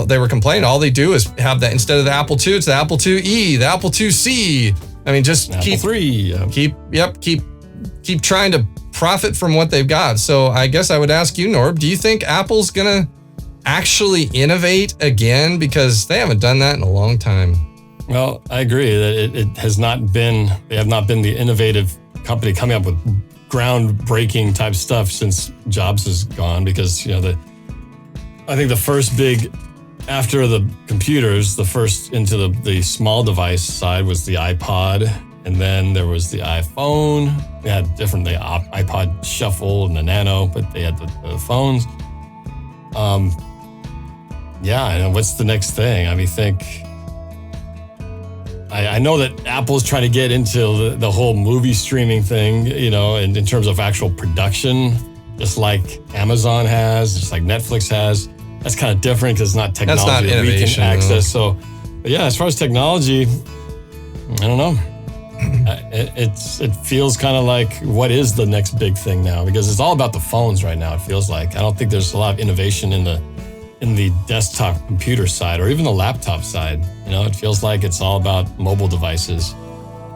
they were complaining all they do is have that, instead of the Apple II, it's the Apple IIe, the Apple IIc. I mean, just Apple III. Keep trying to profit from what they've got. So I guess I would ask you, Norb, do you think Apple's gonna actually innovate again? Because they haven't done that in a long time. Well, I agree that they have not been the innovative company coming up with groundbreaking type stuff since Jobs is gone, because I think the first big, after the computers, the first into the small device side was the iPod, and then there was the iPhone. They had the iPod Shuffle and the Nano, but they had the phones. And what's the next thing? I mean, I know that Apple's trying to get into the whole movie streaming thing, in terms of actual production, just like Amazon has, just like Netflix has. That's kind of different because it's not technology That's not that we can innovation, access. So, but yeah, as far as technology, I don't know. It feels kind of like, what is the next big thing now? Because it's all about the phones right now, it feels like. I don't think there's a lot of innovation in the desktop computer side or even the laptop side. It feels like it's all about mobile devices.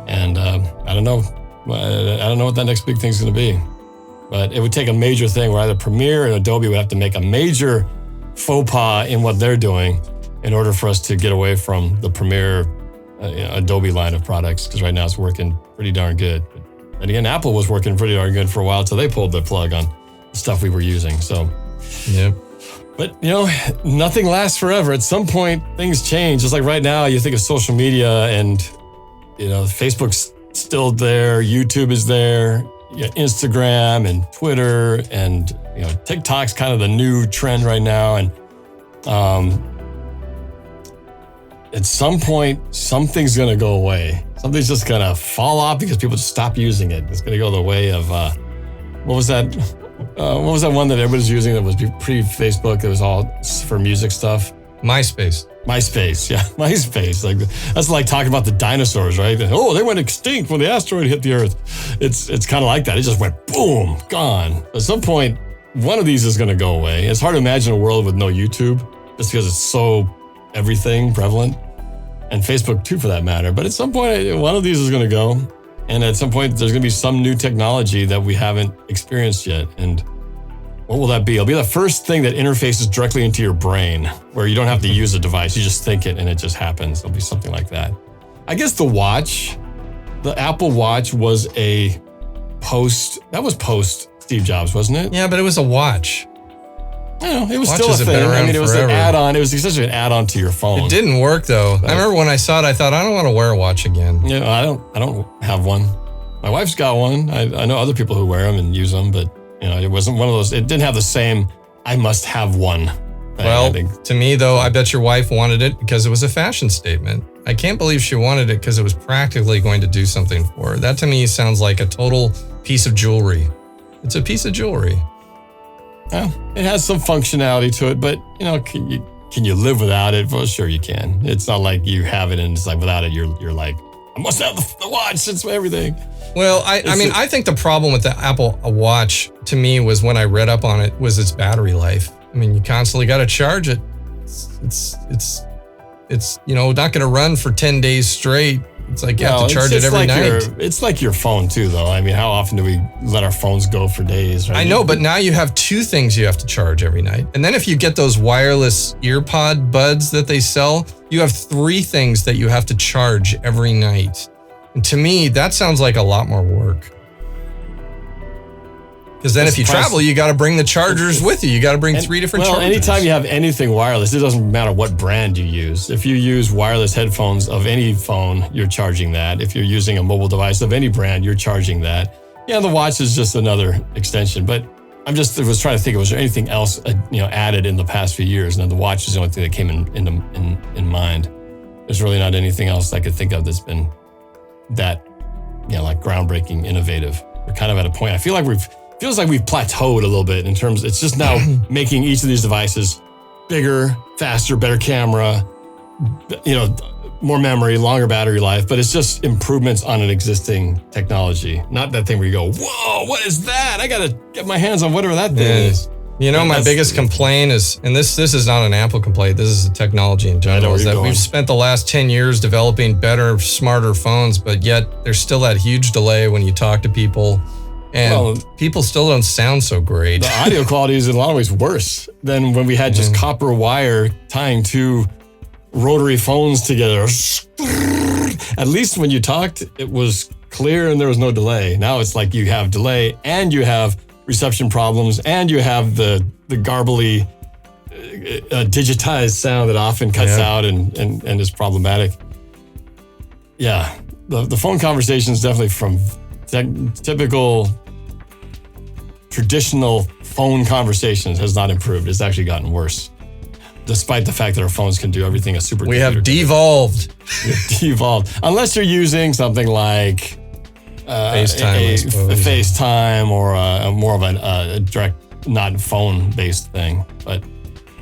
And I don't know. I don't know what that next big thing's going to be. But it would take a major thing where either Premiere and Adobe would have to make a major faux pas in what they're doing in order for us to get away from the Premiere Adobe line of products, because right now it's working pretty darn good. And again, Apple was working pretty darn good for a while till they pulled the plug on the stuff we were using. So, yeah. But, nothing lasts forever. At some point, things change. Just like right now, you think of social media and, Facebook's still there, YouTube is there, Instagram and Twitter, and, TikTok's kind of the new trend right now. And at some point, something's going to go away. Something's just going to fall off because people just stop using it. It's going to go the way of, what was that one that everybody's using that was pre-Facebook? It was all for music stuff. MySpace, yeah, MySpace. That's like talking about the dinosaurs, right? Oh, they went extinct when the asteroid hit the Earth. It's kind of like that. It just went boom, gone. At some point, one of these is going to go away. It's hard to imagine a world with no YouTube, just because it's so everything prevalent, and Facebook too, for that matter. But at some point, one of these is going to go. And at some point, there's going to be some new technology that we haven't experienced yet. And What will that be? It'll be the first thing that interfaces directly into your brain, where you don't have to use a device. You just think it and it just happens. It'll be something like that. I guess the Apple Watch was post Steve Jobs, wasn't it? Yeah, but it was a watch. It was still a thing. I mean, it was an add-on. It was essentially an add-on to your phone. It didn't work though. I remember when I saw it, I thought, I don't want to wear a watch again. Yeah, I don't have one. My wife's got one. I know other people who wear them and use them, but it wasn't one of those. It didn't have the same I must have one thing, well, to me though, I bet your wife wanted it because it was a fashion statement. I can't believe she wanted it because it was practically going to do something for her. That to me sounds like a total piece of jewelry. It's a piece of jewelry. Well, it has some functionality to it, but can you live without it? Well, sure you can. It's not like you have it and it's like without it, you're like, I must have the watch. It's everything. Well, I think the problem with the Apple Watch to me was when I read up on it was its battery life. I mean, you constantly got to charge it. It's not going to run for 10 days straight. It's like you have to charge it every night. It's like your phone too, though. I mean, how often do we let our phones go for days? Right? I know, but now you have two things you have to charge every night. And then if you get those wireless earpod buds that they sell, you have three things that you have to charge every night. And to me, that sounds like a lot more work. Because then if you travel, you got to bring the chargers with you. You got to bring three different chargers. Well, anytime you have anything wireless, it doesn't matter what brand you use. If you use wireless headphones of any phone, you're charging that. If you're using a mobile device of any brand, you're charging that. Yeah, the watch is just another extension. But I was trying to think, was there anything else added in the past few years? And then the watch is the only thing that came in mind. There's really not anything else I could think of that's been that, like groundbreaking, innovative. We're kind of at a point. I feel like feels like we've plateaued a little bit in terms, it's just now making each of these devices bigger, faster, better camera, more memory, longer battery life, but it's just improvements on an existing technology. Not that thing where you go, whoa, what is that? I got to get my hands on whatever that thing is. My biggest complaint is, and this is not an Apple complaint, this is a technology in general, is that we've spent the last 10 years developing better, smarter phones, but yet there's still that huge delay when you talk to people. And people still don't sound so great. The audio quality is in a lot of ways worse than when we had just copper wire tying two rotary phones together. At least when you talked, it was clear and there was no delay. Now it's like you have delay and you have reception problems and you have the garbly digitized sound that often cuts out and is problematic. Yeah, the phone conversation is definitely from typical traditional phone conversations has not improved. It's actually gotten worse, despite the fact that our phones can do everything a supercomputer. We have devolved. Unless you're using something like FaceTime or more of a direct, not phone-based thing. But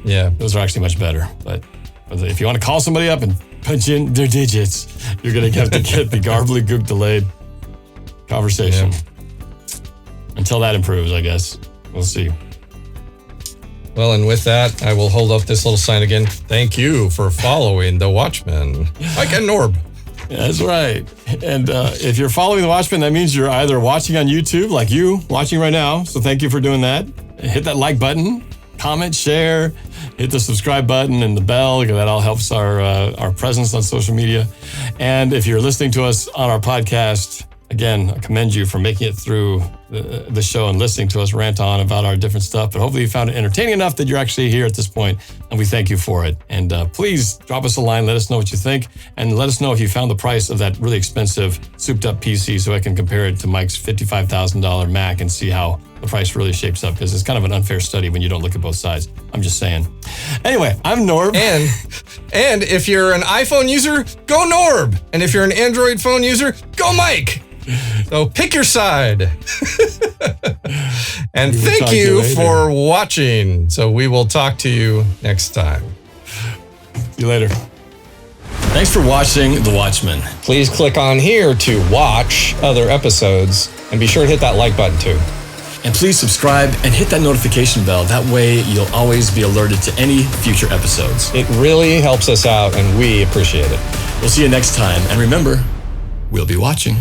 yeah, those are actually much better. But if you want to call somebody up and punch in their digits, you're going to have to get the gobbledygook delayed conversation. Until that improves, I guess. We'll see. Well, and with that, I will hold up this little sign again. Thank you for following The Watchmen. Mike and Norb. Yeah, that's right. And if you're following The Watchmen, that means you're either watching on YouTube, like you watching right now. So thank you for doing that. Hit that like button, comment, share, hit the subscribe button and the bell, because that all helps our presence on social media. And if you're listening to us on our podcast, again, I commend you for making it through the show and listening to us rant on about our different stuff. But hopefully you found it entertaining enough that you're actually here at this point, and we thank you for it. And please drop us a line, let us know what you think, and let us know if you found the price of that really expensive souped-up PC so I can compare it to Mike's $55,000 Mac and see how the price really shapes up, because it's kind of an unfair study when you don't look at both sides. I'm just saying. Anyway, I'm Norb. And if you're an iPhone user, go Norb. And if you're an Android phone user, go Mike. So pick your side. And thank you for watching. So we will talk to you next time. See you later. Thanks for watching The Watchmen. Please click on here to watch other episodes, and be sure to hit that like button too. And please subscribe and hit that notification bell. That way you'll always be alerted to any future episodes. It really helps us out, and we appreciate it. We'll see you next time. And remember, we'll be watching.